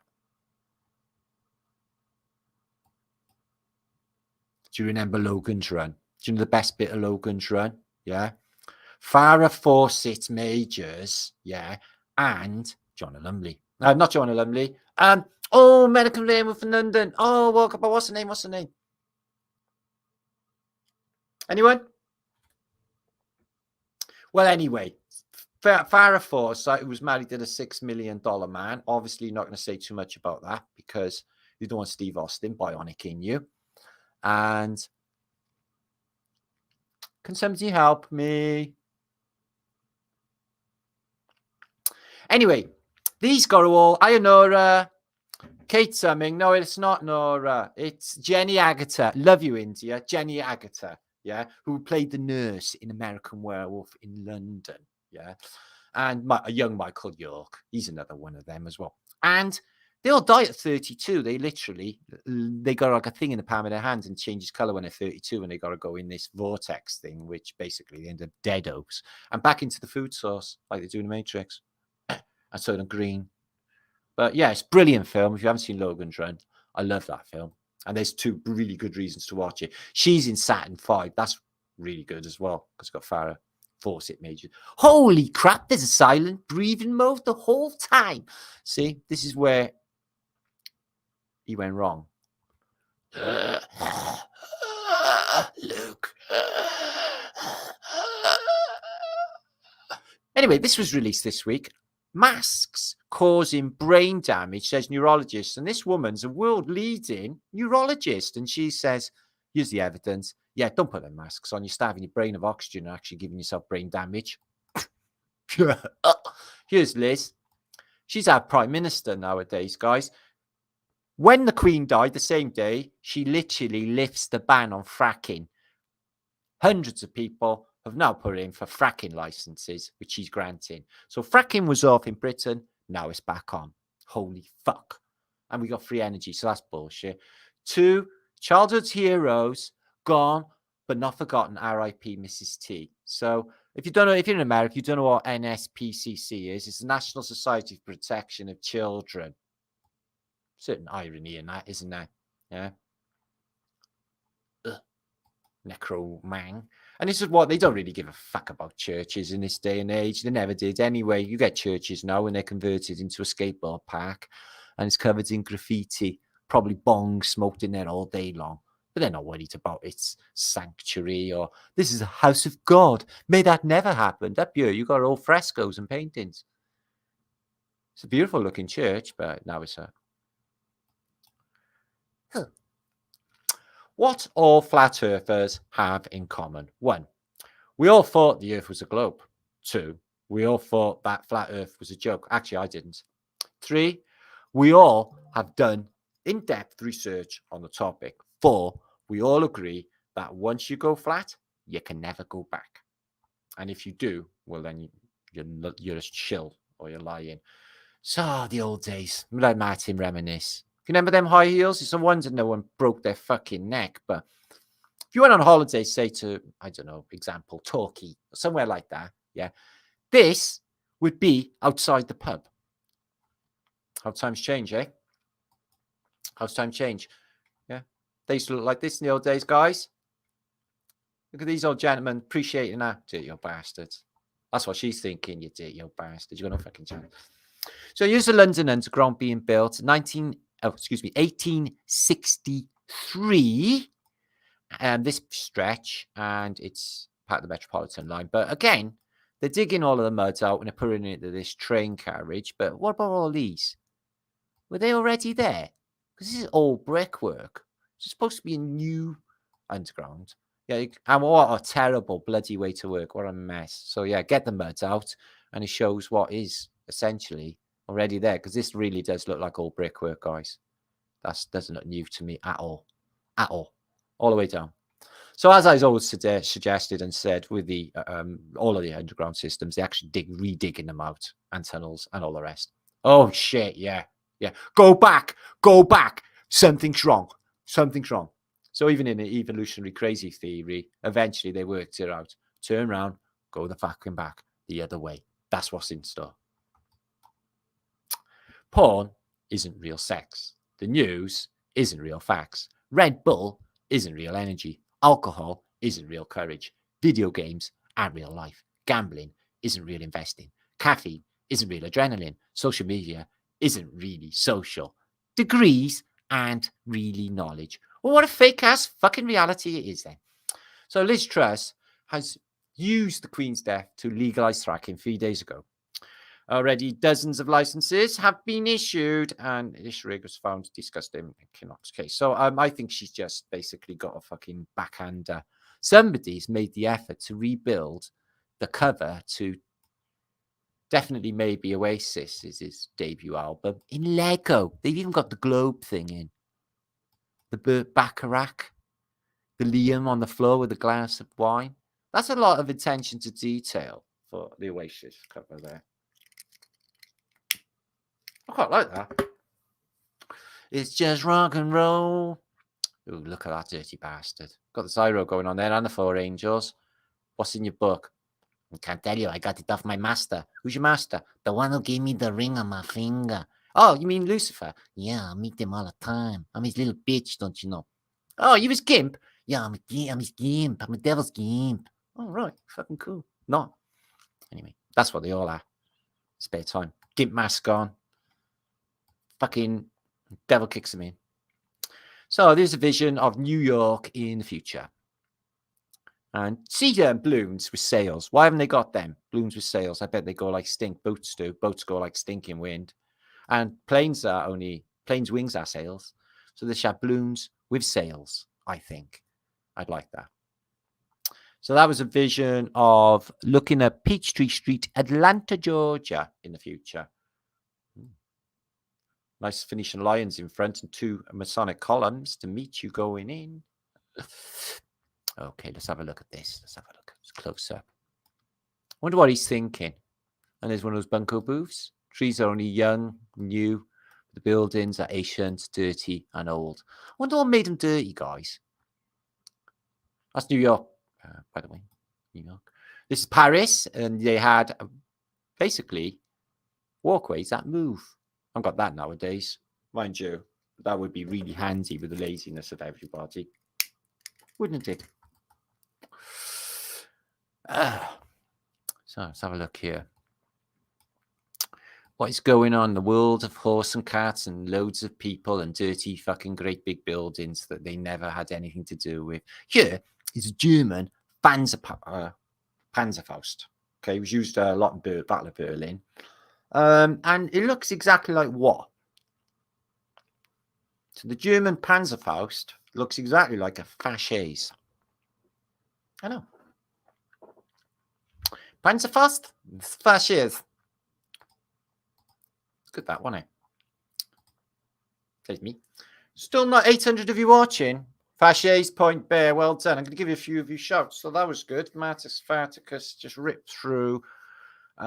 Do you remember Logan's Run? Do you know the best bit of Logan's Run? Yeah. Farrah Fawcett Majors, yeah, and John Lumley. Not John Lumley. American Rainbow from London. Oh, what's the name? Anyone? Well, anyway, Farrah Fawcett, who was married to the $6 million man, obviously not going to say too much about that because you don't want Steve Austin bionic in you. And can somebody help me? Anyway, these got all Nora, Kate Summing. No, it's not Nora. It's Jenny Agutter. Love you, India. Jenny Agutter, yeah, who played the nurse in American Werewolf in London, yeah. And a young Michael York. He's another one of them as well. And they all die at 32. They got like a thing in the palm of their hands and changes color when they're 32, and they got to go in this vortex thing, which basically they end up deados and back into the food source like they do in the Matrix. I saw them green. But yeah, it's a brilliant film. If you haven't seen Logan's Run, I love that film. And there's 2 really good reasons to watch it. She's in Saturn 5. That's really good as well because it's got Farrah Fawcett Major. Holy crap, there's a silent breathing mode the whole time. See, this is where he went wrong. Luke. Anyway, this was released this week. Masks causing brain damage, says neurologists. And this woman's a world-leading neurologist. And she says, here's the evidence. Yeah, don't put them masks on. You're starving your brain of oxygen and actually giving yourself brain damage. Here's Liz. She's our prime minister nowadays, guys. When the Queen died the same day, she literally lifts the ban on fracking. Hundreds of people have now put in for fracking licenses, which she's granting. So fracking was off in Britain. Now it's back on. Holy fuck. And we got free energy. So that's bullshit. 2, childhood's heroes gone, but not forgotten. R.I.P. Mrs. T. So if you don't know, if you're in America, you don't know what NSPCC is. It's the National Society for Protection of Children. Certain irony in that, isn't there? Yeah. Necromang. And this is what they don't really give a fuck about churches in this day and age. They never did anyway. You get churches now and they're converted into a skateboard park and it's covered in graffiti, probably bong smoked in there all day long. But they're not worried about its sanctuary or this is a house of God. May that never happen. Up here, you got all frescoes and paintings. It's a beautiful looking church, but now it's a. What all flat earthers have in common? 1, we all thought the earth was a globe. 2, we all thought that flat earth was a joke. Actually, I didn't. 3, we all have done in-depth research on the topic. 4, we all agree that once you go flat, you can never go back. And if you do, well, then you're a shill or you're lying. So the old days, let Martin reminisce. You remember them high heels? It's a wonder no one broke their fucking neck. But if you went on holiday, say to, I don't know, example, Torquay, or somewhere like that, yeah, this would be outside the pub. How times change, eh? How's time change? Yeah, they used to look like this in the old days, guys. Look at these old gentlemen appreciating that. Dirty old bastards. That's what she's thinking, you dirty old bastards. You got no fucking chance. So here's the London Underground being built 1863. And this stretch, and it's part of the Metropolitan line. But again, they're digging all of the mud out and they're putting it into this train carriage. But what about all these? Were they already there? Because this is old brickwork. It's supposed to be a new underground. Yeah, and what a terrible bloody way to work. What a mess. So yeah, get the mud out, and it shows what is essentially already there. Because this really does look like old brickwork, guys. That doesn't look new to me at all. At all. All the way down. So as I always suggested and said, with the all of the underground systems, they actually redigging them out and tunnels and all the rest. Oh shit, yeah. Go back. Something's wrong. So even in an evolutionary crazy theory, eventually they worked it out. Turn around, go the fucking back the other way. That's what's in store. Porn isn't real sex. The news isn't real facts. Red Bull isn't real energy. Alcohol isn't real courage. Video games aren't real life. Gambling isn't real investing. Caffeine isn't real adrenaline. Social media isn't really social. Degrees aren't really knowledge. Well, what a fake-ass fucking reality it is then. So Liz Truss has used the Queen's death to legalise fracking 3 days ago. Already dozens of licenses have been issued, and this rig was found disgusting in Kinnock's case. So I think she's just basically got a fucking backhander. Somebody's made the effort to rebuild the cover to definitely maybe Oasis is his debut album in Lego. They've even got the globe thing in. The Baccarat, the Liam on the floor with a glass of wine. That's a lot of attention to detail for the Oasis cover there. I quite like that. It's just rock and roll. Ooh, look at that dirty bastard. Got the Zyro going on there and the Four Angels. What's in your book? I can't tell you. I got it off my master. Who's your master? The one who gave me the ring on my finger. Oh, you mean Lucifer? Yeah, I meet him all the time. I'm his little bitch, don't you know? Oh, you his gimp? Yeah, I'm his gimp. I'm a devil's gimp. Oh, right. Fucking cool. No. Anyway, that's what they all are. Spare time. Gimp mask on. Fucking devil kicks him in. So there's a vision of New York in the future. And see them balloons with sails. Why haven't they got them? Balloons with sails. I bet they go like stink. Boats do. Boats go like stinking wind. And planes wings are sails. So they should have balloons with sails, I think. I'd like that. So that was a vision of looking at Peachtree Street, Atlanta, Georgia in the future. Nice Phoenician lions in front and 2 Masonic columns to meet you going in. Okay, let's have a look at this. Let's have a look. It's close up. Wonder what he's thinking. And there's one of those bunko booths. Trees are only young, new. The buildings are ancient, dirty, and old. I wonder what made them dirty, guys. That's New York, by the way. New York. This is Paris, and they had basically walkways that move. I've got that nowadays, mind you. That would be really handy with the laziness of everybody, wouldn't it? So let's have a look here. What is going on in the world of horse and cats and loads of people and dirty fucking great big buildings that they never had anything to do with? Here is a German Panzerfaust. Okay, it was used a lot in Battle of Berlin. And it looks exactly like what? So the German Panzerfaust looks exactly like a fasces. I know. Panzerfaust? Fasces. It's good that, wasn't it? Says me. Still not 800 of you watching. Fasces, Point Bear, well done. I'm going to give you a few of you shouts. So that was good. Martus Farticus just ripped through 2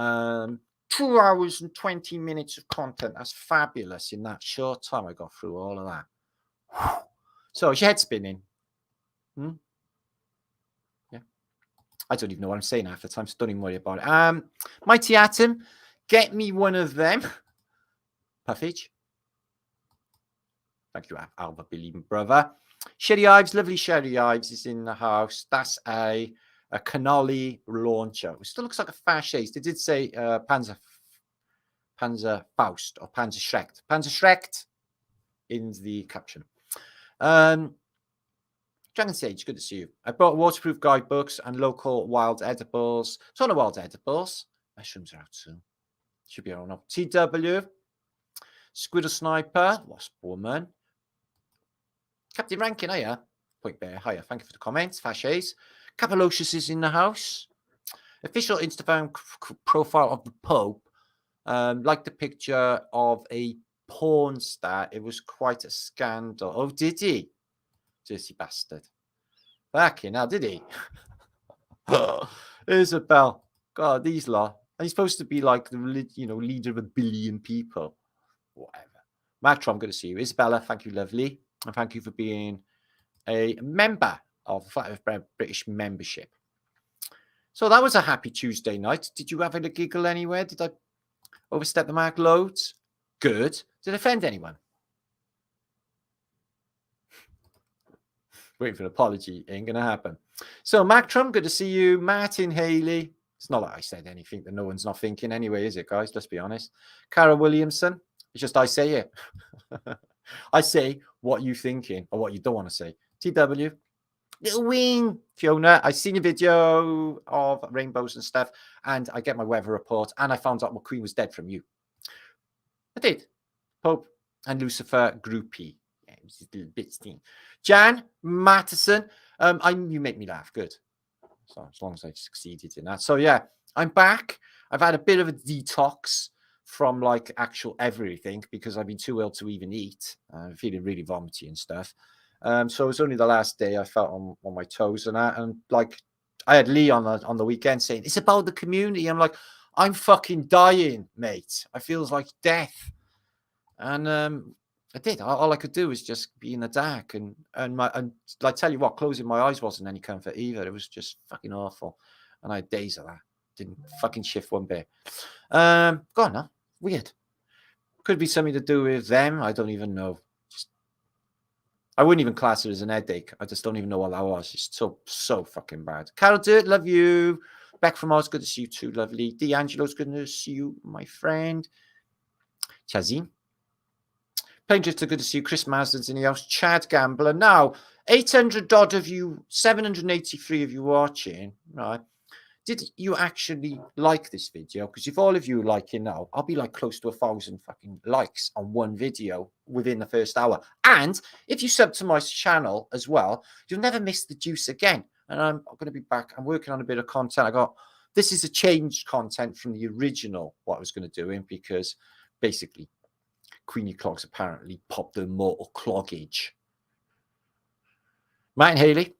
hours and 20 minutes of content. That's fabulous. In that short time, I got through all of that. So is your head spinning? Yeah. I don't even know what I'm saying half the time, so don't even worry about it. Mighty Atom, get me one of them. Puffage. Thank you, Alva, believing brother. Sherry Ives, lovely Sherry Ives is in the house. That's a cannoli launcher. It still looks like a fasces. They did say Panzerfaust or Panzerschreck. Panzerschreck in the caption. Dragon Sage, good to see you. I bought waterproof guidebooks and local wild edibles. So on the wild edibles, mushrooms are out soon. Should be on up. TW, Squirrel Sniper, Wasp Woman, Captain Rankin, hiya. Point Bear, hiya. Thank you for the comments. Fasces. Capolocious is in the house. Official Instagram profile of the Pope. Like the picture of a porn star. It was quite a scandal. Oh, did he? Dirty bastard. Fucking hell, did he? Isabel. God, these lot. And he's supposed to be like the leader of 1 billion people. Whatever. Matro, I'm going to see you. Isabella, thank you, lovely. And thank you for being a member of British membership. So that was a happy Tuesday night. Did you have a giggle anywhere? Did I overstep the mark loads? Good. Did I offend anyone? Waiting for an apology. Ain't going to happen. So, Mactrum, good to see you. Martin Haley. It's not like I said anything that no one's not thinking anyway, is it, guys? Let's be honest. Cara Williamson. It's just I say it. I say what you thinking or what you don't want to say. TW. Little Wing. Fiona, I seen your video of rainbows and stuff, and I get my weather report, and I found out what Queen was dead from you. I did. Pope and Lucifer groupie. Yeah, it was a little bit steam. Jan Matteson. You make me laugh. Good. So as long as I succeeded in that. So yeah, I'm back. I've had a bit of a detox from like actual everything because I've been too ill to even eat. I'm feeling really vomity and stuff. So it was only the last day I felt on my toes and that. And like I had Lee on the weekend saying, it's about the community. I'm like, I'm fucking dying, mate. I feels like death. And I did. All I could do was just be in the dark. And I tell you what, closing my eyes wasn't any comfort either. It was just fucking awful. And I had days of that. Didn't fucking shift one bit. Go on now. Weird. Could be something to do with them. I don't even know. I wouldn't even class it as an headache. I just don't even know what that was. It's so fucking bad. Carol Dirt, love you. Beck from Oz, good to see you too, lovely. D'Angelo's good to see you, my friend. Chazine. Plain just good to see you. Chris Marsden's in the house. Chad Gambler. Now, 800 odd of you, 783 of you watching, right? Did you actually like this video? Because if all of you like it now, I'll be like close to 1,000 fucking likes on one video within the first hour. And if you sub to my channel as well, you'll never miss the juice again. And I'm going to be back. I'm working on a bit of content. This is a changed content from the original, what I was going to do in, because basically Queenie clogs apparently popped the mortal cloggage. Matt and Haley,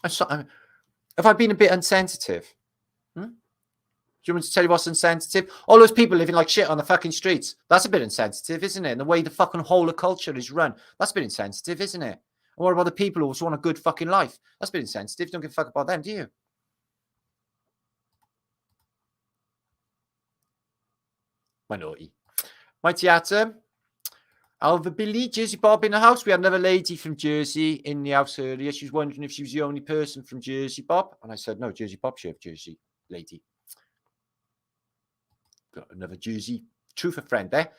have I been a bit insensitive? Do you want me to tell you what's insensitive? All those people living like shit on the fucking streets. That's a bit insensitive, isn't it? And the way the fucking whole of culture is run. That's a bit insensitive, isn't it? And what about the people who just want a good fucking life? That's a bit insensitive. Don't give a fuck about them, do you? Minority. Mighty Atom. Alva Billy, Jersey Bob in the house. We had another lady from Jersey in the house earlier. She was wondering if she was the only person from Jersey Bob. And I said, no, Jersey Bob, she Jersey lady. Got another Jersey. Truth of friend there.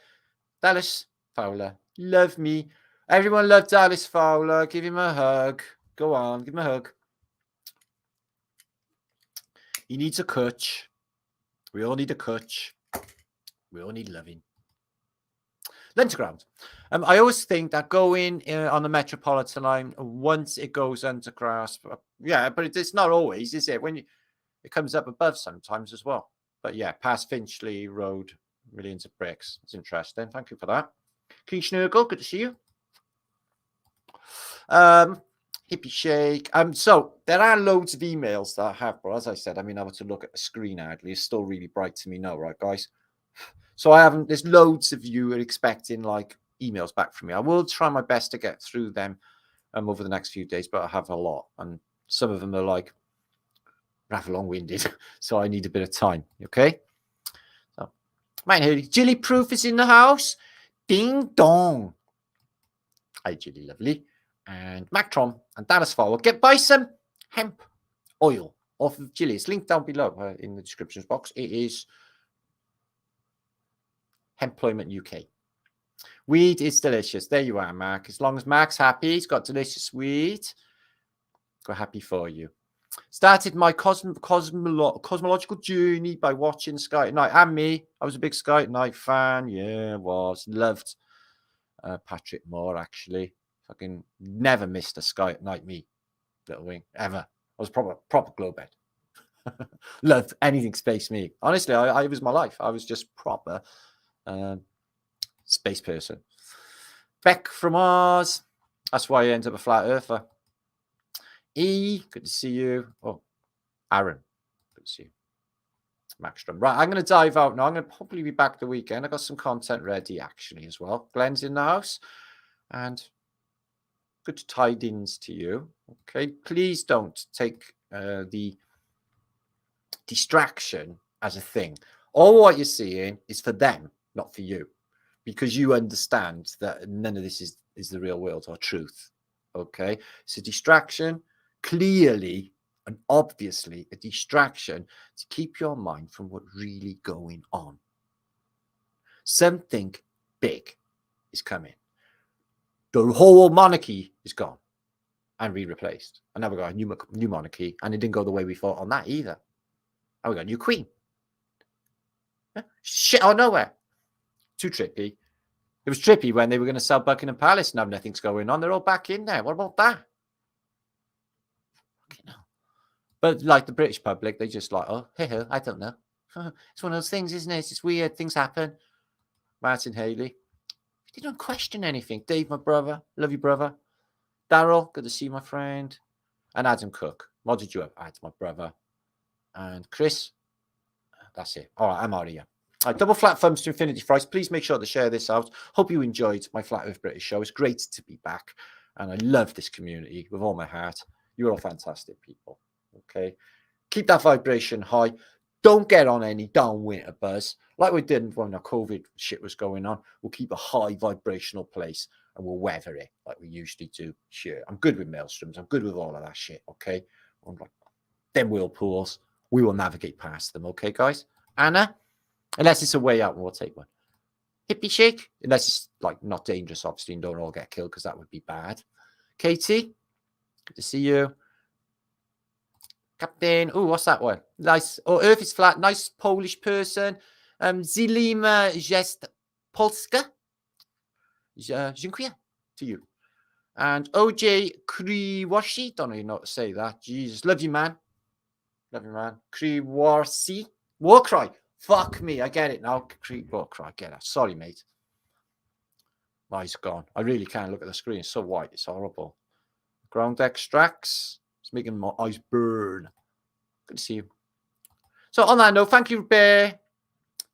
Dallas Fowler. Love me. Everyone loved Dallas Fowler. Give him a hug. Go on, give him a hug. He needs a coach. We all need a coach. We all need loving. Underground. I always think that going on the Metropolitan line, once it goes under grasp, yeah, but it's not always, is it? When it comes up above sometimes as well. But yeah, past Finchley Road, millions of bricks. It's interesting. Thank you for that. King Schnurgle, good to see you. Hippie Shake. So there are loads of emails that I have, but as I said, I mean, I have to look at the screen hardly. It's still really bright to me now, right, guys? So there's loads of you are expecting like emails back from me. I will try my best to get through them over the next few days, but I have a lot. And some of them are like rather long-winded. So I need a bit of time. Okay. So might hear Jilly Proof is in the house. Ding dong. Hi, Jilly Lovely. And Mactron and Dallas Fowler. Buy some hemp oil off of Jilly. It's linked down below in the description box. It is Employment UK. Weed is delicious. There you are, Mark. As long as Mark's happy, he's got delicious weed. We're happy for you. Started my cosmological journey by watching Sky at Night. And me, I was a big Sky at Night fan. Yeah, was. Loved Patrick Moore, actually. Fucking never missed a Sky at Night, me. Little wing, ever. I was proper glowbed. Loved anything space me. Honestly, I was my life. I was just proper space person. Beck from Mars. That's why I ended up a flat earther. E, good to see you. Oh, Aaron, good to see you. Maxstrom. Right, I'm going to dive out now. I'm going to probably be back the weekend. I got some content ready actually as well. Glenn's in the house, and good tidings to you. Okay, please don't take the distraction as a thing. All what you're seeing is for them, not for you, because you understand that none of this is the real world or truth. Okay, it's a distraction, clearly and obviously a distraction to keep your mind from what's really going on. Something big is coming. The whole monarchy is gone and replaced, and now we got a new monarchy, and it didn't go the way we thought on that either. Now we got a new queen. Shit out of nowhere. Too trippy. It was trippy when they were going to sell Buckingham Palace. Now nothing's going on. They're all back in there. What about that? But like the British public, they just like, oh, hey, I don't know. It's one of those things, isn't it? It's just weird. Things happen. Martin Haley. They don't question anything. Dave, my brother. Love you, brother. Daryl, good to see you, my friend. And Adam Cook. What did you have? Adam, my brother. And Chris. That's it. All right, I'm out of here. All right, double flat thumbs to Infinity Fries. Please make sure to share this out. Hope you enjoyed my Flat Earth British show. It's great to be back. And I love this community with all my heart. You're all fantastic people. Okay. Keep that vibration high. Don't get on any downwinter buzz. Like we did when the COVID shit was going on. We'll keep a high vibrational place and we'll weather it like we usually do. Sure. I'm good with maelstroms. I'm good with all of that shit. Okay. I'm like, them whirlpools. We will navigate past them. Okay, guys? Anna? Unless it's a way out, we'll take one. Hippie Shake? Unless it's like not dangerous, obviously, and don't all get killed because that would be bad. Katie, good to see you. Captain, oh, what's that one? Nice. Oh, Earth is flat. Nice Polish person. Zilima Jest Polska. Dziękuję to you. And OJ Kriwashi, don't know how to say that. Jesus, love you, man. Love you, man. Kriwashi. Warcry. Fuck me, I get it now. Warcry, I get it. Sorry, mate. My eyes gone. I really can't look at the screen. It's so white. It's horrible. Ground extracts. It's making my eyes burn. Good to see you. So on that note, thank you, Bear.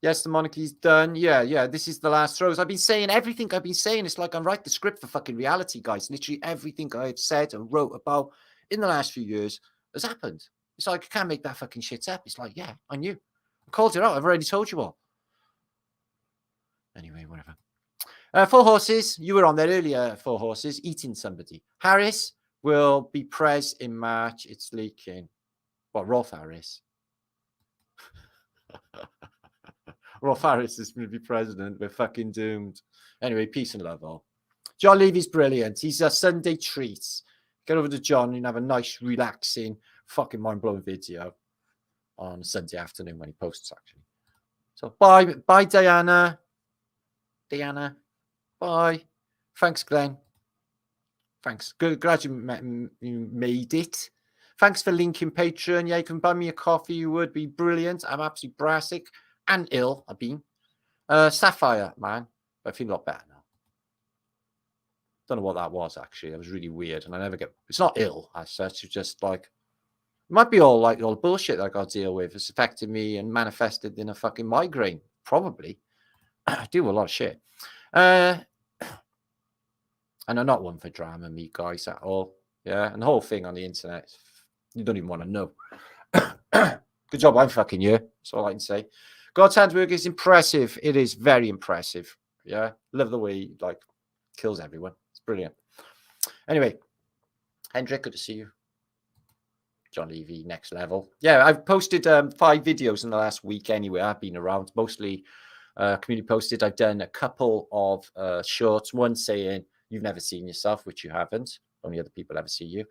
Yes, the monarchy's done. Yeah. This is the last throws. I've been saying everything I've been saying. It's like I'm writing the script for fucking reality, guys. Literally everything I've said and wrote about in the last few years has happened. It's like I can't make that fucking shit up. It's like, yeah, I knew. I called it out. I've already told you all. Anyway, whatever. 4 horses. You were on there earlier, 4 horses. Eating somebody. Harris will be pres in March. It's leaking. What, Rolf Harris? Rolf Harris is going to be president. We're fucking doomed. Anyway, peace and love all. John Levy's brilliant. He's a Sunday treat. Get over to John and have a nice, relaxing, fucking mind-blowing video on Sunday afternoon when he posts, actually. So, bye, Diana. Diana. Bye. Thanks, Glenn. Thanks. Good. Glad you made it. Thanks for linking Patreon. Yeah, you can buy me a coffee. You would be brilliant. I'm absolutely brassic and ill. I've been. Sapphire, man. But I feel a lot better now. Don't know what that was, actually. That was really weird. And I never get... It's not ill as such. It's just like... It might be all like all the bullshit that I got to deal with. It's affected me and manifested in a fucking migraine. Probably. I deal with a lot of shit. And I'm not one for drama, me, guys, at all. Yeah. And the whole thing on the internet... You don't even want to know. Good job, I'm fucking you. That's all I can say. God's handwork is impressive. It is very impressive. Yeah. Love the way he, like, kills everyone. It's brilliant. Anyway, Hendrik, good to see you. John Levy, next level. Yeah, I've posted 5 videos in the last week anyway. I've been around, mostly community posted. I've done a couple of shorts. One saying, you've never seen yourself, which you haven't. Only other people ever see you.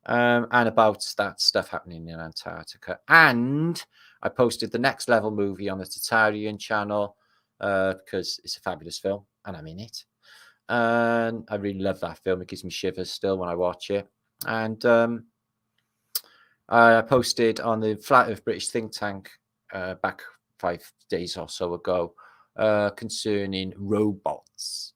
And about that stuff happening in Antarctica. And I posted the Next Level movie on the Tartaria channel because it's a fabulous film and I'm in it. And I really love that film. It gives me shivers still when I watch it. And I posted on the Flat Earth British think tank back 5 days or so ago concerning robots.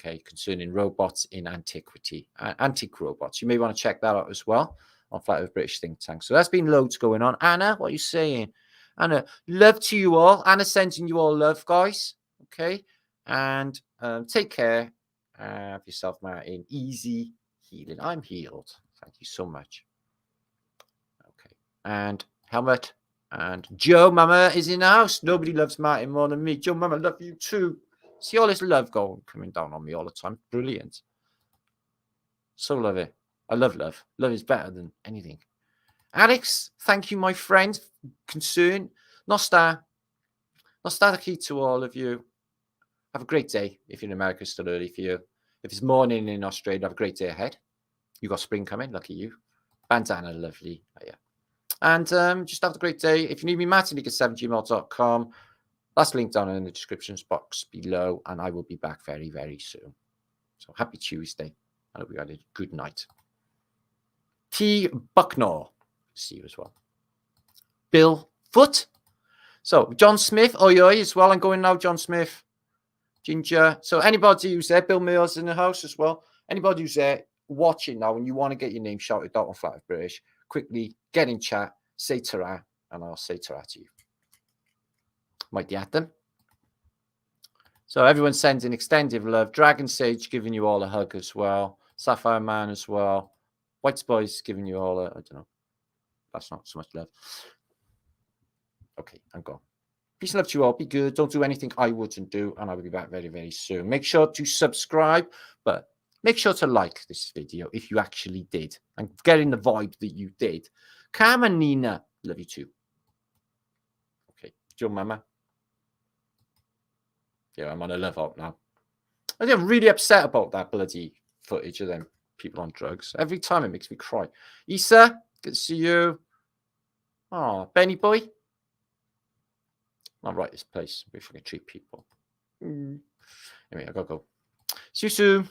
Okay, concerning robots in antiquity, antique robots. You may want to check that out as well on Flat Earth British think tank. So that's been loads going on. Anna, what are you saying? Anna, love to you all. Anna sending you all love, guys. Okay, and take care of yourself, Martin. Easy healing. I'm healed. Thank you so much. Okay, and Helmut and Joe Mama is in the house. Nobody loves Martin more than me. Joe Mama, love you too. See all this love coming down on me all the time. Brilliant. So love it. I love love. Love is better than anything. Alex, thank you, my friend. Concern. Nostar. Nostar the key to all of you. Have a great day. If you're in America, it's still early for you. If it's morning in Australia, have a great day ahead. You got spring coming. Lucky you. Bandana, lovely. Oh, yeah. And just have a great day. If you need me, martinliedtke7gmail.com. That's linked down in the description box below, and I will be back very, very soon. So happy Tuesday. I hope you had a good night. T. Bucknor. See you as well. Bill Foot. So John Smith. Oi, as well. I'm going now, John Smith. Ginger. So anybody who's there, Bill Mills in the house as well. Anybody who's there watching now and you want to get your name shouted out on Flat Earth British, quickly get in chat, say Tara, and I'll say Tara to you. Mighty at them. So everyone's sending extended love. Dragon Sage giving you all a hug as well. Sapphire Man as well. White Boys giving you all a, I don't know. That's not so much love. Okay, I'm gone. Peace and love to you all. Be good. Don't do anything I wouldn't do. And I will be back very, very soon. Make sure to subscribe, but make sure to like this video if you actually did. I'm getting the vibe that you did. Carmen Nina, love you too. Okay, Joe Mama. Yeah, I'm on a love up now. I'm really upset about that bloody footage of them people on drugs. Every time it makes me cry. Issa, good to see you. Oh, Benny boy. I'll write this place if I can treat people. Anyway, I gotta go. See you soon.